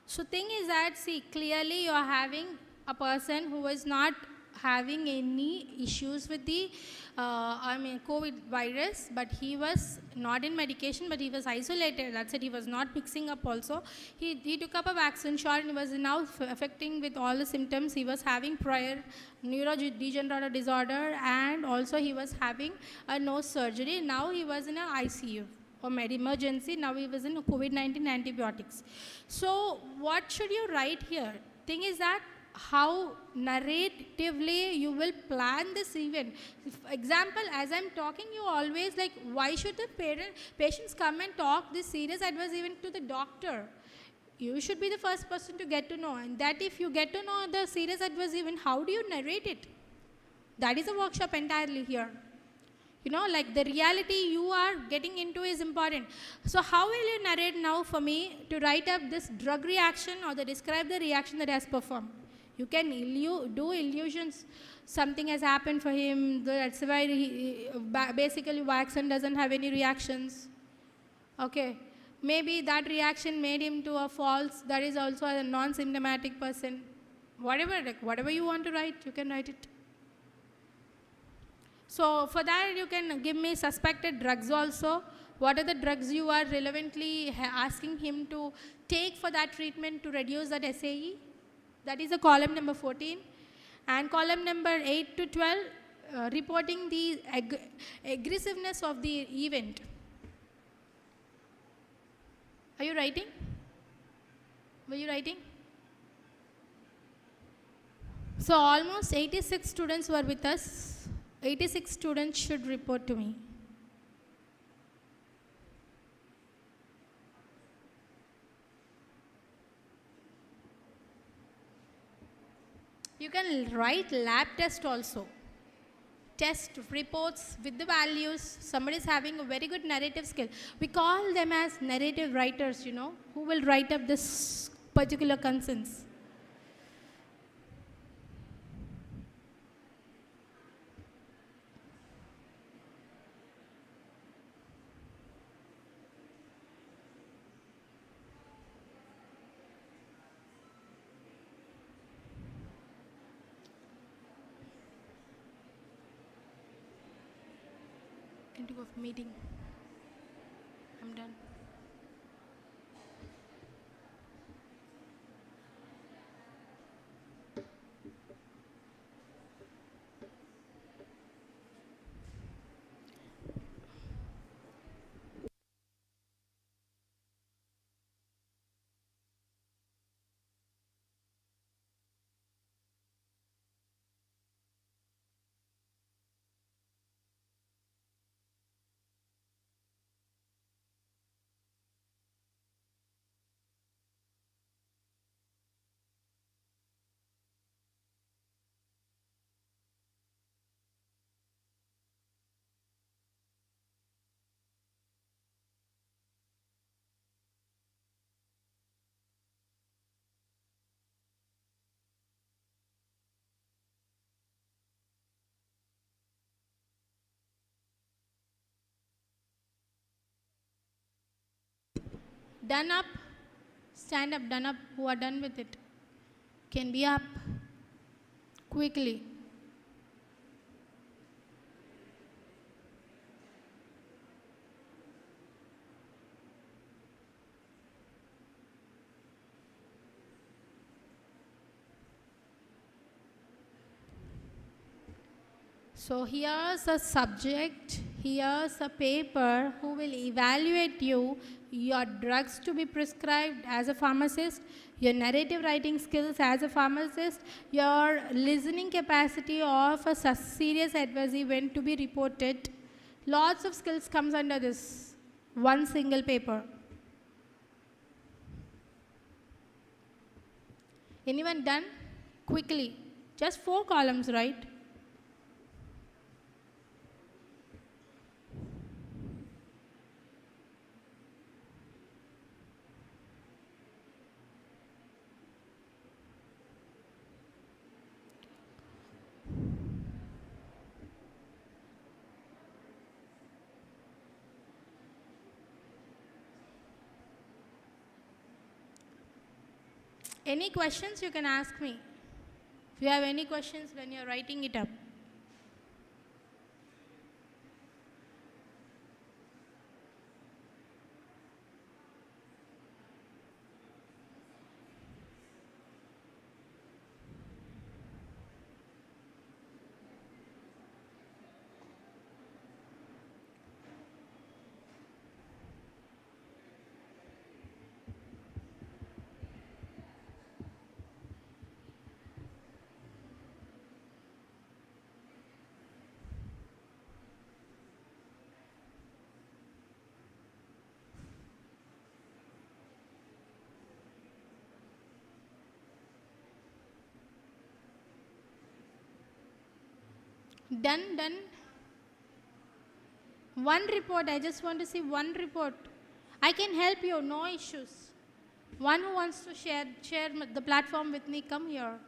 So, thing is that, see, clearly you are having a person who is not having any issues with the COVID virus, but he was not in medication, but he was isolated. That's it. He was not mixing up also. He took up a vaccine shot and was now affecting with all the symptoms. He was having prior neurodegenerative disorder, and also he was having a nose surgery. Now he was in an ICU or emergency. Now he was in COVID-19 antibiotics. So what should you write here? Thing is that how narratively you will plan this event. Example, as I'm talking, you always like, why should the patients come and talk this serious adverse event to the doctor? You should be the first person to get to know, and that if you get to know the serious adverse event, how do you narrate it? That is a workshop entirely here. You know, like the reality you are getting into is important. So how will you narrate now for me to write up this drug reaction or describe the reaction that has performed? You can do illusions. Something has happened for him. That's why basically vaccine doesn't have any reactions. Okay. Maybe that reaction made him to a false. That is also a non-symptomatic person. Whatever you want to write, you can write it. So for that, you can give me suspected drugs also. What are the drugs you are relevantly asking him to take for that treatment to reduce that SAE? That is a column number 14. And column number 8 to 12, reporting the aggressiveness of the event. Are you writing? Were you writing? So almost 86 students were with us. 86 students should report to me. You can write lab test also. Test reports with the values. Somebody is having a very good narrative skill. We call them as narrative writers, you know, who will write up this particular concerns. Of meeting. I'm done. Done up? Stand up, done up. Who are done with it? Can be up. Quickly. So here's a subject, here's a paper who will evaluate you, your drugs to be prescribed as a pharmacist, your narrative writing skills as a pharmacist, your listening capacity of a serious adverse event to be reported. Lots of skills comes under this one single paper. Anyone done? Quickly. Just 4 columns, right? Any questions you can ask me. If you have any questions when you're writing it up. Done, done. One report, I just want to see one report. I can help you, no issues. One who wants to share the platform with me, come here.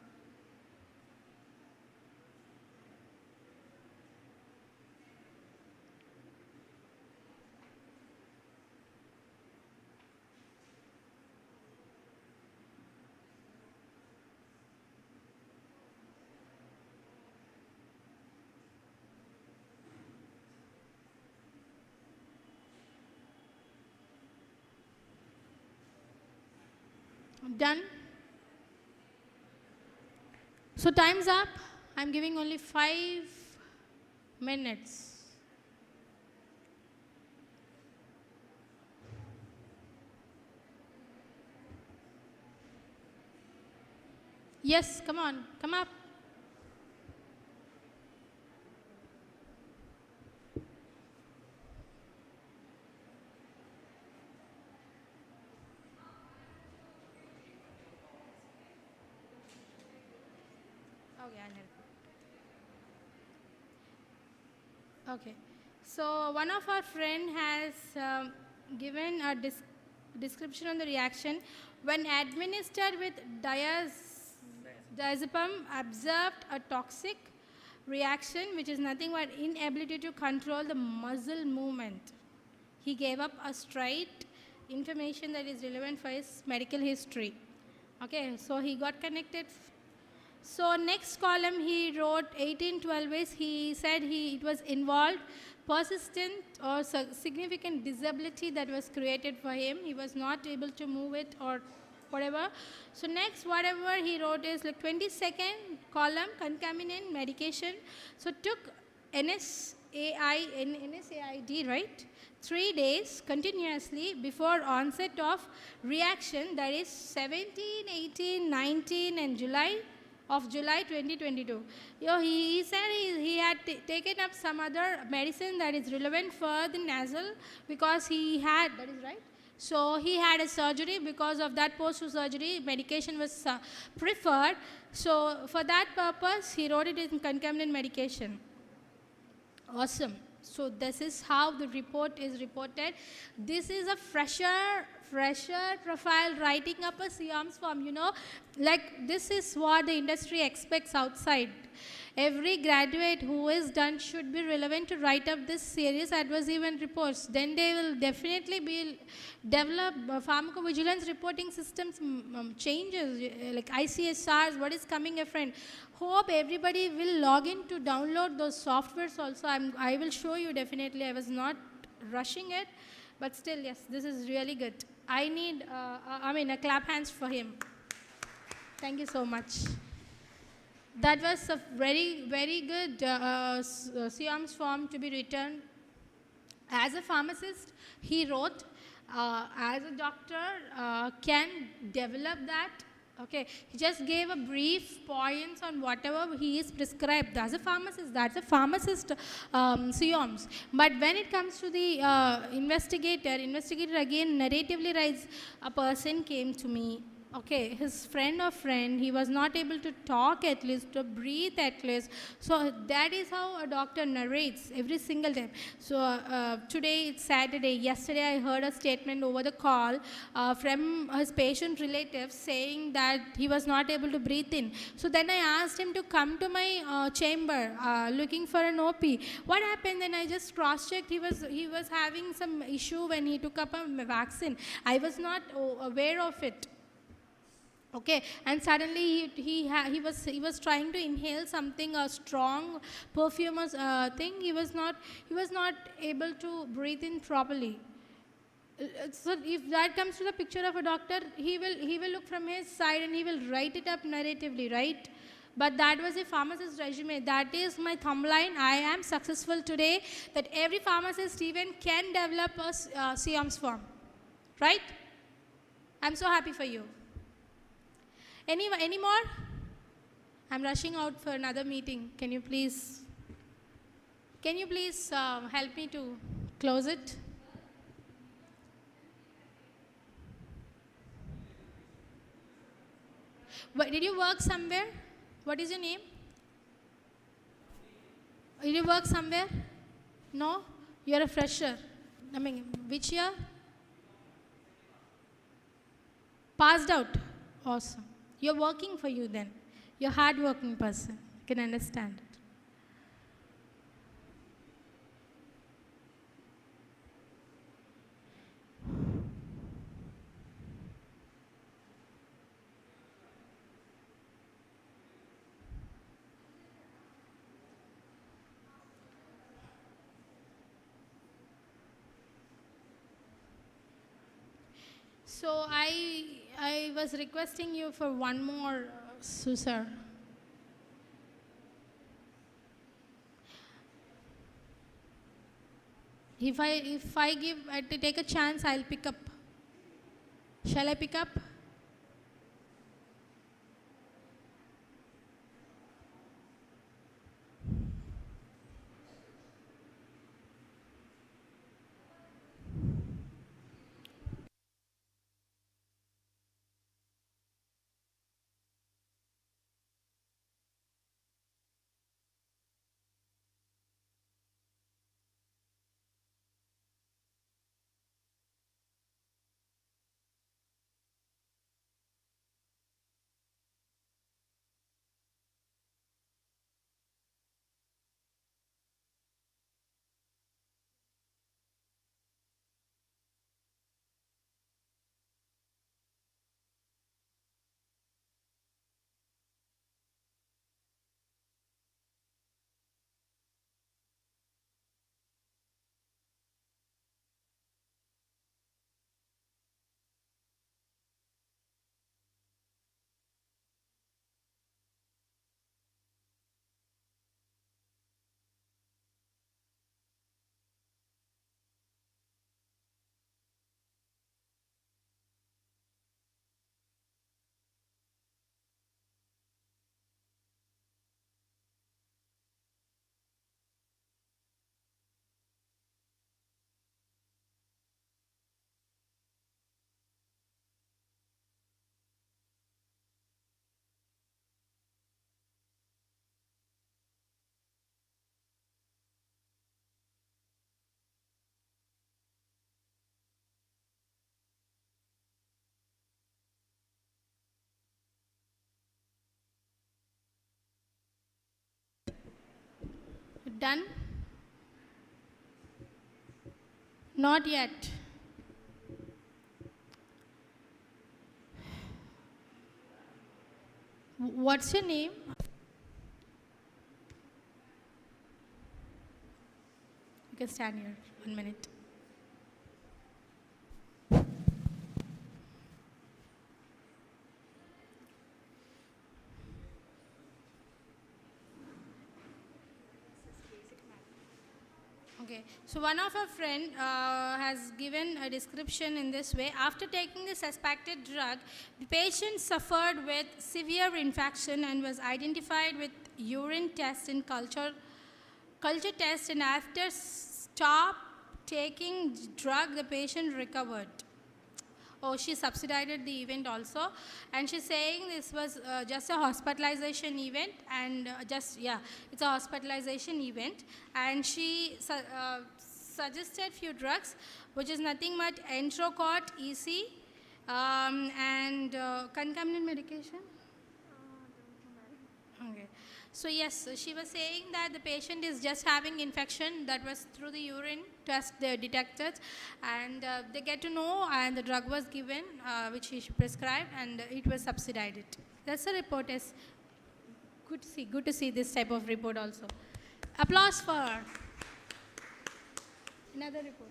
Done. So time's up. I'm giving only 5 minutes. Yes, come on, come up. Okay, so one of our friend has given a description on the reaction. When administered with diazepam, observed a toxic reaction, which is nothing but inability to control the muscle movement. He gave up a straight information that is relevant for his medical history. Okay, so he got connected. So next column he wrote 18-12 ways. He said it was involved persistent or significant disability that was created for him. He was not able to move it or whatever. So next whatever he wrote is like 22nd column, concomitant medication. So took NSAID, right? 3 days continuously before onset of reaction, that is 17, 18, 19 and July 2022. He said he had taken up some other medicine that is relevant for the nasal because he had, that is right. So he had a surgery. Because of that post-surgery medication was preferred. So for that purpose he wrote it in concomitant medication. Awesome. So this is how the report is reported. This is a fresher profile writing up a Seoms form, like this is what the industry expects outside. Every graduate who is done should be relevant to write up this serious adverse event reports. Then they will definitely develop pharmacovigilance reporting systems changes, like ICSRs, what is coming, a friend. Hope everybody will log in to download those softwares also. I will show you definitely. I was not rushing it, but still, yes, this is really good. I need, a clap hands for him. Thank you so much. That was a very, very good Seoms form to be written. As a pharmacist, he wrote, as a doctor, can develop that. Okay, he just gave a brief points on whatever he is prescribed. As a pharmacist, that's a pharmacist Seoms. But when it comes to the investigator again narratively writes, a person came to me. Okay, his friend, he was not able to talk at least, to breathe at least. So that is how a doctor narrates every single time. So today it's Saturday. Yesterday I heard a statement over the call from his patient relatives saying that he was not able to breathe in. So then I asked him to come to my chamber looking for an OP. What happened? Then I just cross-checked. He was having some issue when he took up a vaccine. I was not aware of it. Okay, and suddenly he was trying to inhale something, a strong perfume thing. He was not able to breathe in properly. So if that comes to the picture of a doctor, he will look from his side and he will write it up narratively, right? But that was a pharmacist resume. That is my thumbline. I am successful today. That every pharmacist even can develop a Seoms form, right? I'm so happy for you. Any more? I'm rushing out for another meeting. Can you please help me to close it? Did you work somewhere? What is your name? Did you work somewhere? No? You're a fresher. I mean, which year? Passed out. Awesome. You're working for you then. You're a hard-working person. I can understand it. So I was requesting you for one more, Susar. If I take a chance, I'll pick up. Shall I pick up? Done? Not yet. What's your name? You can stand here 1 minute. Okay, so one of our friend has given a description in this way. After taking the suspected drug, the patient suffered with severe infection and was identified with urine test and culture test, and after stop taking drug, the patient recovered. Oh, she subsidized the event also, and she's saying this was just a hospitalization event, and it's a hospitalization event, and she suggested few drugs, which is nothing but Entrocort EC and concomitant medication. Okay. So yes, she was saying that the patient is just having infection that was through the urine test they detected, and they get to know, and the drug was given which she prescribed, and it was subsidized. That's a report. Is good to see this type of report also. Applause for her. Another report.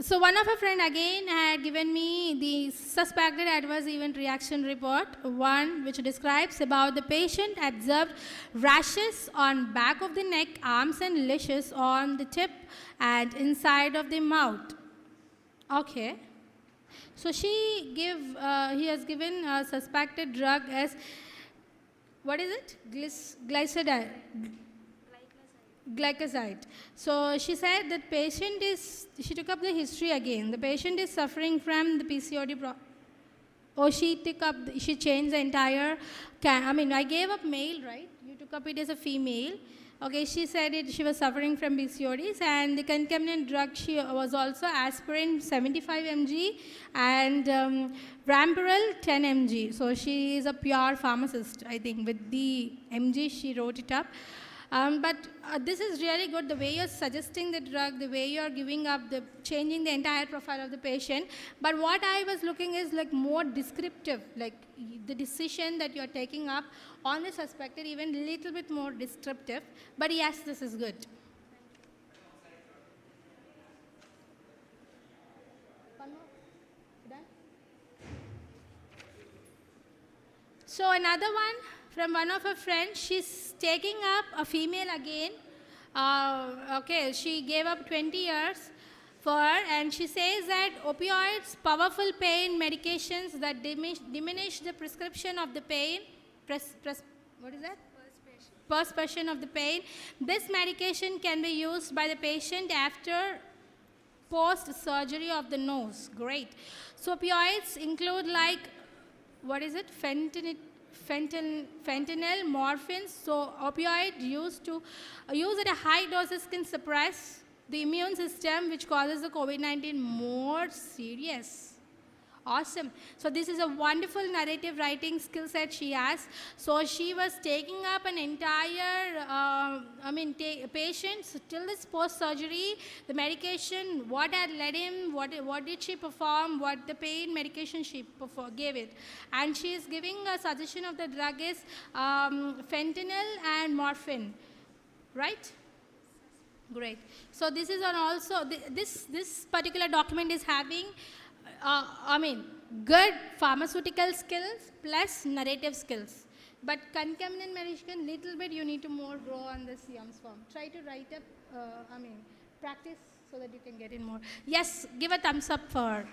So one of our friend again had given me the suspected adverse event reaction report, one which describes about the patient observed rashes on back of the neck, arms and lashes on the tip and inside of the mouth. Okay. So he has given a suspected drug as, what is it? Glycoside. So she said that she took up the history again. The patient is suffering from the PCOD she changed the entire, I gave up male, right? You took up it as a female. Okay, she said she was suffering from PCODs, and the concomitant drug she was also aspirin 75 mg and Ramperel 10 mg. So she is a pure pharmacist, I think. With the mg, she wrote it up. But this is really good, the way you're suggesting the drug, the way you're giving up, changing the entire profile of the patient. But what I was looking is like more descriptive, like the decision that you're taking up on the suspected, even a little bit more descriptive. But yes, this is good. One more. Done? So another one from one of her friends, she's taking up a female again. Okay, she gave up 20 years for her, and she says that opioids, powerful pain medications that diminish the prescription of the pain, what is that? Perspiration of the pain. This medication can be used by the patient after post-surgery of the nose. Great. So opioids include like, what is it? Fentanyl, morphine. So opioid used at a high doses can suppress the immune system, which causes the COVID-19 more serious. Awesome. So this is a wonderful narrative writing skill set she has. So she was taking up an entire, patients till this post-surgery, the medication, what had led him, what did she perform, what the pain medication she gave it. And she is giving a suggestion of the drug is fentanyl and morphine, right? Great. So this is on also, this particular document is having good pharmaceutical skills plus narrative skills. But concomitant medication, little bit you need to more grow on the Seoms form. Try to write up, practice so that you can get in more. Yes, give a thumbs up for her.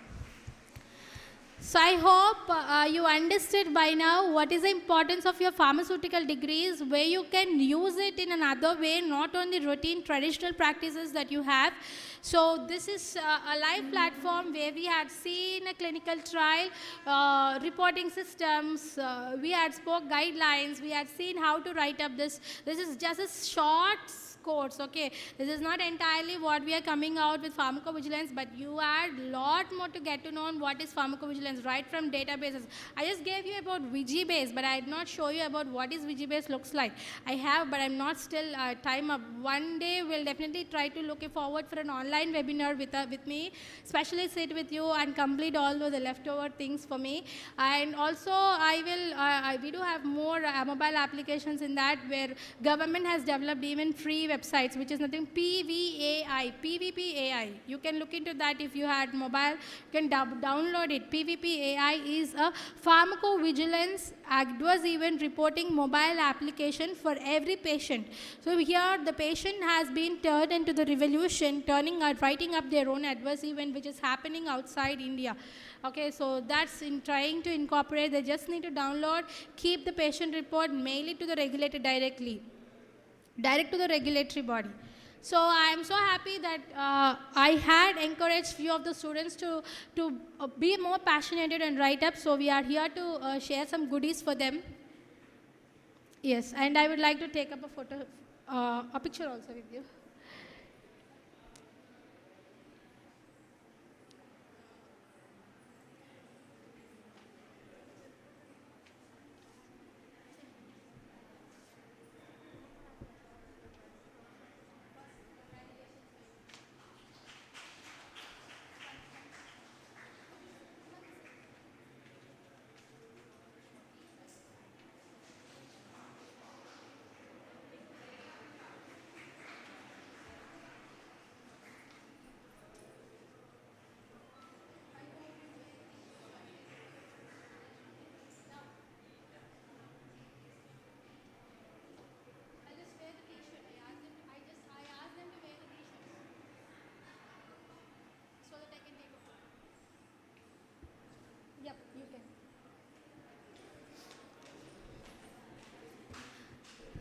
So I hope you understood by now what is the importance of your pharmaceutical degrees, where you can use it in another way, not on the routine traditional practices that you have. So this is a live platform where we had seen a clinical trial, reporting systems, we had spoke guidelines, we had seen how to write up this. This is just a short course, okay? This is not entirely what we are coming out with pharmacovigilance, but you add a lot more to get to know what is pharmacovigilance, right from databases. I just gave you about VG-base, but I did not show you about what is VG-base looks like. I have, but I'm not still time up. One day we'll definitely try to look forward for an online webinar with me, especially sit with you and complete all the leftover things for me. And also we do have more mobile applications in that, where government has developed even free websites, which is nothing, PVPAI. You can look into that if you had mobile. You can download it. PVPAI is a pharmacovigilance adverse event reporting mobile application for every patient. So here the patient has been turned into the revolution, writing up their own adverse event which is happening outside India. Okay, so that's in trying to incorporate. They just need to download, keep the patient report, mail it to the regulator directly. Direct to the regulatory body. So I am so happy that I had encouraged few of the students to be more passionate and write up. So we are here to share some goodies for them. Yes, and I would like to take up a photo, a picture also with you.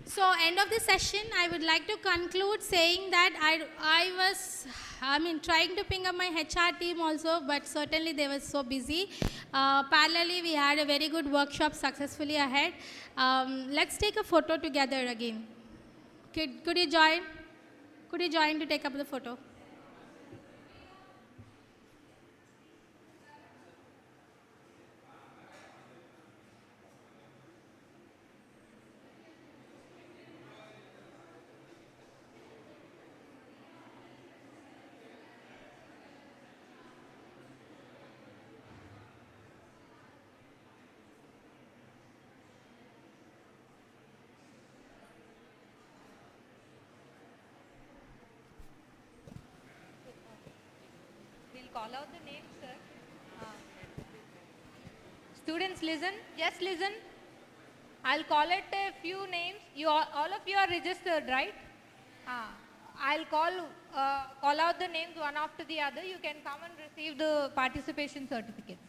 So end of the session, I would like to conclude saying that I was trying to ping up my HR team also, but certainly they were so busy. Parallelly, we had a very good workshop successfully ahead. Let's take a photo together again. Could you join? Could you join to take up the photo? Call out the names, sir. Students, listen. Just listen. I'll call it a few names. All of you are registered, right? I'll call out the names one after the other. You can come and receive the participation certificates.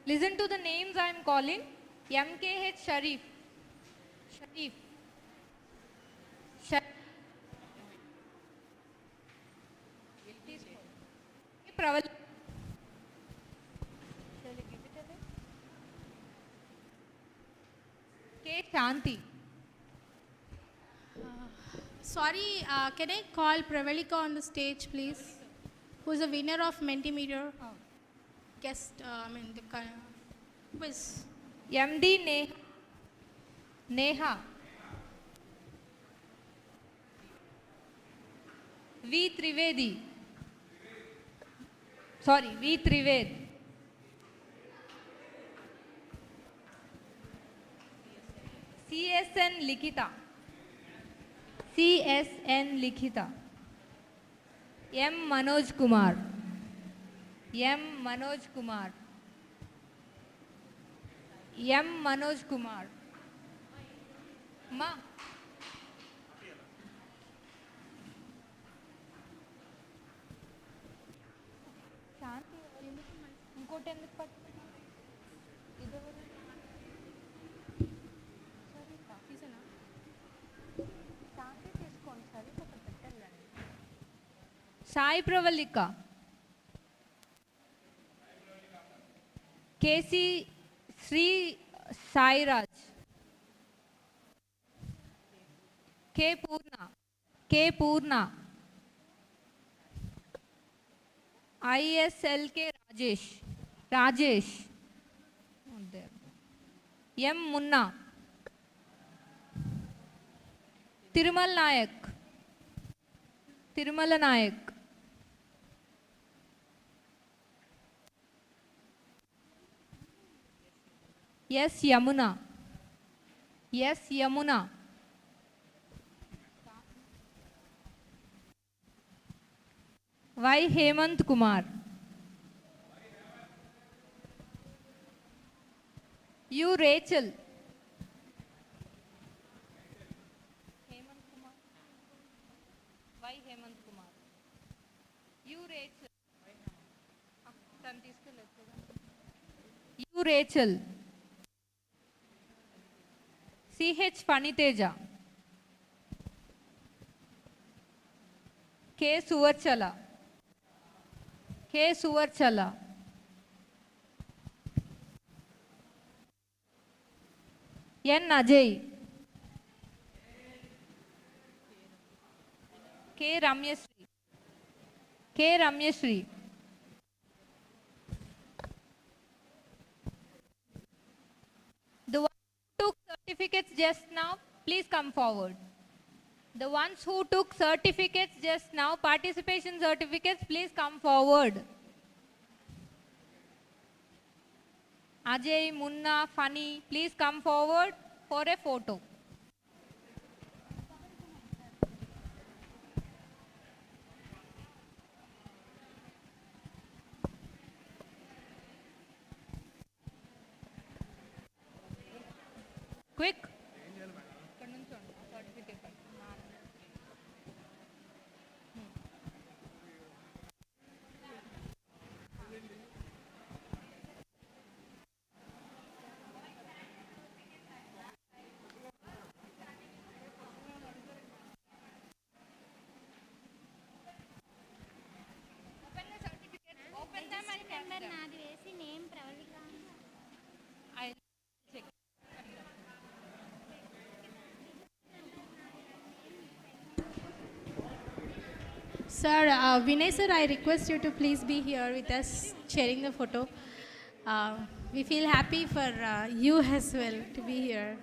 Listen to the names I am calling. MKH Sharif. Sharif. Praval. K. Shanti. Sorry, can I call Pravalika on the stage, please? Who's the winner of Mentimeter? Guest, the quiz. MD Neha. V. Trivedi. Sorry, V. Trivedi. CSN Likita. CSN Likita. M. Manoj Kumar. M. Manoj Kumar. M. Manoj Kumar. Ma. Shanti. ఇంకోటి ఎందుకు పట్టు శాంతి తీసుకోండి సరే ఒక పెట్టండి Sai Pravallika KC Sri Sairaj K Poorna ISLK Rajesh M Munna Tirumala Nayak S Yamuna Y. Hemant Kumar. U. Rachel. Hemant Kumar. Y. Hemant Kumar. U. Rachel. U. Rachel. CH Paniteja. K. Suvarchala. N. Ajay. K. Ramyasri. The ones who took certificates just now, please come forward. The ones who took certificates just now, participation certificates, please come forward. Ajay, Munna, Funny, please come forward for a photo. Quick. Open them and catch them. I'll check. Sir, Vinay sir, I request you to please be here with us sharing the photo. We feel happy for you as well to be here.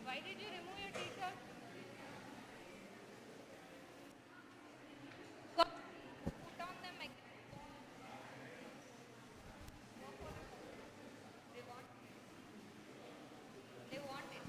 Why did you remove your t-shirt? Put on them again. They want it.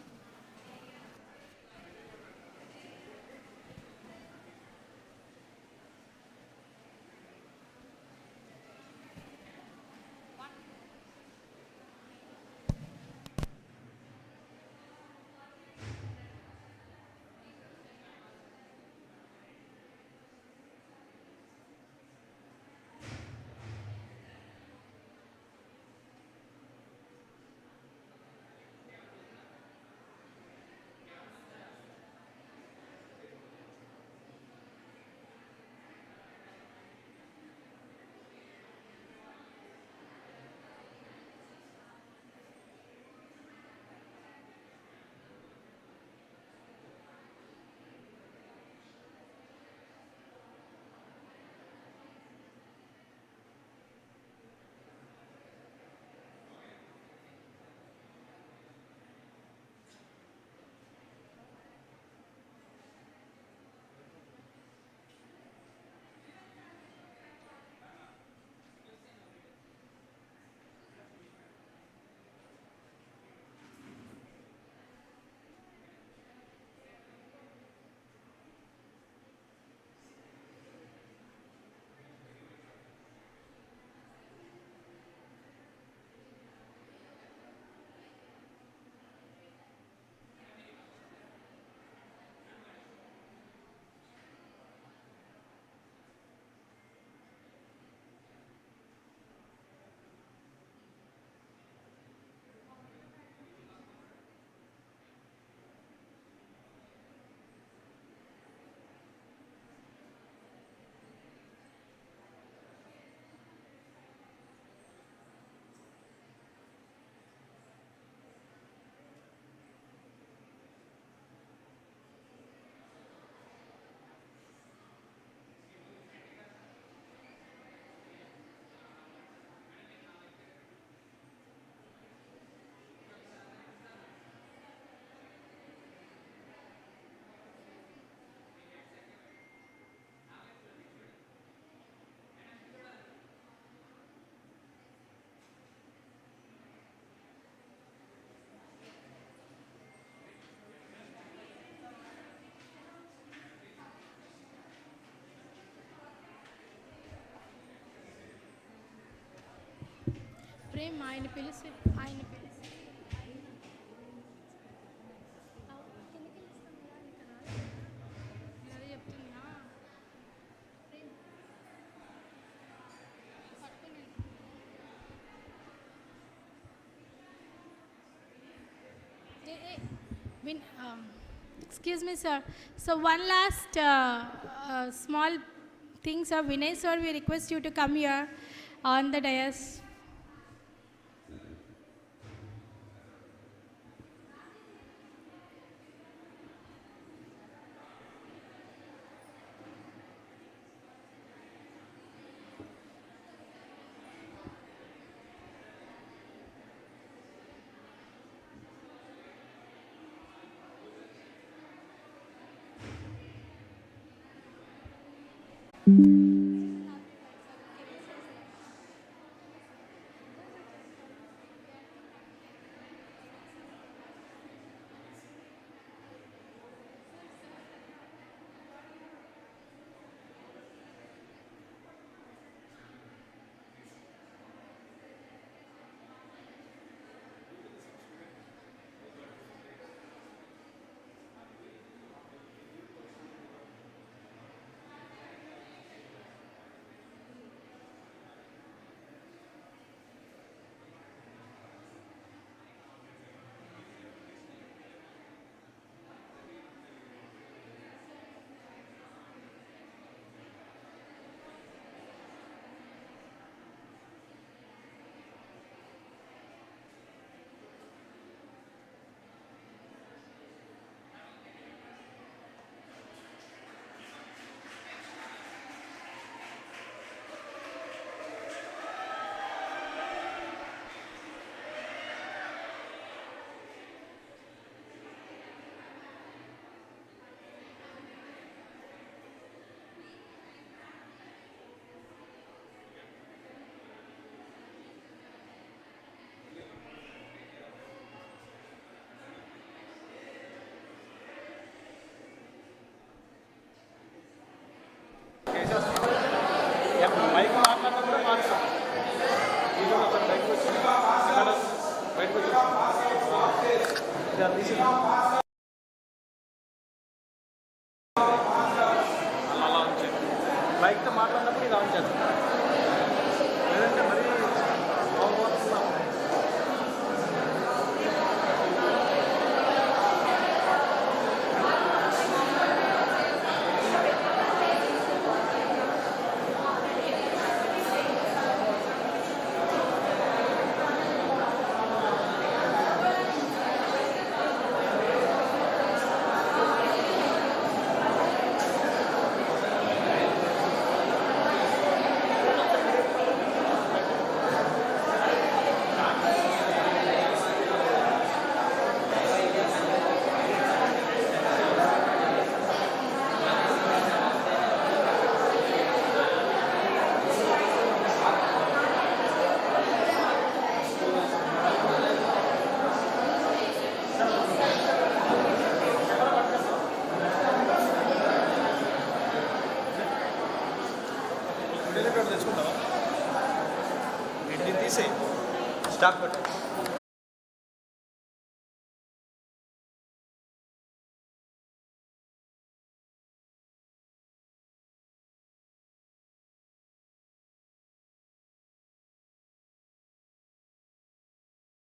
Prem ఆయన పిలిచి అదే చెప్తున్నా. Excuse me, sir. So one last small thing, sir. Vinay, sir, we request you to come here on the dais. బైక్తో మాట్లాడినప్పుడు ఇది on చేస్తాం, లేదంటే మరి తెచ్చుకుంటావా? తీసే స్టాక్ పెట్టు.